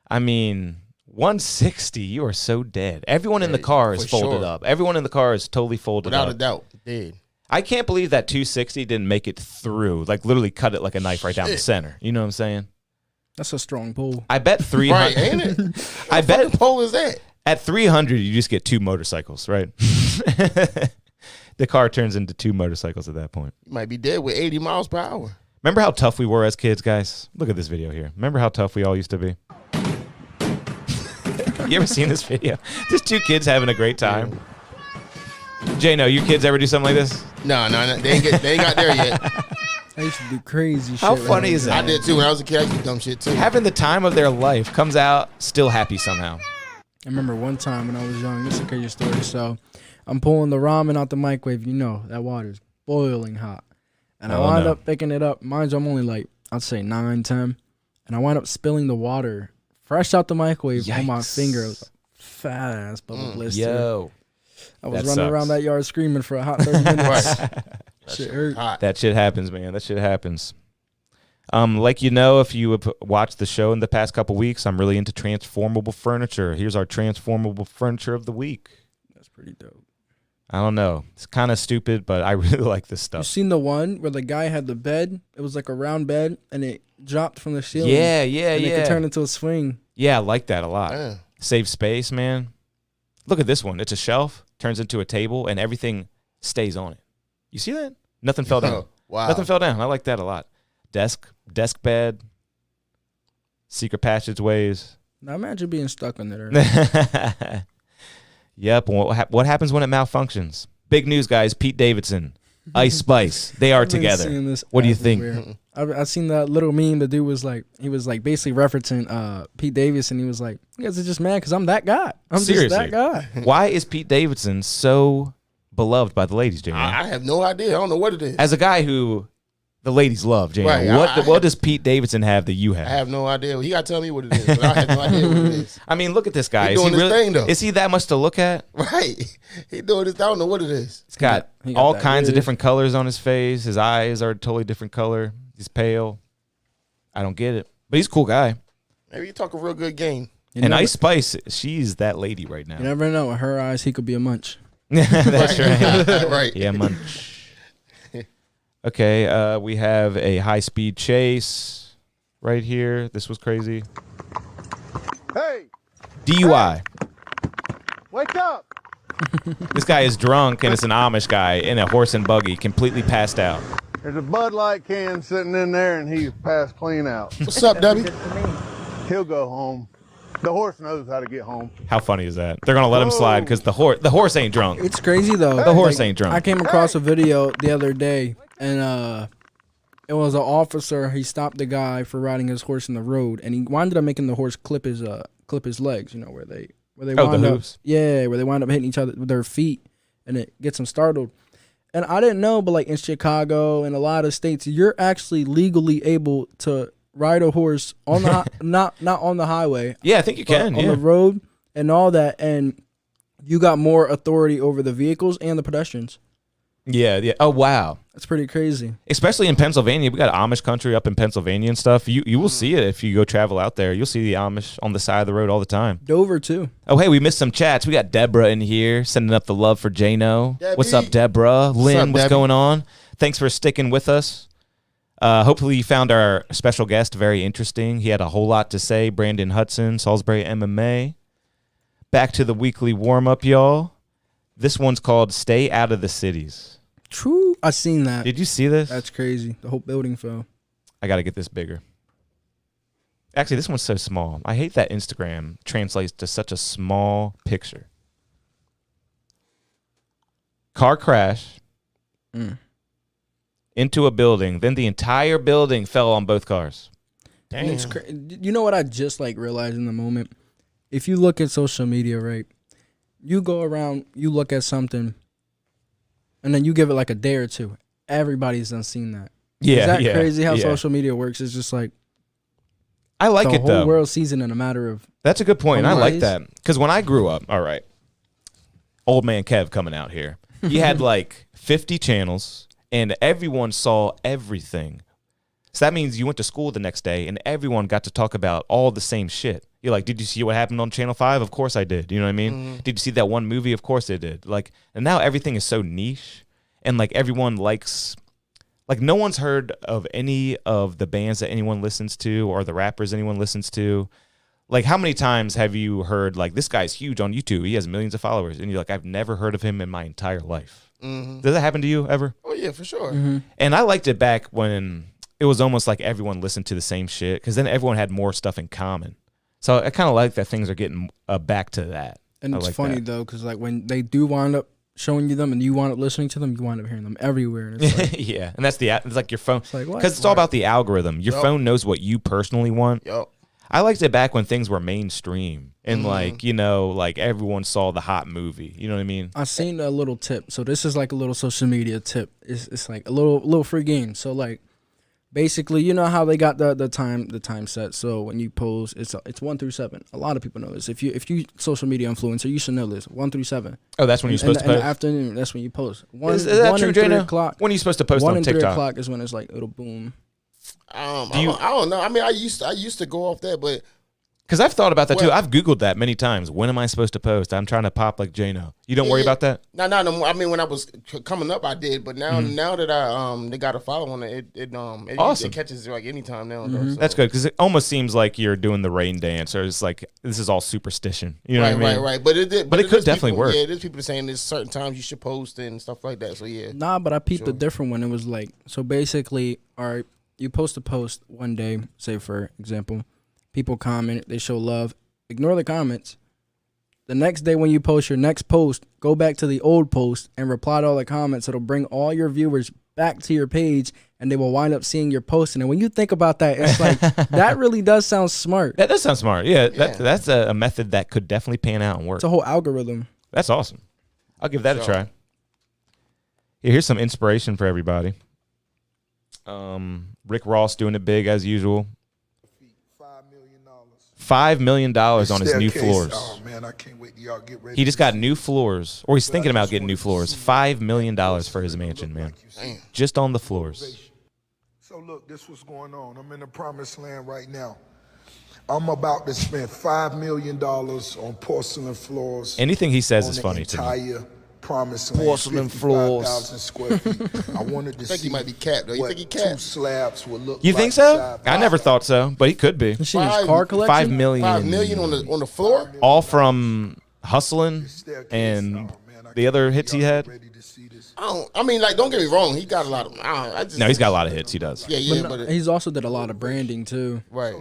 I mean, 160, you are so dead. Everyone in the car is for folded sure. up. Everyone in the car is totally folded Without a up. doubt. Dead. I can't believe that 260 didn't make it through. Like literally cut it like a knife right down the Shit. center. You know what I'm saying? That's a strong pull. I bet 300. Right, ain't it? I What bet fucking pole is that? at 300 you just get 2 motorcycles, right? The car turns into 2 motorcycles at that point. You might be dead with 80 miles per hour. Remember how tough we were as kids, guys? Look at this video here. Remember how tough we all used to be? You ever seen this video? Just 2 kids having a great time. Jano, your kids ever do something like this? No, they ain't got there yet. I used to do crazy shit. How when funny I was is I that? did too. When I was a kid, I used to do dumb shit too. Having the time of their life, comes out still happy somehow. I remember one time when I was young. This is a crazy story. So I'm pulling the ramen out the microwave. You know, that water's boiling hot. And I Oh, wind no. up picking it up. Mind you, I'm only like, I'd say 9, 10. And I wind up spilling the water fresh out the microwave on my Yikes. finger. It was a fat ass bubble blister. Yo. I was that running sucks. around that yard screaming for a hot 30 minutes. Shit hurt. Hot. That shit happens, man. That shit happens. Like you know, if you have watched the show in the past couple weeks, I'm really into transformable furniture. Here's our transformable furniture of the week. That's pretty dope. I don't know. It's kind of stupid, but I really like this You stuff. seen the one where the guy had the bed? It was like a round bed, and it dropped from the ceiling. Yeah, and it could turn into a swing. Yeah, I like that a lot. Yeah. Save space, man. Look at this one. It's a shelf, turns into a table, and everything stays on it. You see that? Nothing fell down. Wow. Nothing fell down. I like that a lot. Desk bed, secret passageways. Now imagine being stuck on there. Yep. What happens when it malfunctions? Big news, guys. Pete Davidson Ice Spice. They are I've been together. seeing this What do you think? everywhere. I've seen that little meme. The dude was like, he was like basically referencing Pete Davidson. He was like, you guys are just mad because I'm that guy. I'm Seriously. just that guy. Why is Pete Davidson so beloved by the ladies, Jamie? I have no idea. I don't know what it is. As a guy who the ladies love, Jamie, Right, what does Pete Davidson have that you have? I have no idea. He got to tell me what it is. But I have no idea what it is. I mean, look at this guy. He doing his thing, though. Is he that much to look at? Right. He doing this. I don't know what it is. He's got He got all that kinds of wig. different colors on his face. His eyes are a totally different color. He's pale. I don't get it. But he's a cool guy. Maybe you talk a real good game. You And never, Ice Spice, she's that lady right now. you never know. In her eyes, he could be a munch. That's right. Right. Yeah, munch. Okay, we have a high-speed chase right here. This was crazy. Hey, DUI. wake up! This guy is drunk, and it's an Amish guy in a horse and buggy, completely passed out. There's a Bud Light can sitting in there, and he passed clean out. What's up, Debbie? He'll go home. The horse knows how to get home. How funny is that? They're gonna let him slide because the horse ain't drunk. It's crazy though. The horse ain't drunk. I came across a video the other day, and it was an officer. He stopped the guy for riding his horse in the road, and he wound up making the horse clip his legs. You know where they the wound up, hooves? yeah, where they wind up hitting each other with their feet, and it gets them startled. And I didn't know, but like in Chicago and a lot of states, you're actually legally able to ride a horse on the not on the highway. Yeah, I think you can. On Yeah. the road and all that, and you got more authority over the vehicles and the pedestrians. Yeah. Oh wow. That's pretty crazy. Especially in Pennsylvania, we got Amish country up in Pennsylvania and stuff. You will see it if you go travel out there. You'll see the Amish on the side of the road all the time. Dover too. Oh, hey, we missed some chats. We got Deborah in here sending up the love for Jano. Debbie. What's up, Deborah? Lynn, what's Debbie? going on? Thanks for sticking with us. Hopefully you found our special guest very interesting. He had a whole lot to say. Branden Hudson, Salisbury MMA. Back to the weekly warm-up, y'all. This one's called Stay Out of the Cities. True. I seen that. Did you see this? That's crazy. The whole building fell. I got to get this bigger. Actually, this one's so small. I hate that Instagram translates to such a small picture. Car crash into a building. Then the entire building fell on both cars. And it's you know what I just like realized in the moment? If you look at social media, right, you go around, you look at something, and then you give it like a day or two. Everybody's done seen that. Yeah, Is that yeah, crazy how yeah. social media works? It's just like I like the it, whole though. world sees it in a matter of That's a good point. I like Ways. that. Because when I grew up, all right, old man Kev coming out here, he had like 50 channels, and everyone saw everything. So that means you went to school the next day, and everyone got to talk about all the same shit. You're like, did you see what happened on Channel 5? Of course I did. You know what I mean? Did you see that one movie? Of course I did. Like, and now everything is so niche, and like everyone likes, like no one's heard of any of the bands that anyone listens to or the rappers anyone listens to. Like, how many times have you heard, like, this guy's huge on YouTube, he has millions of followers, and you're like, I've never heard of him in my entire life. Does that happen to you ever? Oh, yeah, for sure. And I liked it back when it was almost like everyone listened to the same shit, because then everyone had more stuff in common. So I kind of like that things are getting back to that. And I it's like funny that. though, because like when they do wind up showing you them and you wind up listening to them, you wind up hearing them everywhere. And it's like, Yeah, and that's it's like your phone, like, what? because it's all about the algorithm. Your phone knows what you personally want. Yup. I liked it back when things were mainstream and like, you know, like everyone saw the hot movie. You know what I mean? I seen a little tip. So this is like a little social media tip. It's like a little free game. So like basically, you know how they got the time set. So when you post, it's 1 through 7. A lot of people know this. If you social media influencer, you should know this. 1 through 7. Oh, that's when you're supposed to In the post? afternoon, that's when you post. Is that true, and 3 Jana? o'clock. When are you supposed to post 1 on and 3 TikTok? o'clock is when it's like it'll boom. I don't know. I mean, I used to go off that, but Because I've thought about that too. Well- I've Googled that many times. When am I supposed to post? I'm trying to pop like Jano. You don't worry about that? No. I mean, when I was coming up, I did, but now that I they got a follow on it Awesome. it catches like anytime now. Though, so. That's good, because it almost seems like you're doing the rain dance, or it's like this is all superstition. You know Right, what I mean? right. But it But it could is definitely people, work. Yeah, there's people saying there's certain times you should post and stuff like that. So yeah. Nah, but I peeped a different one. It was like, so basically, all right, you post a post one day, say for example, people comment, they show love, ignore the comments, the next day when you post your next post, go back to the old post and reply to all the comments. It'll bring all your viewers back to your page, and they will wind up seeing your post. And when you think about that, it's like, that really does sound smart. That does sound smart. Yeah, that's a method that could definitely pan out and work. It's a whole algorithm. That's awesome. I'll give that a try. Here's some inspiration for everybody. Rick Ross doing it big as usual. $5 million on his new floors. Oh man, I can't wait till y'all get ready. He just got new floors, or he's thinking about getting new floors. $5 million for his mansion, man. Just on the floors. So look, this what's going on. I'm in the promised land right now. I'm about to spend $5 million on porcelain floors. Anything he says is funny to me. Entire promised land. Porcelain floors. 55,000 square feet. I wanted to I think see he might be capped, though. You think he two capped? slabs would look You like think so? side I by never side. thought so, but he could be. You see his car collection? 5 million. 5 million on the floor? All from Hustling and the other hits he had. I mean, like, don't get me wrong. He got a lot of. No, he's got a lot of hits. He does. Yeah, but He's also did a lot of branding too. right.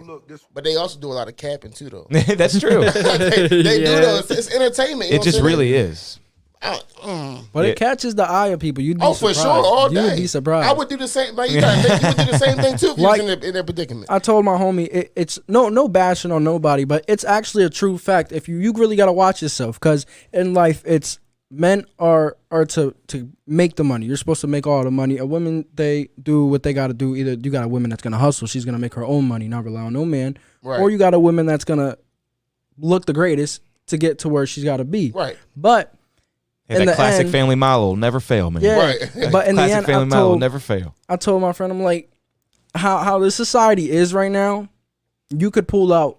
But they also do a lot of capping too, though. That's true. they do though. It's entertainment. You It know just what I'm really saying? is. But it catches the eye of people. You'd be For surprised. sure, all day. You would be surprised. I would do the same. Like, you would do the same thing too if you was in their predicament. I told my homie, it's no bashing on nobody, but it's actually a true fact. If you really got to watch yourself, because in life, it's men are to make the money. You're supposed to make all the money. A women, they do what they got to do. Either you got a woman that's gonna hustle, she's gonna make her own money, not rely on no man, Right. or you got a woman that's gonna look the greatest to get to where she's got to be. Right. But Hey, in that the classic end, family model will never fail, man. yeah. Right. But in the Classic end, family model will never fail. I told my friend, I'm like, how the society is right now, you could pull out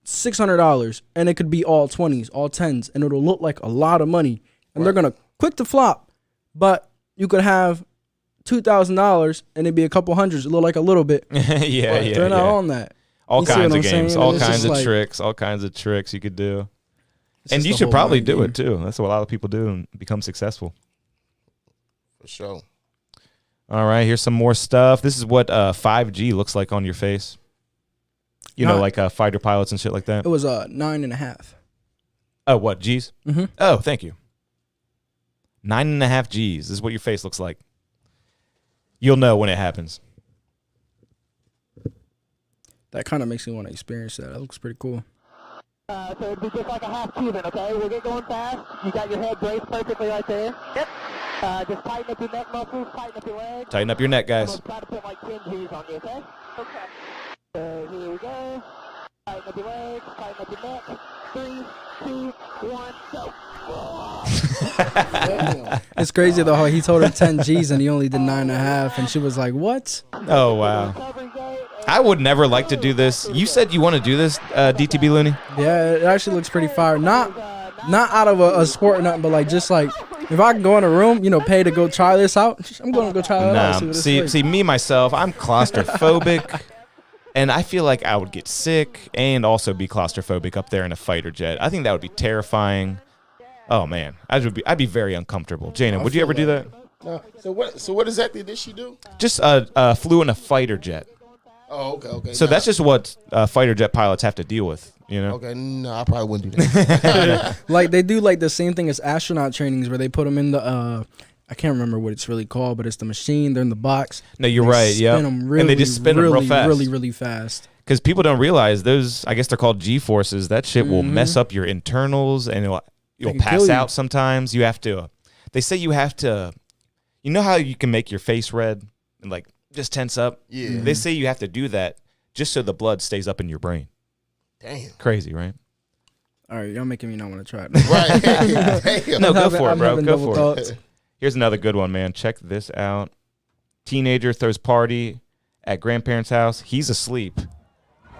$600 and it could be all 20s, all 10s, and it'll look like a lot of money. And they're going to quick to flop. But you could have $2,000 and it'd be a couple hundreds. It look like a little bit. yeah. They're not on that. All You see kinds what of I'm games, saying? all It's kinds just of like- tricks, all kinds of tricks you could do. It's And just you the should whole probably mind do game. it too. That's what a lot of people do and become successful. For sure. All right, here's some more stuff. This is what 5G looks like on your face. You know, like fighter pilots and shit like that. It was 9.5. Oh, what, G's? Mhm. Oh, thank you. 9.5 G's. This is what your face looks like. You'll know when it happens. That kind of makes me want to experience that. That looks pretty cool. So it'd be just like a half Cuban, okay? We'll get going fast. You got your head braced perfectly right there. Yep. Just tighten up your neck muscles, tighten up your legs. Tighten up your neck, I'm guys. gonna try to put like 10 G's on you, okay? Okay. So here we go. Tighten up your legs, tighten up your neck. 3, 2, 1, go. It's crazy though how he told her 10 G's and he only did 9.5, and she was like, "What?" Oh, wow. I would never like to do this. You said you want to do this, DTB Looney? Yeah, it actually looks pretty fire. Not out of a sport or nothing, but like just like if I can go in a room, pay to go try this out, I'm going to go try that out. Nah, See what it's see, like. me, myself, I'm claustrophobic. And I feel like I would get sick and also be claustrophobic up there in a fighter jet. I think that would be terrifying. Oh, man. I'd be very uncomfortable. Jaina, would you ever do that? No. So what exactly did she do? Just flew in a fighter jet. Oh, okay. So that's just what fighter jet pilots have to deal with, you know? Okay, no, I probably wouldn't do that. Like they do like the same thing as astronaut trainings where they put them in the I can't remember what it's really called, but it's the machine. They're in the box. No, you're They right. Yeah, spin 'em really, and they just spin them real fast, really fast. Because people don't realize those. I guess they're called G forces. That shit will mess up your internals, and you'll can pass kill you. out sometimes. You have to. They say you have to. You know how you can make your face red and like just tense up. Yeah. They say you have to do that just so the blood stays up in your brain. Damn. Crazy, right? All right, y'all making me not want to try it. Right. Damn. No, go I'm for it, having bro. Go double for thoughts. it. Here's another good one, man. Check this out. Teenager throws party at grandparents' house. He's asleep.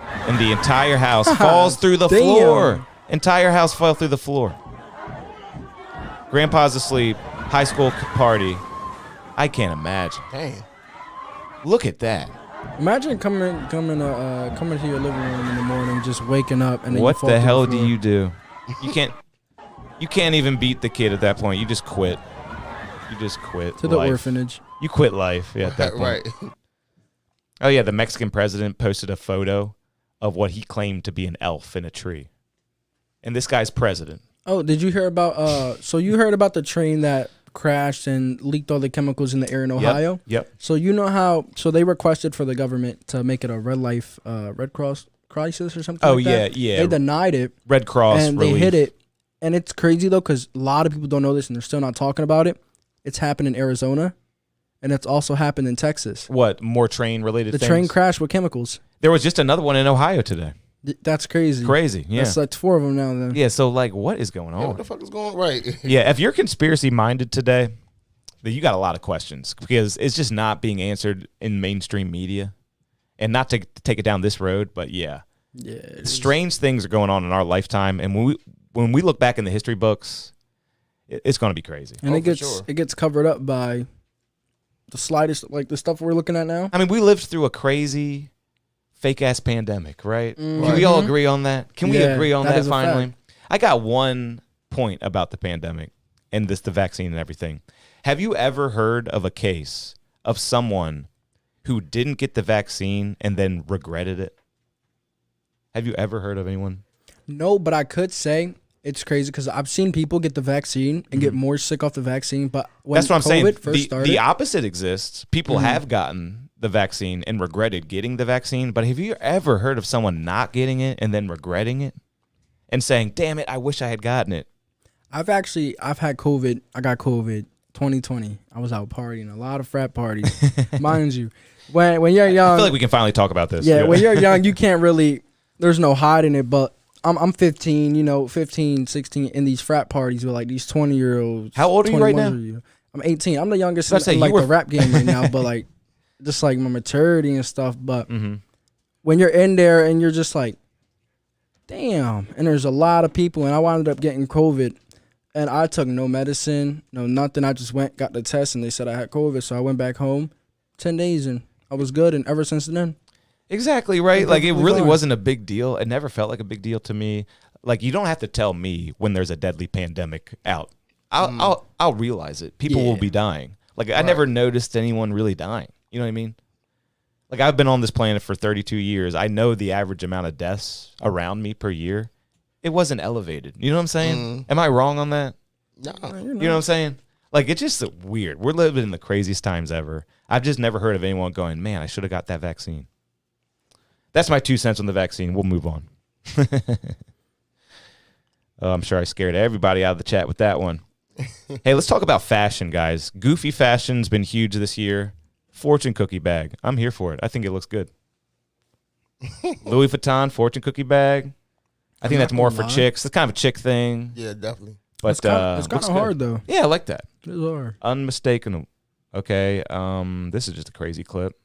And the entire house falls through the Damn. floor. Entire house fell through the floor. Grandpa's asleep. High school party. I can't imagine. Damn. Look at that. Imagine coming to your living room in the morning, just waking up, and then What you fall the through hell floor. do you do? You can't even beat the kid at that point. You just quit. You just quit. To the life. orphanage. You quit life at that point. Right. Oh, yeah, the Mexican president posted a photo of what he claimed to be an elf in a tree. and this guy's president. Oh, did you hear about? So you heard about the train that crashed and leaked all the chemicals in the air in Ohio? Yep. So you know how? So they requested for the government to make it a Red Cross crisis or something. Oh, like that. yeah. They denied it. Red Cross and relief. they hit it. And it's crazy though, because a lot of people don't know this, and they're still not talking about it. It's happened in Arizona, and it's also happened in Texas. What, more train-related things? The train crashed with chemicals. There was just another one in Ohio today. That's crazy. Crazy, yeah. That's like 4 of them now then. Yeah, so like what is going on? Yeah, what the fuck is going on? Right. Yeah, if you're conspiracy-minded today, then you got a lot of questions because it's just not being answered in mainstream media. And not to take it down this road, but yeah. Yeah. Strange things are going on in our lifetime, and when we look back in the history books, it's going to be crazy. And it gets covered up by the slightest, like the stuff we're looking at now. I mean, we lived through a crazy, fake-ass pandemic, right? Can we all agree on that? Can we agree on that finally? I got one point about the pandemic and the vaccine and everything. Have you ever heard of a case of someone who didn't get the vaccine and then regretted it? Have you ever heard of anyone? No, but I could say it's crazy because I've seen people get the vaccine and get more sick off the vaccine. But when that's what I'm saying. First started, the opposite exists. People have gotten the vaccine and regretted getting the vaccine. But have you ever heard of someone not getting it and then regretting it and saying, damn it, I wish I had gotten it? I've had COVID. I got COVID 2020. I was out partying, a lot of frat parties, mind you. When you're young, I feel like we can finally talk about this. Yeah, when you're young, you can't really. There's no hiding it, but I'm 15, 15, 16 in these frat parties with like these 20-year-olds. How old are you right now? I'm 18. I'm the youngest in say, like the rap game right now, but like just like my maturity and stuff. But when you're in there and you're just like, damn, and there's a lot of people, and I wound up getting COVID, and I took no medicine, no nothing. I just got the test, and they said I had COVID, so I went back home 10 days, and I was good, and ever since then. Exactly, right? Like, it really wasn't a big deal. It never felt like a big deal to me. Like, you don't have to tell me when there's a deadly pandemic out. I'll realize it. People will be dying. Like, I never noticed anyone really dying. You know what I mean? Like, I've been on this planet for 32 years. I know the average amount of deaths around me per year. It wasn't elevated. You know what I'm saying? Am I wrong on that? No. You know what I'm saying? Like, it's just weird. We're living in the craziest times ever. I've just never heard of anyone going, man, I should have got that vaccine. That's my 2 cents on the vaccine. We'll move on. I'm sure I scared everybody out of the chat with that one. Hey, let's talk about fashion, guys. Goofy fashion's been huge this year. Fortune cookie bag. I'm here for it. I think it looks good. Louis Vuitton fortune cookie bag. I think that's more for chicks. It's kind of a chick thing. Yeah, definitely. But it's kind of hard though. Yeah, I like that. It's hard. Unmistakable. Okay. This is just a crazy clip.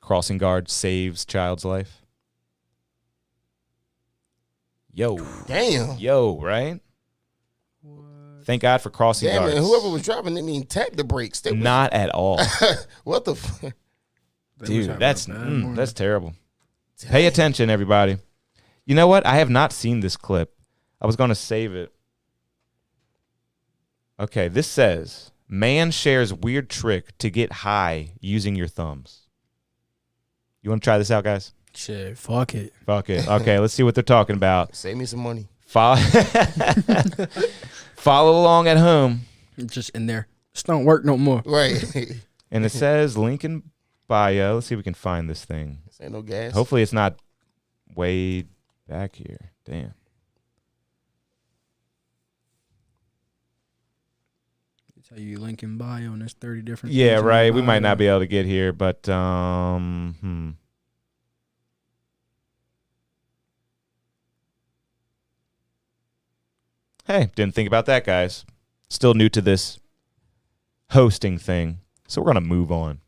Crossing guard saves child's life. Yo. Damn. Yo, right? What? Thank God for crossing guards. Man, whoever was driving didn't even tap the brakes. Not at all. What the fuck? Dude, that's terrible. Dang. Pay attention, everybody. You know what? I have not seen this clip. I was going to save it. Okay, this says, man shares weird trick to get high using your thumbs. You want to try this out, guys? Shit, fuck it. Fuck it. Okay, let's see what they're talking about. Save me some money. Follow along at home. It's just in there. Just don't work no more. Right. And it says link in bio. Let's see if we can find this thing. This ain't no gas. Hopefully it's not way back here. Damn. Tell you link in bio and there's 30 different Yeah, things right. We might not be able to get here, but Hey, didn't think about that, guys. Still new to this hosting thing, so we're gonna move on.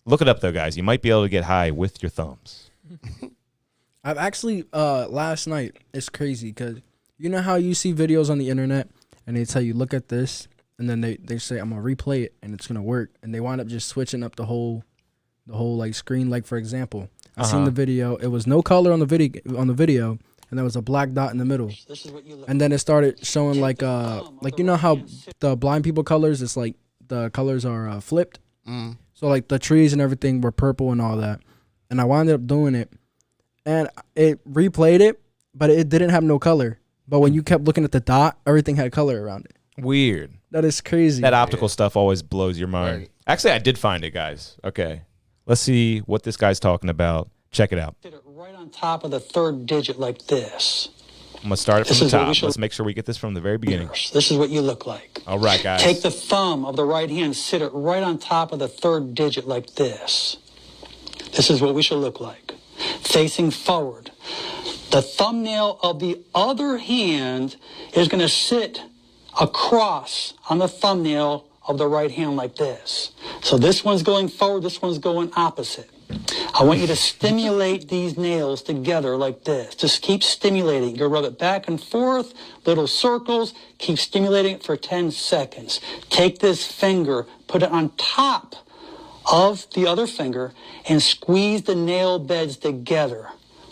Look it up though, guys. You might be able to get high with your thumbs. I've actually last night, it's crazy because you know how you see videos on the internet and they tell you look at this. And then they say I'm gonna replay it and it's gonna work, and they wind up just switching up the whole like screen. Like for example, I seen the video. It was no color on the video, and there was a black dot in the middle. And then it started showing like you know how the blind people colors. It's like the colors are flipped. So like the trees and everything were purple and all that. And I wound up doing it, and it replayed it, but it didn't have no color. But when you kept looking at the dot, everything had color around it. Weird. That is crazy. That optical stuff always blows your mind. Right. Actually, I did find it, guys. Okay. Let's see what this guy's talking about. Check it out. Sit it right on top of the third digit like this. I'm going to start it This from the is what top. we should- Let's make sure we get this from the very beginning. This is what you look like. All right, guys. Take the thumb of the right hand, sit it right on top of the third digit like this. This is what we should look like. Facing forward. The thumbnail of the other hand is going to sit across on the thumbnail of the right hand like this. So this one's going forward, this one's going opposite. I want you to stimulate these nails together like this. Just keep stimulating. You rub it back and forth, little circles. Keep stimulating it for 10 seconds. Take this finger, put it on top of the other finger, and squeeze the nail beds together.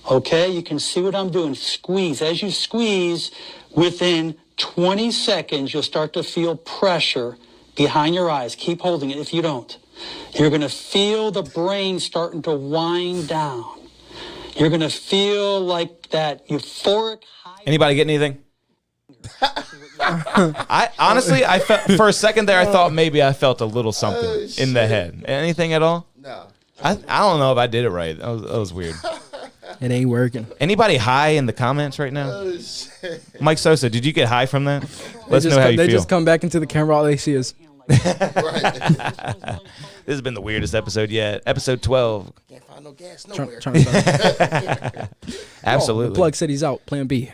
Okay, you can see what I'm doing. Squeeze. As you squeeze, within 20 seconds, you'll start to feel pressure behind your eyes. Keep holding it if you don't. You're going to feel the brain starting to wind down. You're going to feel like that euphoric high. Anybody get anything? I honestly, I felt for a second there, I thought maybe I felt a little something in the head. Anything at all? No. I don't know if I did it right. That was weird. It ain't working. Anybody high in the comments right now? Mike Sosa, did you get high from that? Let's know how you They feel. just come back into the camera. All they see is. This has been the weirdest episode yet. Episode 12. Can't find no gas nowhere. Absolutely. The plug said he's out. Plan B.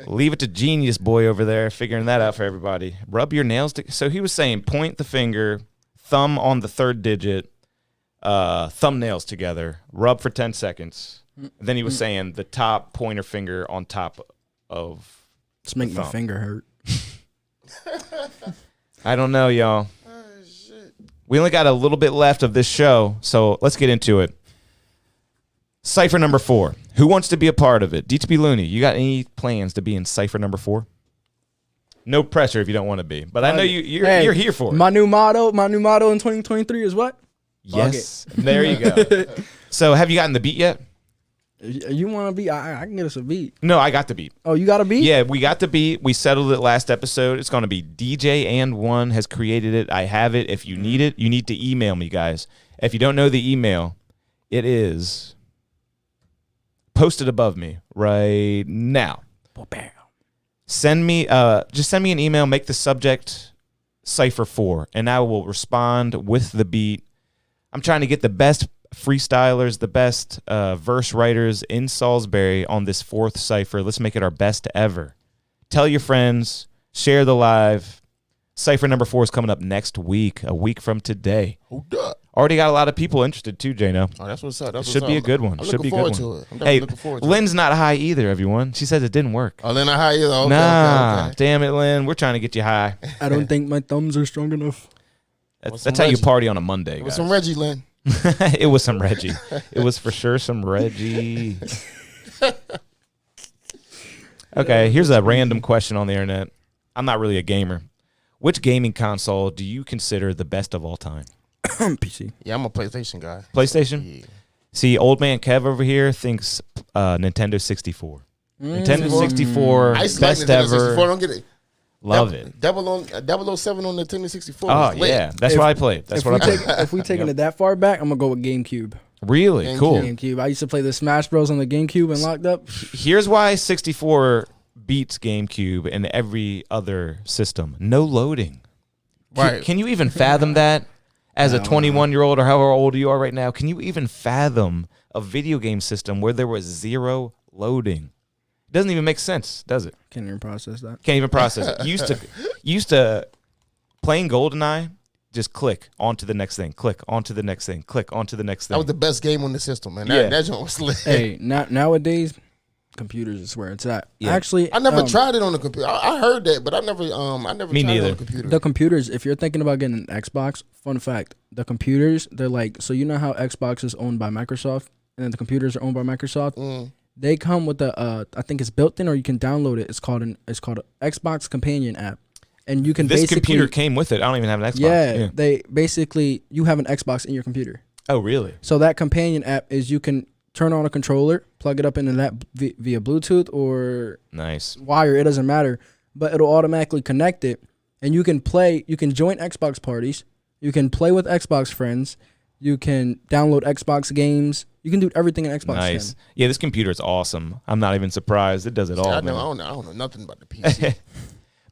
Leave it to Genius Boy over there figuring that out for everybody. Rub your nails. So he was saying point the finger, thumb on the third digit, thumbnails together, rub for 10 seconds. Then he was saying the top pointer finger on top of It's making my finger hurt. I don't know, y'all. We only got a little bit left of this show, so let's get into it. Cypher number 4. Who wants to be a part of it? DTP Looney, you got any plans to be in Cypher number 4? No pressure if you don't want to be, but I know you're here for it. My new motto in 2023 is what? Yes, there you go. So have you gotten the beat yet? You want to beat? I can get us a beat. No, I got the beat. Oh, you got a beat? Yeah, we got the beat. We settled it last episode. It's going to be DJ and One has created it. I have it. If you need it, you need to email me, guys. If you don't know the email, it is posted above me right now. Send me, just send me an email. Make the subject Cypher 4, and I will respond with the beat. I'm trying to get the best freestylers, the best verse writers in Salisbury on this 4th Cypher. Let's make it our best ever. Tell your friends, share the live. Cypher number 4 is coming up next week, a week from today. Already got a lot of people interested too, Jano. Oh, that's what's up. That's Should what's be up. a good one. I'm Should be looking a good forward one. to it. I'm definitely Hey, looking forward to Lynn's not high either, everyone. She says it didn't work. Oh, Lynn, not high either. Okay, nah, okay. damn it, Lynn. We're trying to get you high. I don't think my thumbs are strong enough. That's how you party on a Monday, With guys. some Reggie, Lynn. It was some Reggie. It was for sure some Reggie. Okay, here's a random question on the internet. I'm not really a gamer. Which gaming console do you consider the best of all time? PC. Yeah, I'm a PlayStation guy. PlayStation? Yeah. See, old man Kev over here thinks Nintendo 64. Nintendo 64, I used to like best Nintendo ever. 64. Don't get it. Love it. 007 on Nintendo 64. Oh, was lit. yeah. That's what I played. That's what I played. If we taking it that far back, I'm gonna go with GameCube. Really? Cool. GameCube. I used to play the Smash Bros on the GameCube and locked up. Here's why 64 beats GameCube and every other system. No loading. Right. Can you even fathom that as a 21-year-old or however old you are right now? Can you even fathom a video game system where there was zero loading? It doesn't even make sense, does it? Can't even process that. Can't even process it. Used to playing GoldenEye, just click onto the next thing, click onto the next thing, click onto the next thing. That was the best game on the system, man. Yeah. That joint was lit. Hey, nowadays, computers is where it's at. Yeah. Actually, I never tried it on the computer. I heard that, but I never Me tried neither. it on the computer. the computers. If you're thinking about getting an Xbox, fun fact: the computers, they're like, so you know how Xbox is owned by Microsoft, and then the computers are owned by Microsoft. They come with the I think it's built in, or you can download it. It's called an Xbox Companion app, and you can This basically, computer came with it. I don't even have an Xbox. Yeah, they basically you have an Xbox in your computer. Oh, really? So that companion app is you can turn on a controller, plug it up into that via Bluetooth or nice wire. It doesn't matter, but it'll automatically connect it, and you can play. You can join Xbox parties. You can play with Xbox friends. You can download Xbox games. You can do everything in Xbox. Nice. Yeah, this computer is awesome. I'm not even surprised. It does it all. I don't know nothing about the PC.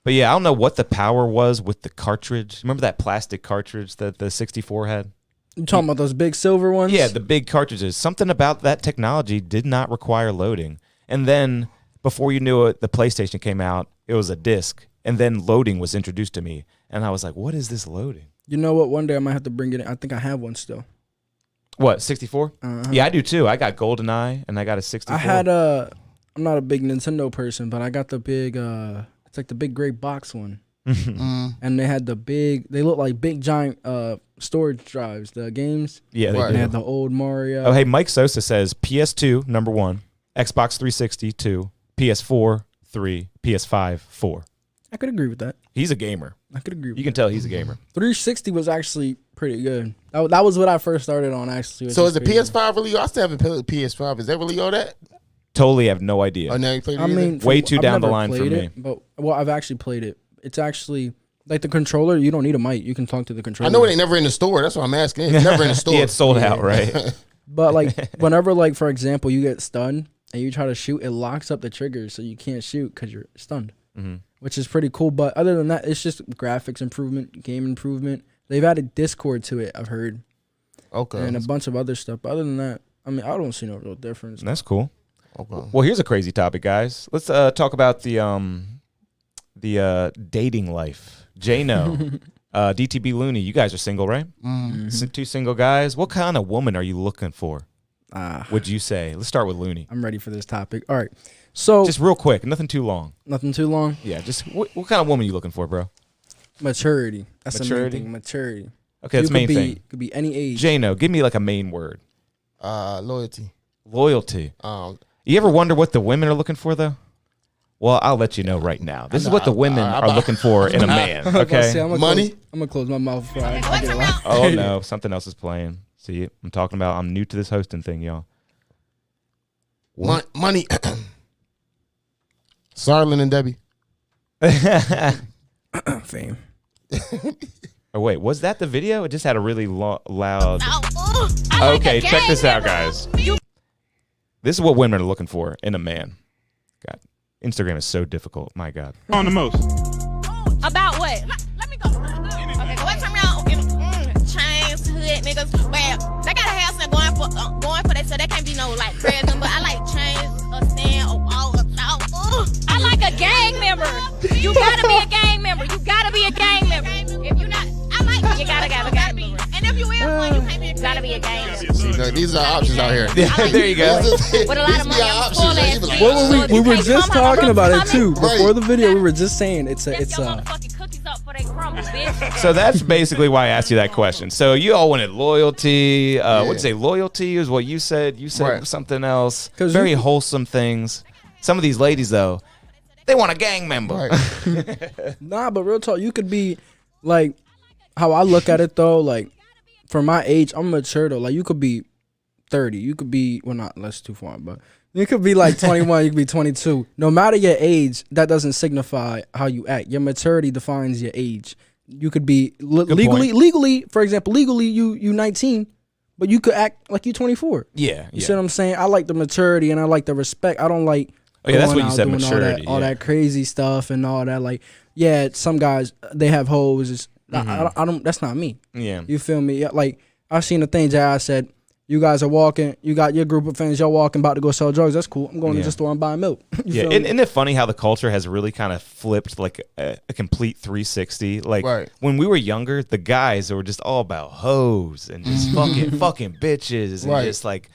But yeah, I don't know what the power was with the cartridge. Remember that plastic cartridge that the 64 had? You talking about those big silver ones? Yeah, the big cartridges. Something about that technology did not require loading. And then before you knew it, the PlayStation came out. It was a disc. And then loading was introduced to me. And I was like, what is this loading? You know what? One day I might have to bring it in. I think I have one still. What, 64? Uh-huh. Yeah, I do too. I got GoldenEye and I got a 64. I had I'm not a big Nintendo person, but I got the big, it's like the big gray box one. And they had they look like big giant storage drives, the games. Yeah, they do. They had the old Mario. Oh, hey, Mike Sosa says PS2, number 1, Xbox 360, 2, PS4, 3, PS5, 4. I could agree with that. He's a gamer. I could agree with You can tell he's a gamer. 360 was actually pretty good. That was what I first started on, actually. So is the PS5 really? I still haven't played the PS5. Is that really all that? Totally have no idea. Oh, now you played it I mean, way too I've down the never line for played me. it, but I've actually played it. It's actually like the controller. You don't need a mic. You can talk to the controller. I know it ain't never in the store. That's what I'm asking. It's never in the store. Yeah, it's sold out, right? But like whenever, like for example, you get stunned and you try to shoot, it locks up the triggers so you can't shoot because you're stunned, which is pretty cool. But other than that, it's just graphics improvement, game improvement. They've added Discord to it, I've heard. Okay. And a bunch of other stuff. But other than that, I mean, I don't see no real difference. That's cool. Okay. Well, here's a crazy topic, guys. Let's talk about the dating life. Jano, DTB Looney, you guys are single, right? Mm-hmm. Two single guys. What kind of woman are you looking for? Would you say? Let's start with Looney. I'm ready for this topic. All right. So just real quick, nothing too long. Nothing too long? Yeah, just what kind of woman are you looking for, bro? Maturity. That's Maturity? the main thing. Maturity. Okay, that's the main thing. Could be any age. Jano, give me like a main word. Loyalty. Loyalty. You ever wonder what the women are looking for, though? Well, I'll let you know right now. This is what the women are looking for in a man, okay? Money? I'm going to close my mouth before I get a lot. Oh, no. Something else is playing. See, I'm talking about, I'm new to this hosting thing, y'all. Money. Sarlin and Debbie. Fame. Oh, wait. Was that the video? It just had a really loud... Okay, check this out, guys. This is what women are looking for in a man. God, Instagram is so difficult. My God. On the most. About what? Let me go. Okay, go turn around. Chains, hood, niggas. Well, they gotta have something going for that, so there can't be no like present. But I like chains, a stand, a wall, a talk. I like a gang member. You gotta be a gang member. You gotta be a gang member. If you're not, I like you gotta have a gang member. And if you is one, you can't be. You gotta be a gang member. See, these are options out here. There you go. With a lot of money, I'm full ass. Well, we were just talking about it too. Before the video, we were just saying it's a. So that's basically why I asked you that question. So you all wanted loyalty. What'd you say? Loyalty is what you said. You said something else. Very wholesome things. Some of these ladies, though, they want a gang member. Nah, but real talk, you could be like how I look at it though. Like for my age, I'm mature though. Like you could be 30. You could be not less too far, but you could be like 21. You could be 22. No matter your age, that doesn't signify how you act. Your maturity defines your age. You could be legally, for example, legally you 19, but you could act like you 24. Yeah, you see what I'm saying? I like the maturity and I like the respect. I don't like. Oh, yeah, that's what you said, maturity. All that crazy stuff and all that. Like, yeah, some guys they have hoes. I don't. That's not me. Yeah, you feel me? Like I seen the thing J.I. said. You guys are walking. You got your group of friends. Y'all walking, about to go sell drugs. That's cool. I'm going to the store and buying milk. Isn't it funny how the culture has really kind of flipped like a complete 360? Like when we were younger, the guys were just all about hoes and just fucking bitches and just like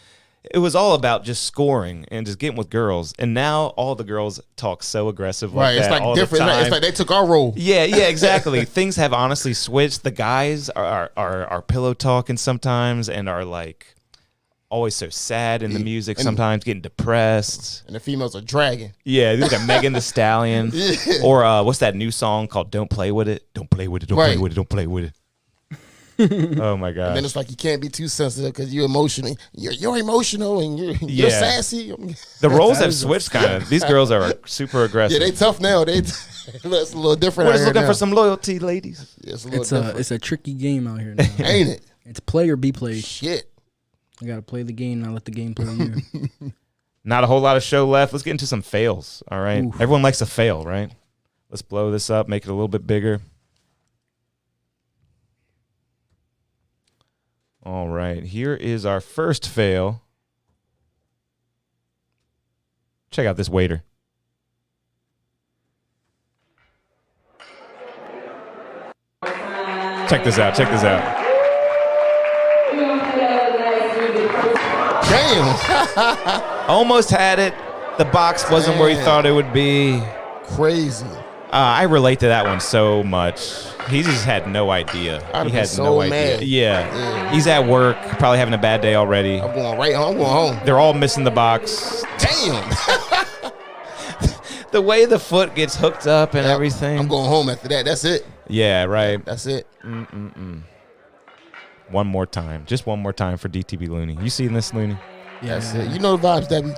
it was all about just scoring and just getting with girls. And now all the girls talk so aggressive like that. It's like all different. The time. It's like they took our role. Yeah, exactly. Things have honestly switched. The guys are pillow talking sometimes and are like always so sad in the music, sometimes getting depressed. And the females are dragging. Yeah, these like Megan Thee Stallion. Or what's that new song called Don't Play With It? Don't play with it, don't play with it, don't play with it. Oh my god! And then it's like you can't be too sensitive because you're emotional. You're emotional and you're sassy. The roles have switched kind of. These girls are super aggressive. Yeah, they tough now. It's a little different. We're just looking for some loyalty, ladies. Yeah, it's a tricky game out here now. Ain't it? It's play or be played. Shit. You gotta play the game, not let the game play you. Not a whole lot of show left. Let's get into some fails. All right. Oof. Everyone likes a fail, right? Let's blow this up, make it a little bit bigger. All right. Here is our first fail. Check out this waiter. Check this out. Check this out. Damn. Almost had it. The box wasn't where he thought it would be. Crazy. I relate to that one so much. He just had no idea. He had no idea. Yeah. He's at work, probably having a bad day already. I'm going right home. I'm going home. They're all missing the box. Damn. The way the foot gets hooked up and everything. I'm going home after that. That's it. Yeah, right. That's it. One more time. Just one more time for DTB Looney. You seen this, Looney? Yeah. That's it. You know the vibes, Debbie.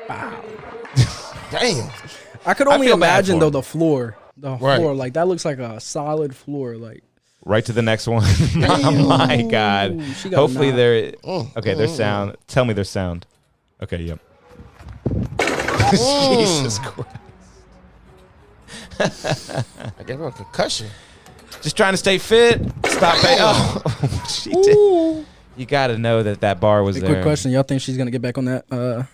Wow. Damn. I could only imagine, though, the floor. The floor. Like, that looks like a solid floor. Like, right to the next one. Oh, my God. Hopefully they're... Okay, their sound. Tell me their sound. Okay, yep. Jesus Christ. I gave her a concussion. Just trying to stay fit. Stop paying. Oh, she did. You got to know that bar was there. Quick question. Y'all think she's going to get back on that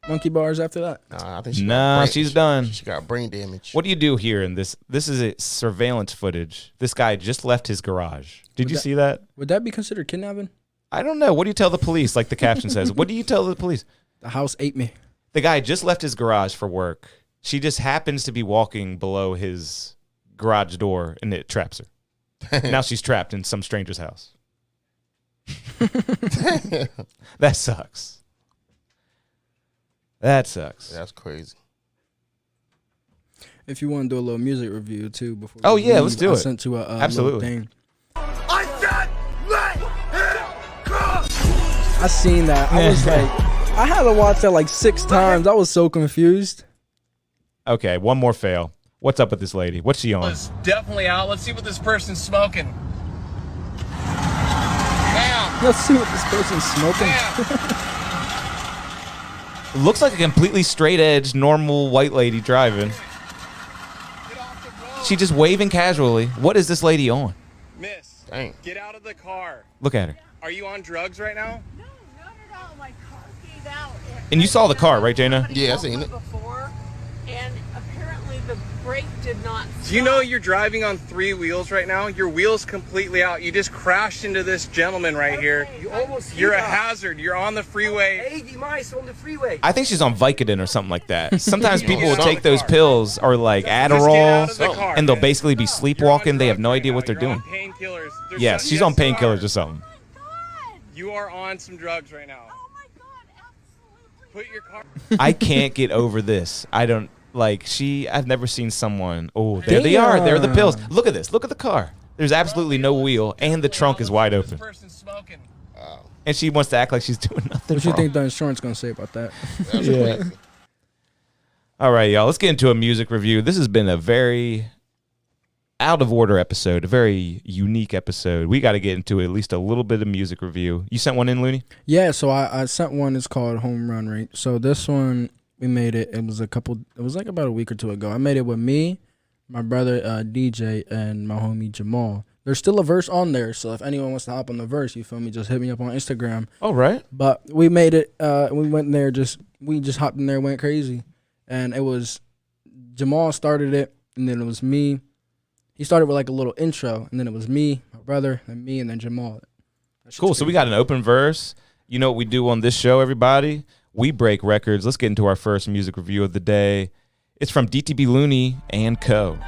monkey bars after that? Nah, I think she's done. She got brain damage. What do you do here in this? This is a surveillance footage. This guy just left his garage. Did you see that? Would that be considered kidnapping? I don't know. What do you tell the police? Like the caption says. What do you tell the police? The house ate me. The guy just left his garage for work. She just happens to be walking below his garage door, and it traps her. Now she's trapped in some stranger's house. That sucks. That sucks. That's crazy. If you want to do a little music review too before. Oh yeah, let's do it. I sent you a absolutely. Thing. I said, let him go. I seen that. I was like, I had to watch that like 6 times. I was so confused. Okay, one more fail. What's up with this lady? What's she on? It's definitely out. Let's see what this person's smoking. Damn. Let's see what this person's smoking. Looks like a completely straight edge, normal white lady driving. She just waving casually. What is this lady on? Miss, dang. Get out of the car. Look at her. Are you on drugs right now? No, not at all. My car gave out. And you saw the car, right, Jana? Yeah, I seen it. Before, and apparently the brake did not stop. Do you know you're driving on 3 wheels right now? Your wheel's completely out. You just crashed into this gentleman right here. You almost You're a hazard. You're on the freeway. 80 miles on the freeway. I think she's on Vicodin or something like that. Sometimes people will take those pills or like Adderall, and they'll basically be sleepwalking. They have no idea what they're doing. Painkillers. Yes, she's on painkillers or something. You are on some drugs right now. Oh my God, absolutely. Put your car. I can't get over this. I don't like I've never seen someone. Oh, there they are. There are the pills. Look at this. Look at the car. There's absolutely no wheel, and the trunk is wide open. And she wants to act like she's doing nothing. What do you wrong. think the insurance gonna say about that? Yeah. All right, y'all. Let's get into a music review. This has been a very out of order episode, a very unique episode. We got to get into at least a little bit of music review. You sent one in, Looney? Yeah, so I sent one. It's called Home Run Rate. So this one, we made it. It was like about a week or two ago. I made it with me, my brother DJ, and my homie Jamal. There's still a verse on there, so if anyone wants to hop on the verse, you feel me, just hit me up on Instagram. All right. But we made it. We went in there. We just hopped in there, went crazy, and it was Jamal started it, and then it was me. He started with like a little intro, and then it was me, my brother, and me, and then Jamal. Cool. So we got an open verse. You know what we do on this show, everybody? We break records. Let's get into our first music review of the day. It's from DTB Looney and Co.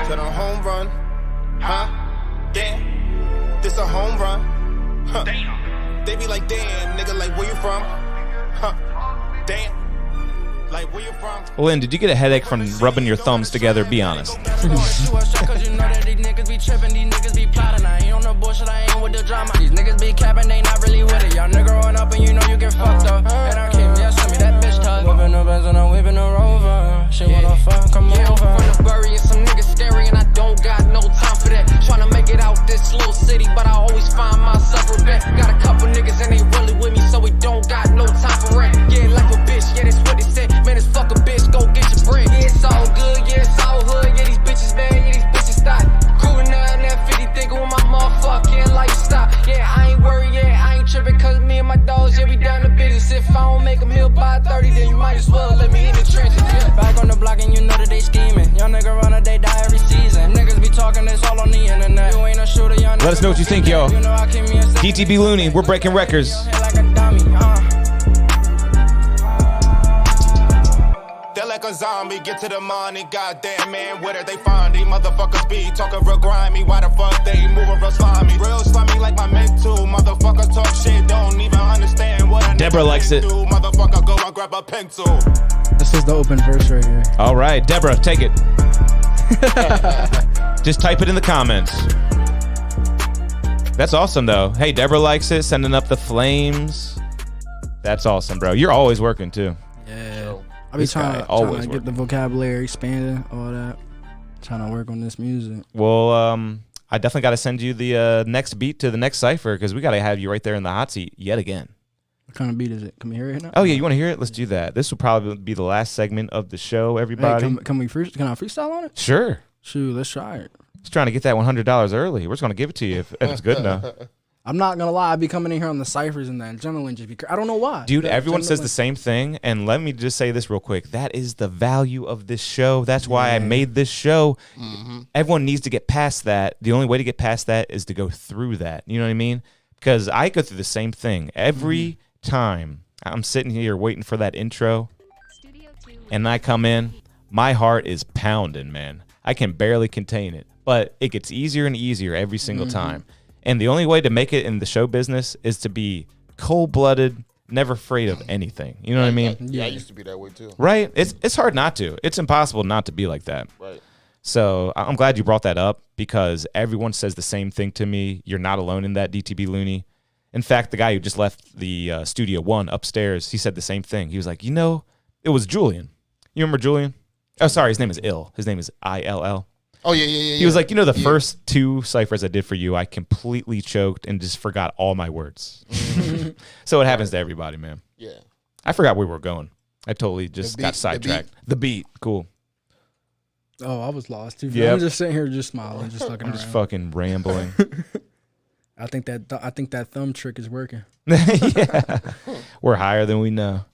To the home run, huh? Damn, this a home run, huh? Damn. They be like, damn, nigga, like, where you from? Huh, damn. Like, where you from? Lynn, did you get a headache from rubbing your thumbs together? Be honest. Cause you know that these niggas be tripping, these niggas be plotting. I ain't on the bullshit, I ain't with the drama. These niggas be capping, they not really with it. Y'all nigga growing up and you know you get fucked up. And I came, yeah, send me that bitch touch. Whipping the Benz and I'm whipping the Rover. She wanna fuck, come over. From the Bury and some niggas scary and I don't got no time for that. Tryna make it out this little city, but I always find myself a bet. Got a couple niggas and they really with me, so we don't got no time for rent. Yeah, like a bitch, yeah, that's what they said. Man, it's fuck a bitch, go get your bread. Yeah, it's all good, yeah, it's all hood. Yeah, these bitches bad, yeah, these bitches thot. Cruising down that 50 thinking with my motherfucking lifestyle. Yeah, I ain't worried, yeah, I ain't tripping, cause me and my dogs, yeah, we down to business. If I don't make a meal by 30, then you might as well let me in the trenches. Yeah. Back on the block and you know that they scheming. Young nigga run a day, die every season. Niggas be talking this all on the internet. You ain't a shooter, young nigga. Let us know what you think, yo. DTB Looney, we're breaking records. They're like a zombie, get to the money, goddamn man, where did they find these motherfuckers be talking real grimy? Why the fuck they moving real slimy? Real slimy like my mental, motherfucker talk shit, don't even understand what a Deborah likes it. do. Motherfucker go and grab a pencil. This is the open verse right here. All right, Deborah, take it. Just type it in the comments. That's awesome, though. Hey, Deborah likes it, sending up the flames. That's awesome, bro. You're always working, too. Yeah. I be trying to get the vocabulary expanded, all that. Trying to work on this music. Well, I definitely got to send you the next beat to the next cipher because we got to have you right there in the hot seat yet again. What kind of beat is it? Can we hear it now? Oh, yeah. You want to hear it? Let's do that. This will probably be the last segment of the show, everybody. Hey, can I freestyle on it? Sure. Shoot, let's try it. Just trying to get that $100 early. We're just going to give it to you if it's good enough. I'm not going to lie. I be coming in here on the ciphers and that adrenaline just be I don't know why. Dude, everyone says the same thing. And let me just say this real quick. That is the value of this show. That's why I made this show. Mm-hmm. Everyone needs to get past that. The only way to get past that is to go through that. You know what I mean? Because I go through the same thing. Every time I'm sitting here waiting for that intro and I come in, my heart is pounding, man. I can barely contain it. But it gets easier and easier every single time. And the only way to make it in the show business is to be cold-blooded, never afraid of anything. You know what I mean? Yeah, I used to be that way too. Right? It's hard not to. It's impossible not to be like that. Right. So I'm glad you brought that up because everyone says the same thing to me. You're not alone in that, DTB Looney. In fact, the guy who just left the Studio One upstairs, he said the same thing. He was like, it was Julian. You remember Julian? Oh, sorry, his name is Ill. His name is ILL. Oh, yeah. He was like, the first two ciphers I did for you, I completely choked and just forgot all my words. So it happens to everybody, man. Yeah. I forgot where we were going. I totally just got sidetracked. The beat. Cool. Oh, I was lost, too. Yep. I'm just sitting here just smiling, just looking around. Just fucking rambling. I think that thumb trick is working. Yeah. We're higher than we know.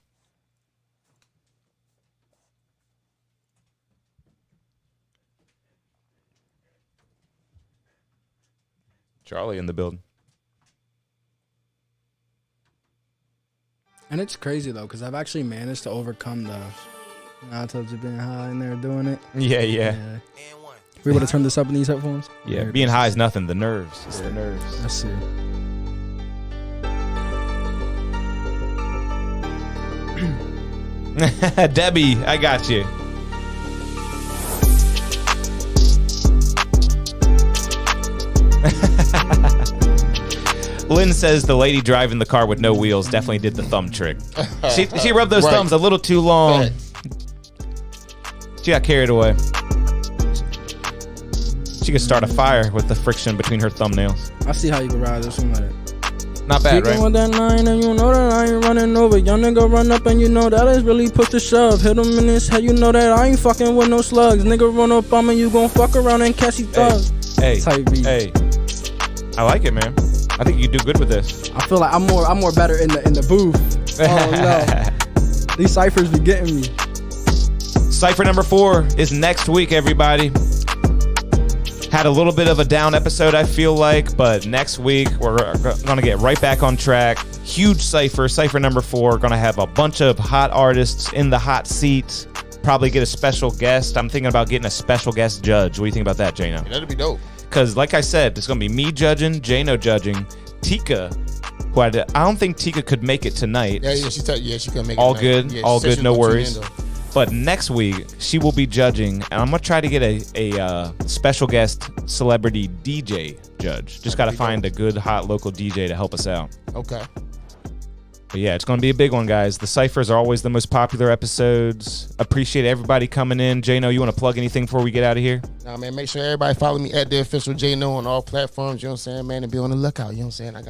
Charlie in the building. And it's crazy, though, because I've actually managed to overcome the odds of being high in there doing it. Yeah. We able to turn this up in these headphones? Yeah, being high is nothing. The nerves. It's the nerves. Let's see. Debbie, I got you. Lynn says the lady driving the car with no wheels definitely did the thumb trick. She rubbed those thumbs a little too long. She got carried away. She could start a fire with the friction between her thumbnails. I see how you can ride this one like that. Not bad, right? With that 9 and you know that I ain't running over. Young nigga run up and you know that is really push to shove. Hit him in his head, you know that I ain't fucking with no slugs. Nigga run up on me, you gon' fuck around and catch these thugs. Hey, I like it, man. I think you do good with this. I feel like I'm more better in the booth. Oh no, these ciphers be getting me. Cipher number 4 is next week, everybody. Had a little bit of a down episode, I feel like, but next week we're going to get right back on track. Huge cipher, cipher number 4. Going to have a bunch of hot artists in the hot seats. Probably get a special guest. I'm thinking about getting a special guest judge. What do you think about that, Jano? That'd be dope. Because, like I said, it's going to be me judging, Jano judging, Tika who I don't think Tika could make it tonight. Yeah, she couldn't make it. All tonight. good, Yeah, all she said good, she no was gonna worries. tune in, though. But next week, she will be judging, and I'm going to try to get a special guest celebrity DJ judge. Just got to find a good, hot local DJ to help us out. Okay. But yeah, it's going to be a big one, guys. The Cyphers are always the most popular episodes. Appreciate everybody coming in. J-No, you want to plug anything before we get out of here? Nah, man, make sure everybody follow me at the official J-No on all platforms, you know what I'm saying, man, and be on the lookout, you know what I'm saying? I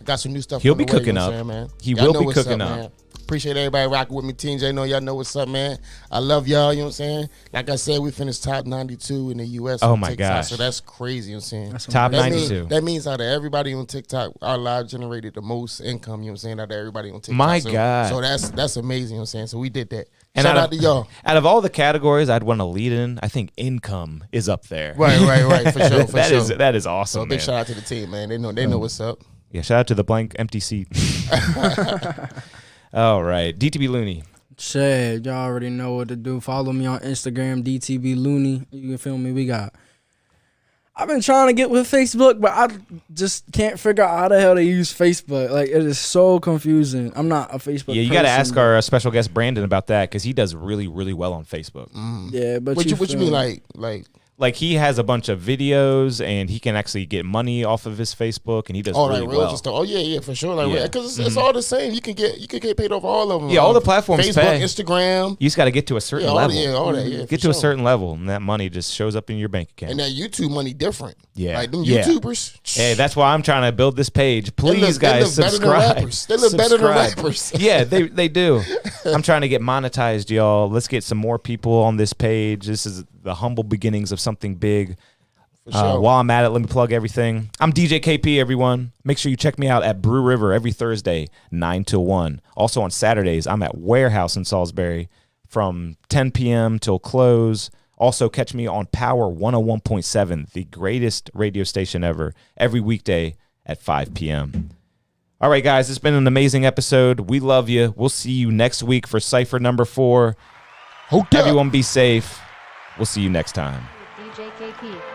got some new stuff. He'll on the be way, cooking you know what up. I'm saying, man? He Y'all will know be what's cooking up, up. man. Appreciate everybody rocking with me. Team J-No, y'all know what's up, man. I love y'all, you know what I'm saying? Like I said, we finished top 92 in the U.S. Oh, on my TikTok, gosh. so that's crazy, you know what I'm saying? Top 92. That means out of everybody on TikTok, our live generated the most income, you know what I'm saying, out of everybody on TikTok. My so, God. So that's amazing, you know what I'm saying? So we did that. And Shout out to y'all. Out of all the categories I'd want to lead in, I think income is up there. Right, for sure, for sure. That is awesome, So big man. shout out to the team, man. They know what's up. Yeah, shout out to the blank empty seat. All right, DTB Looney. Shit, y'all already know what to do. Follow me on Instagram, DTB Looney. You can feel me. I've been trying to get with Facebook, but I just can't figure out how the hell to use Facebook. Like, it is so confusing. I'm not a Facebook Yeah, you got to ask our special guest Branden about that because he does really, really well on Facebook. Yeah, but what you mean, like he has a bunch of videos and he can actually get money off of his Facebook and he does really like reels well. and stuff. Oh yeah, for sure. Like, Yeah. because it's all the same. You can get paid off all of them. Yeah, all the platforms Facebook, pay. Instagram. You just got to get to a certain all level. all that. Yeah, get to a certain level and that money just shows up in your bank account. And that YouTube money different. Yeah, like them YouTubers. Hey, that's why I'm trying to build this page. Please, guys, subscribe. They look better than rappers. Yeah, they do. I'm trying to get monetized, y'all. Let's get some more people on this page. This is the humble beginnings of something big. Sure. While I'm at it, let me plug everything. I'm DJ KP, everyone. Make sure you check me out at Brew River every Thursday, 9 to 1. Also on Saturdays, I'm at Warehouse in Salisbury from 10 p.m. till close. Also, catch me on Power 101.7, the greatest radio station ever, every weekday at 5 p.m. All right, guys, it's been an amazing episode. We love you. We'll see you next week for Cypher number 4. Everyone be safe. We'll see you next time. DJ KP.